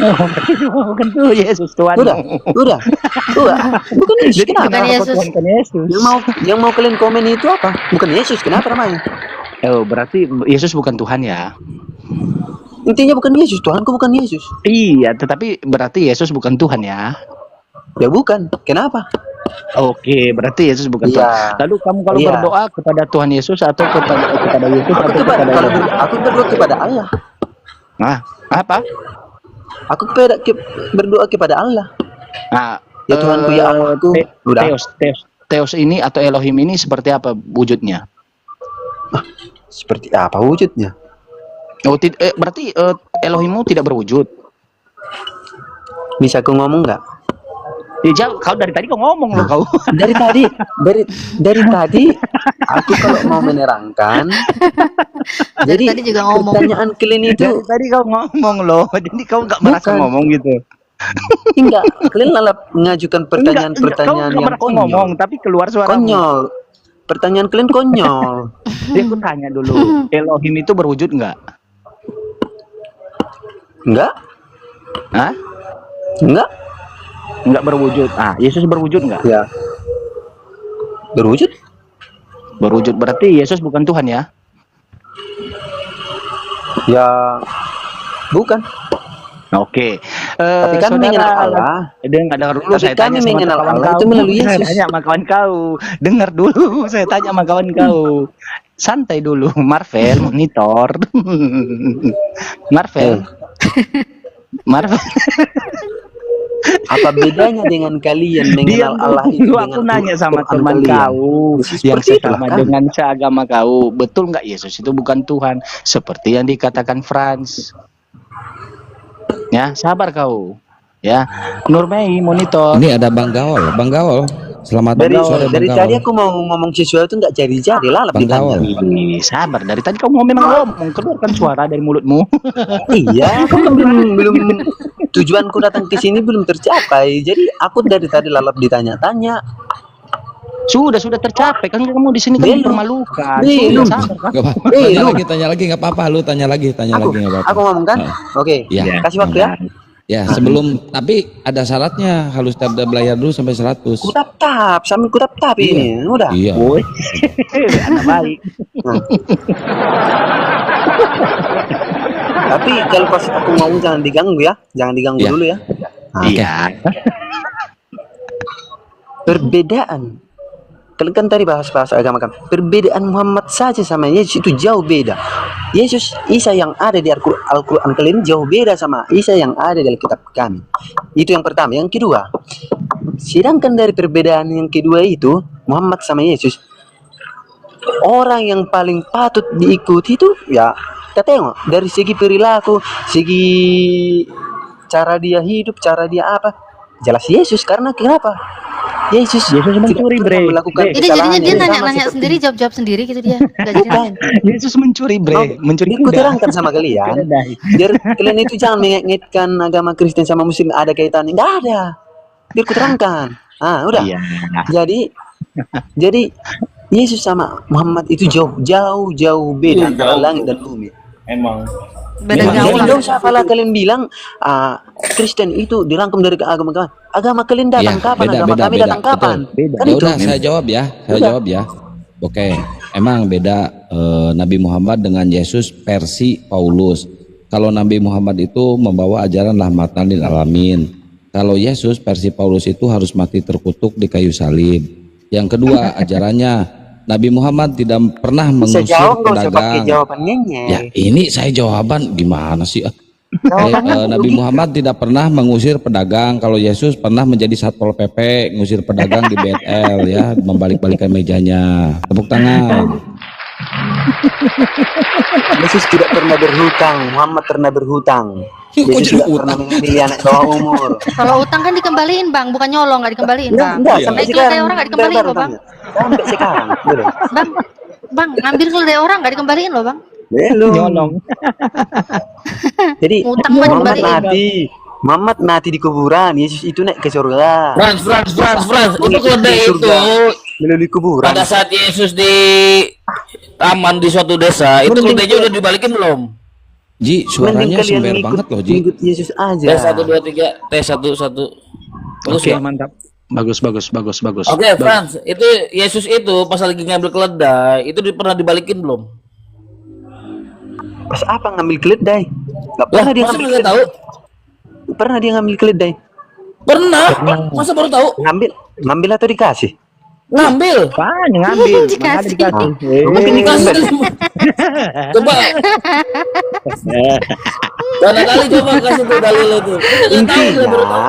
Speaker 8: Oh, berarti bukan tuh Yesus Tuhan.
Speaker 9: Udah. Bukan Yesus,
Speaker 8: Jadi
Speaker 9: kenapa?
Speaker 3: Bukan Yesus.
Speaker 8: Bukan Yesus.
Speaker 9: Yang mau kalian komen itu apa? Bukan Yesus, kenapa namanya?
Speaker 8: Oh, berarti Yesus bukan Tuhan ya?
Speaker 9: Intinya bukan Yesus, Tuhanku bukan Yesus.
Speaker 8: Iya, tetapi berarti Yesus bukan Tuhan ya?
Speaker 9: Ya bukan, kenapa?
Speaker 8: Oke, berarti Yesus bukan
Speaker 9: Iya.
Speaker 8: Tuhan. Lalu kamu kalau
Speaker 9: Iya.
Speaker 8: berdoa kepada Tuhan Yesus atau kepada Yesus atau kepada
Speaker 9: Aku berdoa kepada Allah.
Speaker 8: Nah, apa?
Speaker 9: Aku berdoa kepada Allah.
Speaker 8: Nah,
Speaker 9: Ya Tuhanku, ya Allahku. Udah.
Speaker 8: Theos ini atau Elohim ini seperti apa wujudnya?
Speaker 9: Seperti apa wujudnya?
Speaker 8: Oh, berarti Elohimmu tidak berwujud.
Speaker 9: Bisa aku ngomong nggak?
Speaker 8: Ya, kau dari tadi kau ngomong loh kau.
Speaker 9: Dari tadi aku kalau mau menerangkan. Jadi
Speaker 3: tadi juga ngomong.
Speaker 9: pertanyaan kalian itu
Speaker 8: Dari tadi kau ngomong loh. Jadi kau nggak merasa
Speaker 9: Bukan.
Speaker 8: ngomong gitu.
Speaker 9: enggak. Kalian malah mengajukan pertanyaan-pertanyaan
Speaker 8: Kau nggak
Speaker 9: yang
Speaker 8: merasa ngomong,
Speaker 9: konyol.
Speaker 8: tapi keluar suara.
Speaker 9: Konyol. Pertanyaan kalian konyol.
Speaker 8: Jadi aku tanya dulu, Elohim itu berwujud nggak?
Speaker 9: Enggak?
Speaker 8: Hah?
Speaker 9: Enggak?
Speaker 8: Nggak berwujud. Ah, Yesus berwujud nggak?
Speaker 9: Ya. Berwujud?
Speaker 8: Berwujud berarti Yesus bukan Tuhan ya?
Speaker 9: Ya bukan.
Speaker 8: Oke.
Speaker 9: Tapi kami mengenal Allah.
Speaker 8: Dengar dulu,
Speaker 9: Tapi
Speaker 8: saya
Speaker 9: kami
Speaker 8: tanya sama
Speaker 9: mengenal
Speaker 8: kawan
Speaker 9: Allah
Speaker 8: kau.
Speaker 9: itu melalui
Speaker 8: Saya
Speaker 9: Yesus.
Speaker 8: tanya sama kawan kau. Dengar dulu, saya tanya sama kawan kau. Santai dulu, Marvel monitor. Marvel. Marvel.
Speaker 9: Apa bedanya dengan kalian mengenal Allah itu
Speaker 8: Dulu
Speaker 9: dengan
Speaker 8: aku nanya sama
Speaker 9: Tuhan
Speaker 8: teman
Speaker 9: kalian?
Speaker 8: kau yang
Speaker 9: Seperti itulah
Speaker 8: sesama
Speaker 9: kan?
Speaker 8: dengan seagama kau, betul nggak Yesus itu bukan Tuhan seperti yang dikatakan Frans? Ya, sabar kau. Ya, Nurmei monitor.
Speaker 1: Ini ada Bang Gaol. Bang Gaol. Selamat sore Bang
Speaker 9: Dari
Speaker 1: Gaol.
Speaker 9: tadi aku mau ngomong sesuatu nggak jadi lalap
Speaker 1: Bang
Speaker 9: ditanya.
Speaker 1: Gaol.
Speaker 8: Ih, sabar, dari tadi kau memang ngomong, keluarkan suara dari mulutmu.
Speaker 9: Iya, aku kan belum tujuanku datang ke sini belum tercapai. Jadi aku dari tadi lalap ditanya-tanya.
Speaker 8: Sudah tercapai kan kamu di sini kan
Speaker 9: Belum.
Speaker 8: dipermalukan.
Speaker 9: Belum.
Speaker 8: Sudah, sabar kan?
Speaker 1: Gak apa.
Speaker 9: lu.
Speaker 1: Tanya lagi nggak apa-apa. Lu tanya lagi
Speaker 9: Aku
Speaker 1: nggak apa-apa.
Speaker 9: aku ngomong kan? Oke.
Speaker 1: Iya.
Speaker 9: Kasih waktu ya.
Speaker 1: Ya, sebelum tapi ada syaratnya harus bayar dulu sampai 100.
Speaker 9: Kutap-tap, sambil kutap-tap ini. Udah.
Speaker 1: Iya.
Speaker 8: Woi. Anak baik.
Speaker 9: Tapi kalau pas aku ngomong jangan diganggu ya. Jangan diganggu
Speaker 1: Iya.
Speaker 9: dulu ya. Nah,
Speaker 8: Iya.
Speaker 9: perbedaan. Kalian kan tadi bahas agama kan. Perbedaan Muhammad saja sama Yesus itu jauh beda. Yesus, Isa yang ada di Al-Quran kalian jauh beda sama Isa yang ada di Alkitab kami. Itu yang pertama. Yang kedua, sedangkan dari perbedaan yang kedua itu Muhammad sama Yesus, orang yang paling patut diikuti itu ya kita tengok dari segi perilaku, segi cara dia hidup, cara dia apa, jelas Yesus. Karena kenapa? Yesus
Speaker 8: mencuri, bre.
Speaker 9: melakukan
Speaker 3: Jadi jadinya dia
Speaker 9: kesalahan yang sama
Speaker 3: nanya-nanya
Speaker 9: seperti-
Speaker 3: sendiri, jawab-jawab sendiri gitu dia. Nggak jadi nanya.
Speaker 8: Yesus mencuri, bre. Mencuri
Speaker 9: Biar ku terangkan sama kalian. Biar kalian itu jangan mengait-ngaitkan agama Kristen sama Muslim ada kaitannya. Nggak ada. Biar ku terangkan. Ah, udah.
Speaker 8: Iya.
Speaker 9: Jadi Yesus sama Muhammad itu jauh beda antara langit dan bumi.
Speaker 10: Emang
Speaker 3: Beda
Speaker 1: Memang
Speaker 3: jauh
Speaker 9: Jadi
Speaker 3: lah.
Speaker 9: dong siapalah kalian bilang Kristen itu dirangkum dari agama kalian. Agama kalian datang
Speaker 1: Ya,
Speaker 9: kapan?
Speaker 1: beda,
Speaker 9: Agama
Speaker 1: beda,
Speaker 9: kami
Speaker 1: beda.
Speaker 9: datang kapan?
Speaker 6: Beda.
Speaker 9: Kan
Speaker 1: Ya
Speaker 9: itu.
Speaker 1: udah, saya jawab ya. Saya
Speaker 9: Udah.
Speaker 1: jawab ya. Oke, emang beda Nabi Muhammad dengan Yesus versi Paulus. Kalau Nabi Muhammad itu membawa ajaran rahmatan lil alamin. Kalau Yesus versi Paulus itu harus mati terkutuk di kayu salib. Yang kedua, ajarannya Nabi Muhammad tidak pernah
Speaker 9: Bisa
Speaker 1: mengusir
Speaker 9: jawab nggak usah pakai
Speaker 1: pedagang.
Speaker 9: jawabannya.
Speaker 1: Ya, ini saya jawaban gimana sih?
Speaker 9: Jawabannya
Speaker 1: Nabi Muhammad tidak pernah mengusir pedagang. Kalau Yesus pernah menjadi satpol PP, ngusir pedagang di BTL ya, membalik-balikan mejanya. Tepuk tangan.
Speaker 9: Yesus tidak pernah berhutang, Muhammad pernah berhutang. Yesus tidak pernah mengambil anak bawah umur.
Speaker 3: Kalau utang kan dikembaliin bang, bukan nyolong, nggak dikembaliin bang.
Speaker 9: Enggak,
Speaker 3: Naik
Speaker 9: sampai
Speaker 3: keledai
Speaker 9: sekarang
Speaker 3: orang nggak dikembaliin loh bang.
Speaker 9: Sampai sekarang, belum.
Speaker 3: Bang, ngambil keledai orang nggak dikembaliin loh bang.
Speaker 9: Belum.
Speaker 6: Nyolong.
Speaker 9: Jadi
Speaker 3: Utang mah
Speaker 9: Muhammad
Speaker 3: dikembaliin.
Speaker 9: mati. Muhammad mati di kuburan, Yesus itu naik ke surga.
Speaker 10: Frans, itu
Speaker 9: Yesus
Speaker 10: keledai
Speaker 9: di surga
Speaker 10: itu
Speaker 9: melalui kuburan.
Speaker 10: pada saat Yesus di taman di suatu desa, itu keledainya udah dibalikin belum?
Speaker 1: Ji,
Speaker 9: Mending
Speaker 1: suaranya
Speaker 9: kalian
Speaker 1: sember
Speaker 9: ngikut,
Speaker 1: banget loh Ji.
Speaker 9: ngikut Yesus aja.
Speaker 10: Tes 1 2 3, tes 1 1. Bagus
Speaker 6: Oke,
Speaker 10: ya?
Speaker 6: mantap. Bagus.
Speaker 10: Oke, Frans, itu Yesus itu pas lagi ngambil keledai, itu pernah dibalikin belum?
Speaker 9: Pas apa ngambil keledai? Gak
Speaker 10: Lah,
Speaker 9: pernah dia
Speaker 10: masa
Speaker 9: ngambil
Speaker 10: nggak tahu?
Speaker 9: Pernah dia ngambil keledai?
Speaker 10: Pernah. Masa baru tahu?
Speaker 9: Ngambil atau dikasih?
Speaker 10: Ngambil.
Speaker 6: Apaan yang ngambil? Mana ada
Speaker 3: Dikasih.
Speaker 6: dikasih?
Speaker 9: Mungkin
Speaker 10: Dikasih.
Speaker 9: dikasih.
Speaker 10: Coba. Mana kali coba kasih tuh dalil itu.
Speaker 9: Intinya,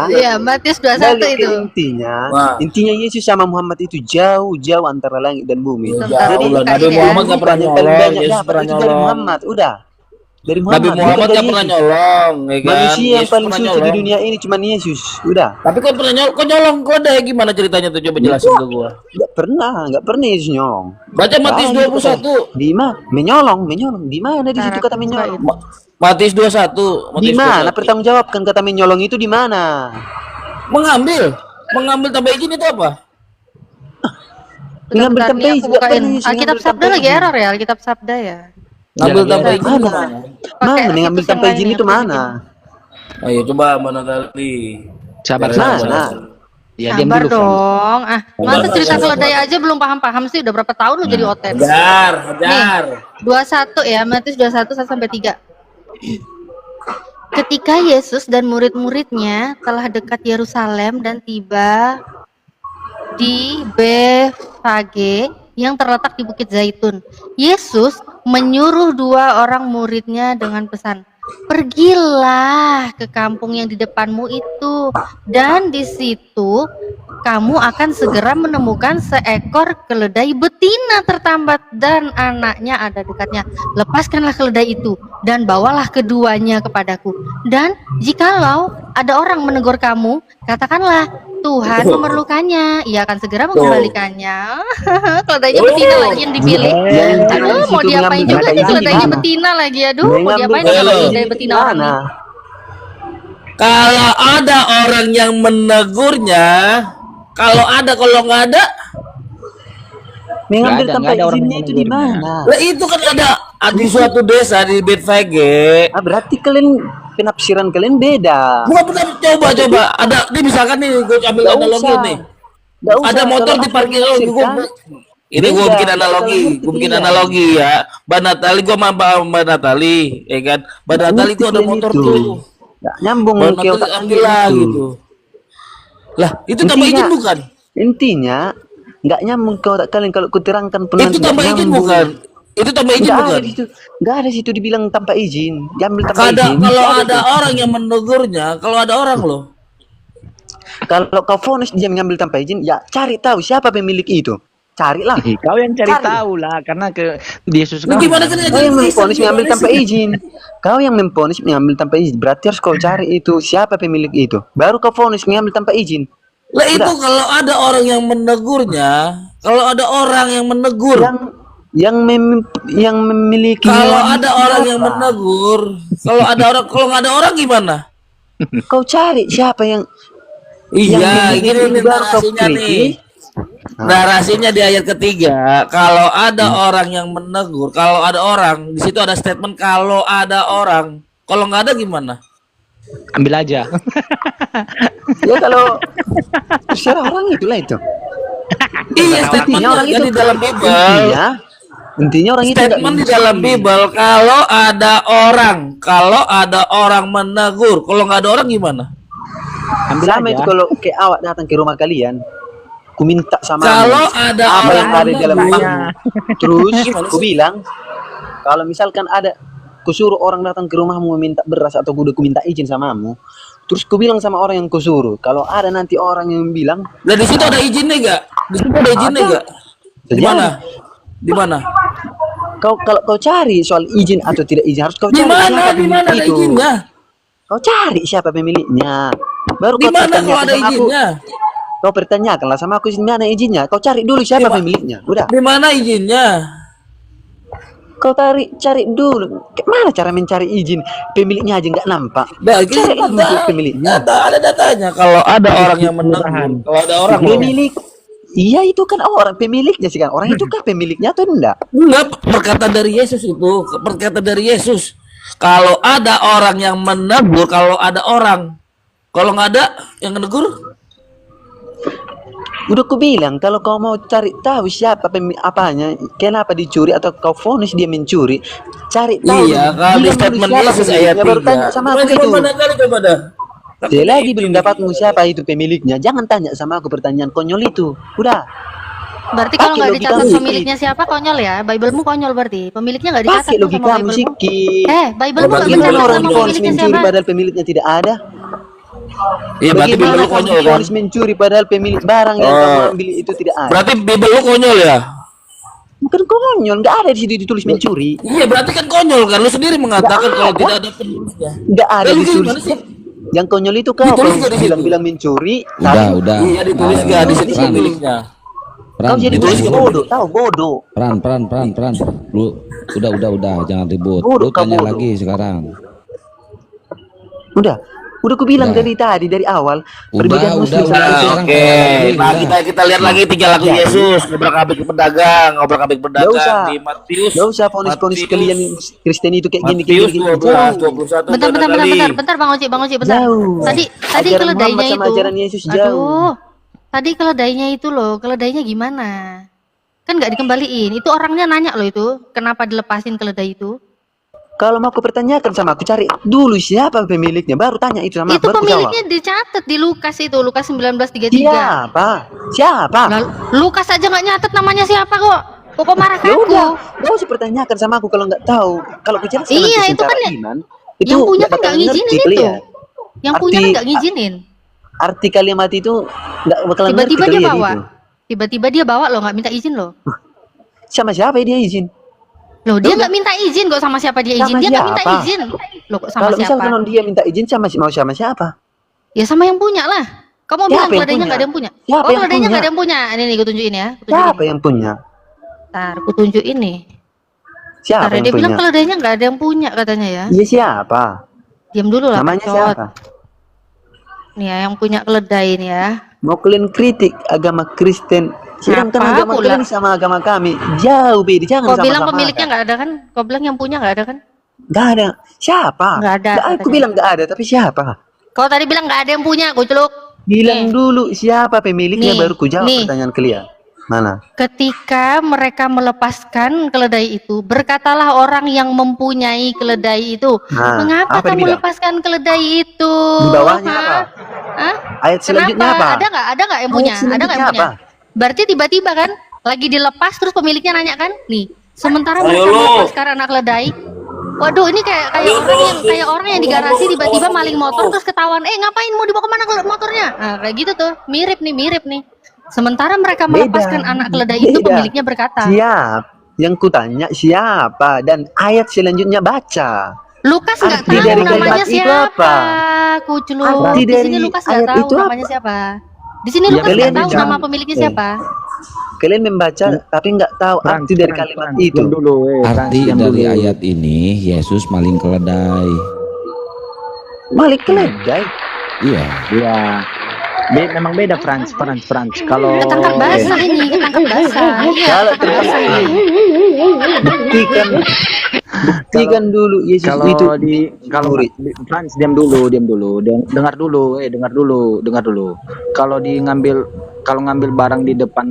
Speaker 3: Iya, Matius 21
Speaker 9: balik ke
Speaker 3: itu.
Speaker 9: intinya,
Speaker 10: Wah.
Speaker 9: intinya Yesus sama Muhammad itu jauh antara langit dan bumi.
Speaker 3: Sebentar,
Speaker 10: Jauh lah,
Speaker 3: buka
Speaker 10: Nabi
Speaker 3: ini ya.
Speaker 10: Muhammad nggak pernah
Speaker 9: Paling
Speaker 10: nyolong,
Speaker 9: banyak
Speaker 10: Yesus
Speaker 9: dapat
Speaker 10: pernah
Speaker 9: itu dari
Speaker 10: nyolong.
Speaker 9: Muhammad, udah. Dari
Speaker 10: Nabi
Speaker 9: Muhammad,
Speaker 10: Muhammad
Speaker 9: bukan
Speaker 10: nggak
Speaker 9: dari
Speaker 10: pernah
Speaker 9: Yesus.
Speaker 10: nyolong, ya kan?
Speaker 9: Manusia yang
Speaker 10: Yesus
Speaker 9: paling
Speaker 10: pernah
Speaker 9: suci di
Speaker 10: nyolong.
Speaker 9: dunia ini cuma Yesus. Udah.
Speaker 10: Tapi kok pernah nyolong? Kok nyolong keledai gimana ceritanya tuh? Coba jelasin ke gua.
Speaker 9: Nggak pernah Yesus nyolong.
Speaker 10: Baca Matius
Speaker 9: Nah, itu kata-
Speaker 10: 21.
Speaker 9: Di mana? Menyolong. Di mana di situ
Speaker 3: Ntar
Speaker 9: kata
Speaker 3: aku
Speaker 9: menyolong?
Speaker 10: Matius 21.
Speaker 9: Di
Speaker 10: Matius
Speaker 9: mana?
Speaker 10: 21.
Speaker 9: Pertanggungjawabkan kata menyolong itu di mana?
Speaker 10: Mengambil tanpa izin itu apa?
Speaker 9: Ngambil
Speaker 3: Bentar,
Speaker 9: tanpa
Speaker 3: nih
Speaker 9: izin,
Speaker 3: aku
Speaker 9: nggak
Speaker 3: bukain.
Speaker 9: pernah Yesus
Speaker 3: Alkitab
Speaker 9: ngambil
Speaker 3: Sabda
Speaker 9: tanpa
Speaker 3: lagi
Speaker 9: izin.
Speaker 3: error ya, Alkitab Sabda ya.
Speaker 10: Ngambil
Speaker 6: Ya,
Speaker 10: tanpa
Speaker 6: ya.
Speaker 10: izin
Speaker 9: Mana?
Speaker 10: gimana?
Speaker 9: Mana
Speaker 3: situs
Speaker 9: ngambil
Speaker 3: yang
Speaker 9: tanpa
Speaker 3: lain
Speaker 9: izin
Speaker 3: yang
Speaker 9: itu
Speaker 3: aku
Speaker 9: mana?
Speaker 10: Ayo coba mana kali.
Speaker 6: Sabar.
Speaker 9: Mana?
Speaker 6: Ya, diam
Speaker 3: Sabar
Speaker 6: dulu. Fran.
Speaker 3: dong. Masa cerita keledai aja belum paham-paham sih, udah berapa tahun lu jadi OTM?
Speaker 10: Hajar.
Speaker 3: 21 ya, Matius 21 1 sampai 3. Ketika Yesus dan murid-muridnya telah dekat Yerusalem dan tiba di Befage yang terletak di Bukit Zaitun, Yesus menyuruh 2 orang muridnya dengan pesan, "Pergilah ke kampung yang di depanmu itu, dan di situ kamu akan segera menemukan seekor keledai betina tertambat dan anaknya ada dekatnya. Lepaskanlah keledai itu dan bawalah keduanya kepadaku. Dan jikalau ada orang menegur kamu, katakanlah, Tuhan memerlukannya, ia akan segera mengembalikannya." Keledainya betina lagi yang dipilih. Aduh, mau diapain juga nih keledainya betina lagi. Aduh, mau diapain sama keledai betina orang ini?
Speaker 10: Kalau ada orang yang menegurnya, kalau nggak ada,
Speaker 9: Mengambil
Speaker 6: Nggak ada,
Speaker 9: tanpa
Speaker 6: nggak ada orang
Speaker 9: izinnya
Speaker 6: yang
Speaker 9: itu di
Speaker 6: menegurnya.
Speaker 9: mana?
Speaker 10: lah itu kan ada di suatu desa di Bethfage.
Speaker 9: Berarti kalian penafsiran kalian beda.
Speaker 10: Gua pernah coba. Ada nih misalkan nih gue ambil
Speaker 9: Nggak
Speaker 10: analogi
Speaker 9: usah.
Speaker 10: nih.
Speaker 9: Nggak usah,
Speaker 10: Ada motor
Speaker 9: kalau
Speaker 10: di parkir
Speaker 9: aku
Speaker 10: ini
Speaker 9: menafsirkan,
Speaker 10: gue
Speaker 9: beda.
Speaker 10: bikin analogi,
Speaker 9: Kalau
Speaker 10: gue bikin
Speaker 9: beda.
Speaker 10: analogi ya. Mbak Natali, gue sama Mbak Natali, ya kan? Mbak Natali itu ada motor tuh.
Speaker 9: Nggak nyambung
Speaker 10: Mbak
Speaker 9: ke
Speaker 10: Natali
Speaker 9: otak
Speaker 10: ambil lah
Speaker 9: kalian
Speaker 10: gitu. Lah itu tambah
Speaker 9: Intinya-
Speaker 10: izin bukan?
Speaker 9: Intinya nggak nyambung ke otak kalian kalau kuterangkan pernah
Speaker 10: Itu tambah izin bukan? Itu tambah izin
Speaker 9: Nggak
Speaker 10: bukan?
Speaker 9: ada di situ. Nggak ada di situ dibilang tanpa izin. Diambil tanpa
Speaker 10: Kalau
Speaker 9: izin.
Speaker 10: kalau
Speaker 9: Nggak
Speaker 10: ada
Speaker 9: tuh.
Speaker 10: orang yang menegurnya, kalau ada orang loh.
Speaker 9: Kalau kau vonis dia mengambil tanpa izin, ya cari tahu siapa pemilik itu. Carilah.
Speaker 6: Kau yang cari
Speaker 9: Cari.
Speaker 6: tahu lah, karena ke Yesus
Speaker 10: Lu
Speaker 6: kau.
Speaker 10: gimana kan
Speaker 9: Kau yang memvonis mengambil tanpa izin. Kau yang memvonis mengambil tanpa izin. Berarti harus kau cari itu siapa pemilik itu. Baru kau vonis mengambil tanpa izin.
Speaker 10: Lah itu
Speaker 9: Udah.
Speaker 10: kalau ada orang yang menegurnya, kalau ada orang yang menegur,
Speaker 9: Yang memiliki
Speaker 10: kalau
Speaker 9: hewan
Speaker 10: ada
Speaker 9: itu
Speaker 10: orang
Speaker 9: siapa?
Speaker 10: yang menegur, kalau nggak ada orang gimana?
Speaker 9: Kau cari siapa yang
Speaker 10: Iya,
Speaker 9: memiliki
Speaker 10: gini
Speaker 9: itu
Speaker 10: nih
Speaker 9: baru kau
Speaker 10: narasinya nih.
Speaker 9: kritik.
Speaker 10: Narasinya di ayat ketiga, kalau ada orang yang menegur, kalau ada orang, di situ ada statement kalau ada orang. Kalau nggak ada gimana?
Speaker 8: Ambil aja.
Speaker 9: Ya kalau terserah orang itulah itu.
Speaker 10: Iya, statementnya
Speaker 9: orang
Speaker 10: kan
Speaker 9: itu
Speaker 10: di dalam Bible.
Speaker 9: Intinya orang itu
Speaker 10: Statement di dalam Bible, kalau ada orang menegur, kalau nggak ada orang gimana?
Speaker 9: ambil sama itu kalau kayak awak datang ke rumah kalian, ku minta sama
Speaker 10: Kalau ada
Speaker 9: apa
Speaker 10: orang
Speaker 9: yang ada di dalam
Speaker 10: menegur.
Speaker 9: rumahmu. Terus ku bilang kalau misalkan ada kusuruh orang datang ke rumahmu meminta beras atau ku minta izin samamu, terus ku bilang sama orang yang kusuruh, kalau ada nanti orang yang bilang,
Speaker 10: Nah, di situ ada izinnya nggak? Di situ ada izinnya nggak? Di mana? Di mana?
Speaker 9: kalau kau cari soal izin atau tidak izin harus kau
Speaker 10: Di
Speaker 9: cari
Speaker 10: mana?
Speaker 9: siapa
Speaker 10: Di mana ada
Speaker 9: pemilik itu.
Speaker 10: izinnya?
Speaker 9: Kau cari siapa pemiliknya. Baru
Speaker 10: Di
Speaker 9: kau
Speaker 10: mana kalau
Speaker 9: pertanyakan
Speaker 10: ada
Speaker 9: sama aku.
Speaker 10: izinnya?
Speaker 9: Kau pertanyakanlah sama aku di mana izinnya. Kau cari dulu siapa pemiliknya. Udah.
Speaker 10: Di mana izinnya?
Speaker 9: Kau cari dulu. Mana cara mencari izin? Pemiliknya aja nggak nampak.
Speaker 10: Nah,
Speaker 9: Cari dulu pemiliknya.
Speaker 10: ada datanya. Kalau ada orang yang menegur, kalau ada orang loh.
Speaker 9: Pemilik. Iya itu kan orang pemiliknya sih kan. Orang itu kan pemiliknya atau enggak?
Speaker 10: Enggak, perkataan dari Yesus itu, perkataan dari Yesus. Kalau ada orang yang menegur, kalau ada orang, kalau nggak ada yang menegur,
Speaker 9: Udah ku bilang kalau kau mau cari tahu siapa apanya, kenapa dicuri atau kau vonis dia mencuri, cari tahu.
Speaker 10: iya. Kalau di
Speaker 9: Bilang dulu
Speaker 10: statement
Speaker 9: siapa
Speaker 10: Yesus
Speaker 9: pemiliknya,
Speaker 10: ayat
Speaker 9: baru tanya
Speaker 10: 3.
Speaker 9: sama aku itu.
Speaker 10: Coba kali coba dah.
Speaker 9: Dia lagi belum dapatmu siapa itu pemiliknya. Jangan tanya sama aku pertanyaan konyol itu. Udah.
Speaker 3: Berarti kalau
Speaker 9: Pakai
Speaker 3: nggak
Speaker 9: logika
Speaker 3: dicatat
Speaker 9: musik.
Speaker 3: pemiliknya siapa konyol ya? Biblemu konyol berarti. Pemiliknya nggak dicatat
Speaker 9: Pakai
Speaker 3: tuh
Speaker 9: logika
Speaker 3: sama Biblemu.
Speaker 9: musiki.
Speaker 3: Biblemu nggak
Speaker 9: Bagaimana
Speaker 3: mencatat
Speaker 9: orang
Speaker 3: sama
Speaker 9: divonis
Speaker 3: pemiliknya
Speaker 9: mencuri
Speaker 3: siapa?
Speaker 9: padahal pemiliknya tidak ada?
Speaker 10: Iya, berarti
Speaker 9: Bagaimana
Speaker 10: Bible lu
Speaker 9: kamu
Speaker 10: konyol kan?
Speaker 9: divonis mencuri padahal pemilik barang yang kamu ambil itu tidak ada?
Speaker 10: Berarti Bible lu konyol ya?
Speaker 9: Bukan konyol, nggak ada di situ ditulis mencuri.
Speaker 10: Iya, berarti kan konyol kan? Lu sendiri mengatakan kalau tidak ada penulisnya.
Speaker 9: Nggak ada
Speaker 10: Lalu
Speaker 9: ditulis.
Speaker 10: gimana sih?
Speaker 9: Yang konyol itu kau
Speaker 10: Ditulis
Speaker 9: kalau
Speaker 10: nggak di situ?
Speaker 9: bilang mencuri.
Speaker 1: Udah.
Speaker 10: Iya, ditulis
Speaker 1: Nah,
Speaker 10: nggak di situ
Speaker 1: Pran,
Speaker 10: pemiliknya?
Speaker 9: Kau jadi
Speaker 10: ditulis nggak?
Speaker 9: bodoh, tahu bodoh.
Speaker 1: Pran. Lu udah, jangan ribut.
Speaker 9: Bodoh,
Speaker 1: Lu tanya
Speaker 9: kamu bodoh.
Speaker 1: lagi sekarang.
Speaker 9: Udah ku bilang
Speaker 1: Udah.
Speaker 9: dari awal.
Speaker 1: Udah,
Speaker 9: Perbedaan muslim sama
Speaker 1: udah.
Speaker 9: Kristen.
Speaker 10: Oke, nah kita lihat lagi 3 lagu
Speaker 9: Ya.
Speaker 10: Yesus, ngobrol-ngabik pedagang, ngobrol-ngabik
Speaker 9: Nggak usah.
Speaker 10: pedagang di Matius.
Speaker 9: Nggak usah vonis-vonis
Speaker 10: Matius.
Speaker 9: kalian Kristen itu kayak gini.
Speaker 10: Matius
Speaker 9: Jauh.
Speaker 10: 12, 21
Speaker 3: Bentar, Bang Oci, bentar.
Speaker 9: Jauh.
Speaker 3: Tadi
Speaker 9: Ajaran
Speaker 3: keledainya
Speaker 9: Muhammad sama
Speaker 3: itu.
Speaker 9: ajaran Yesus jauh.
Speaker 3: Aduh. Tadi keledainya itu loh, keledainya gimana? Kan nggak dikembaliin. Itu orangnya nanya loh itu, kenapa dilepasin keledai itu?
Speaker 9: Kalau mau aku pertanyakan sama aku cari dulu siapa pemiliknya, baru tanya itu sama
Speaker 3: Itu
Speaker 9: aku, baru ku jawab.
Speaker 3: pemiliknya dicatat di Lukas itu, Lukas 19:33.
Speaker 9: Siapa?
Speaker 3: Nah, Lukas aja nggak nyatet namanya siapa kok. Kok marah
Speaker 9: Ya
Speaker 3: aku?
Speaker 9: udah, nggak usah pertanyakan sama aku kalau nggak tahu. Kalau bicara
Speaker 3: Iya, itu kan
Speaker 9: iman,
Speaker 3: yang punya kan nggak
Speaker 9: bakalan
Speaker 3: ngizinin
Speaker 9: ngerti
Speaker 3: itu.
Speaker 9: kalian.
Speaker 3: Yang punya kan
Speaker 9: Arti-
Speaker 3: nggak ngizinin.
Speaker 9: Arti kalimat itu nggak bakalan ngerti
Speaker 3: Tiba-tiba dia
Speaker 9: kalian
Speaker 3: bawa.
Speaker 9: itu.
Speaker 3: Tiba-tiba dia bawa loh, nggak minta izin loh.
Speaker 9: Sama siapa dia izin?
Speaker 3: Loh, dia nggak minta izin kok sama siapa dia izin.
Speaker 9: Sama
Speaker 3: Dia nggak minta
Speaker 9: siapa?
Speaker 3: izin. Loh, kok sama
Speaker 9: Kalau misal
Speaker 3: siapa?
Speaker 9: kalau dia minta izin mau sama siapa?
Speaker 3: Ya sama yang punya lah. Kamu
Speaker 9: Siapa
Speaker 3: bilang
Speaker 9: yang
Speaker 3: keledainya
Speaker 9: punya?
Speaker 3: nggak ada yang punya.
Speaker 9: Siapa
Speaker 3: Oh,
Speaker 9: yang
Speaker 3: keledainya
Speaker 9: punya?
Speaker 3: nggak ada yang punya. Ini nih, gue tunjukin ya. Gua tunjukin
Speaker 9: Siapa
Speaker 3: nih.
Speaker 9: yang punya?
Speaker 3: Ntar, gue tunjukin nih.
Speaker 9: Siapa
Speaker 3: Karena
Speaker 9: yang
Speaker 3: dia bilang
Speaker 9: punya?
Speaker 3: keledainya nggak ada yang punya katanya ya.
Speaker 9: Iya siapa?
Speaker 3: Diam dulu lah.
Speaker 9: Namanya
Speaker 3: bacot.
Speaker 9: siapa?
Speaker 3: Nih ya, yang punya keledai nih ya.
Speaker 9: Mau kalian kritik agama Kristen, sedangkan
Speaker 3: Apa
Speaker 9: agama
Speaker 3: pula?
Speaker 9: kalian sama agama kami jauh beda. Jangan
Speaker 3: Kau
Speaker 9: sama-sama.
Speaker 3: bilang pemiliknya nggak ada kan? Kau bilang yang punya nggak ada kan?
Speaker 9: Nggak ada. Siapa?
Speaker 3: Nggak ada,
Speaker 9: Aku
Speaker 3: katanya.
Speaker 9: bilang nggak ada, tapi siapa?
Speaker 3: Kau tadi bilang nggak ada yang punya, gue celuk.
Speaker 9: Bilang dulu siapa pemiliknya
Speaker 3: Nih,
Speaker 9: baru ku jawab
Speaker 3: nih.
Speaker 9: pertanyaan kalian. Mana?
Speaker 3: Ketika mereka melepaskan keledai itu, berkatalah orang yang mempunyai keledai itu,
Speaker 9: Nah,
Speaker 3: mengapa
Speaker 9: apa
Speaker 3: kamu
Speaker 9: dibilang?
Speaker 3: lepaskan keledai itu?
Speaker 9: Di bawahnya
Speaker 3: Hah?
Speaker 9: apa?
Speaker 3: Hah?
Speaker 9: Ayat selanjutnya
Speaker 3: Kenapa?
Speaker 9: apa?
Speaker 3: Ada nggak yang punya?
Speaker 9: Ayat
Speaker 3: Ada nggak yang
Speaker 9: selanjutnya
Speaker 3: punya?
Speaker 9: apa?
Speaker 3: Berarti tiba-tiba kan, lagi dilepas terus pemiliknya nanya kan, nih, sementara
Speaker 10: Ayo
Speaker 3: mereka
Speaker 10: lu.
Speaker 3: melepaskan anak keledai. Waduh, ini kayak orang yang di garasi tiba-tiba maling motor terus ketahuan, ngapain mau dibawa kemana motornya? Nah, kayak gitu tuh, mirip nih. Sementara mereka melepaskan anak keledai itu,
Speaker 9: Beda.
Speaker 3: pemiliknya berkata,
Speaker 9: Siap? Yang kutanya siapa? Dan ayat selanjutnya baca.
Speaker 3: Lukas nggak
Speaker 9: Arti
Speaker 3: tahu
Speaker 9: dari
Speaker 3: namanya
Speaker 9: kalimat itu
Speaker 3: siapa.
Speaker 9: apa?
Speaker 3: Kuculuk.
Speaker 9: Arti
Speaker 3: Di sini
Speaker 9: dari
Speaker 3: Lukas nggak
Speaker 9: ayat
Speaker 3: tahu
Speaker 9: itu
Speaker 3: namanya siapa. Di sini
Speaker 9: Ya,
Speaker 3: Lukas
Speaker 9: kalian
Speaker 3: nggak tahu
Speaker 9: jangan-
Speaker 3: nama pemiliknya siapa.
Speaker 9: Kalian membaca tapi nggak tahu arti dari kalimat itu.
Speaker 1: Arti dari ayat ini, Yesus maling keledai.
Speaker 9: Malik keledai.
Speaker 1: Iya.
Speaker 6: Iya.
Speaker 8: Memang beda Franz. Kalau
Speaker 3: Ketangkap basah ini, ketangkap basah. Iya,
Speaker 9: Kalau
Speaker 3: ketangkap basah ini.
Speaker 9: buktikan dulu Yesus
Speaker 8: kalau
Speaker 9: itu
Speaker 8: kalau Franz diam dulu, dengar dulu. Kalau ngambil barang di depan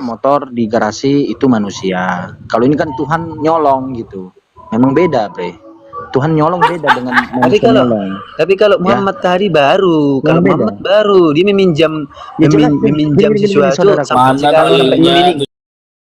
Speaker 8: motor di garasi itu manusia. Kalau ini kan Tuhan nyolong gitu. Memang beda, Bre. Tuhan nyolong beda dengan manusia nyolong.
Speaker 9: tapi kalau Muhammad tadi baru, kalau
Speaker 8: Beda.
Speaker 9: Muhammad baru dia meminjam
Speaker 8: Ya, jelas,
Speaker 9: meminjam
Speaker 8: gini,
Speaker 9: sesuatu
Speaker 8: saudara.
Speaker 9: sampai
Speaker 10: Mana
Speaker 9: sekarang
Speaker 10: dalilnya?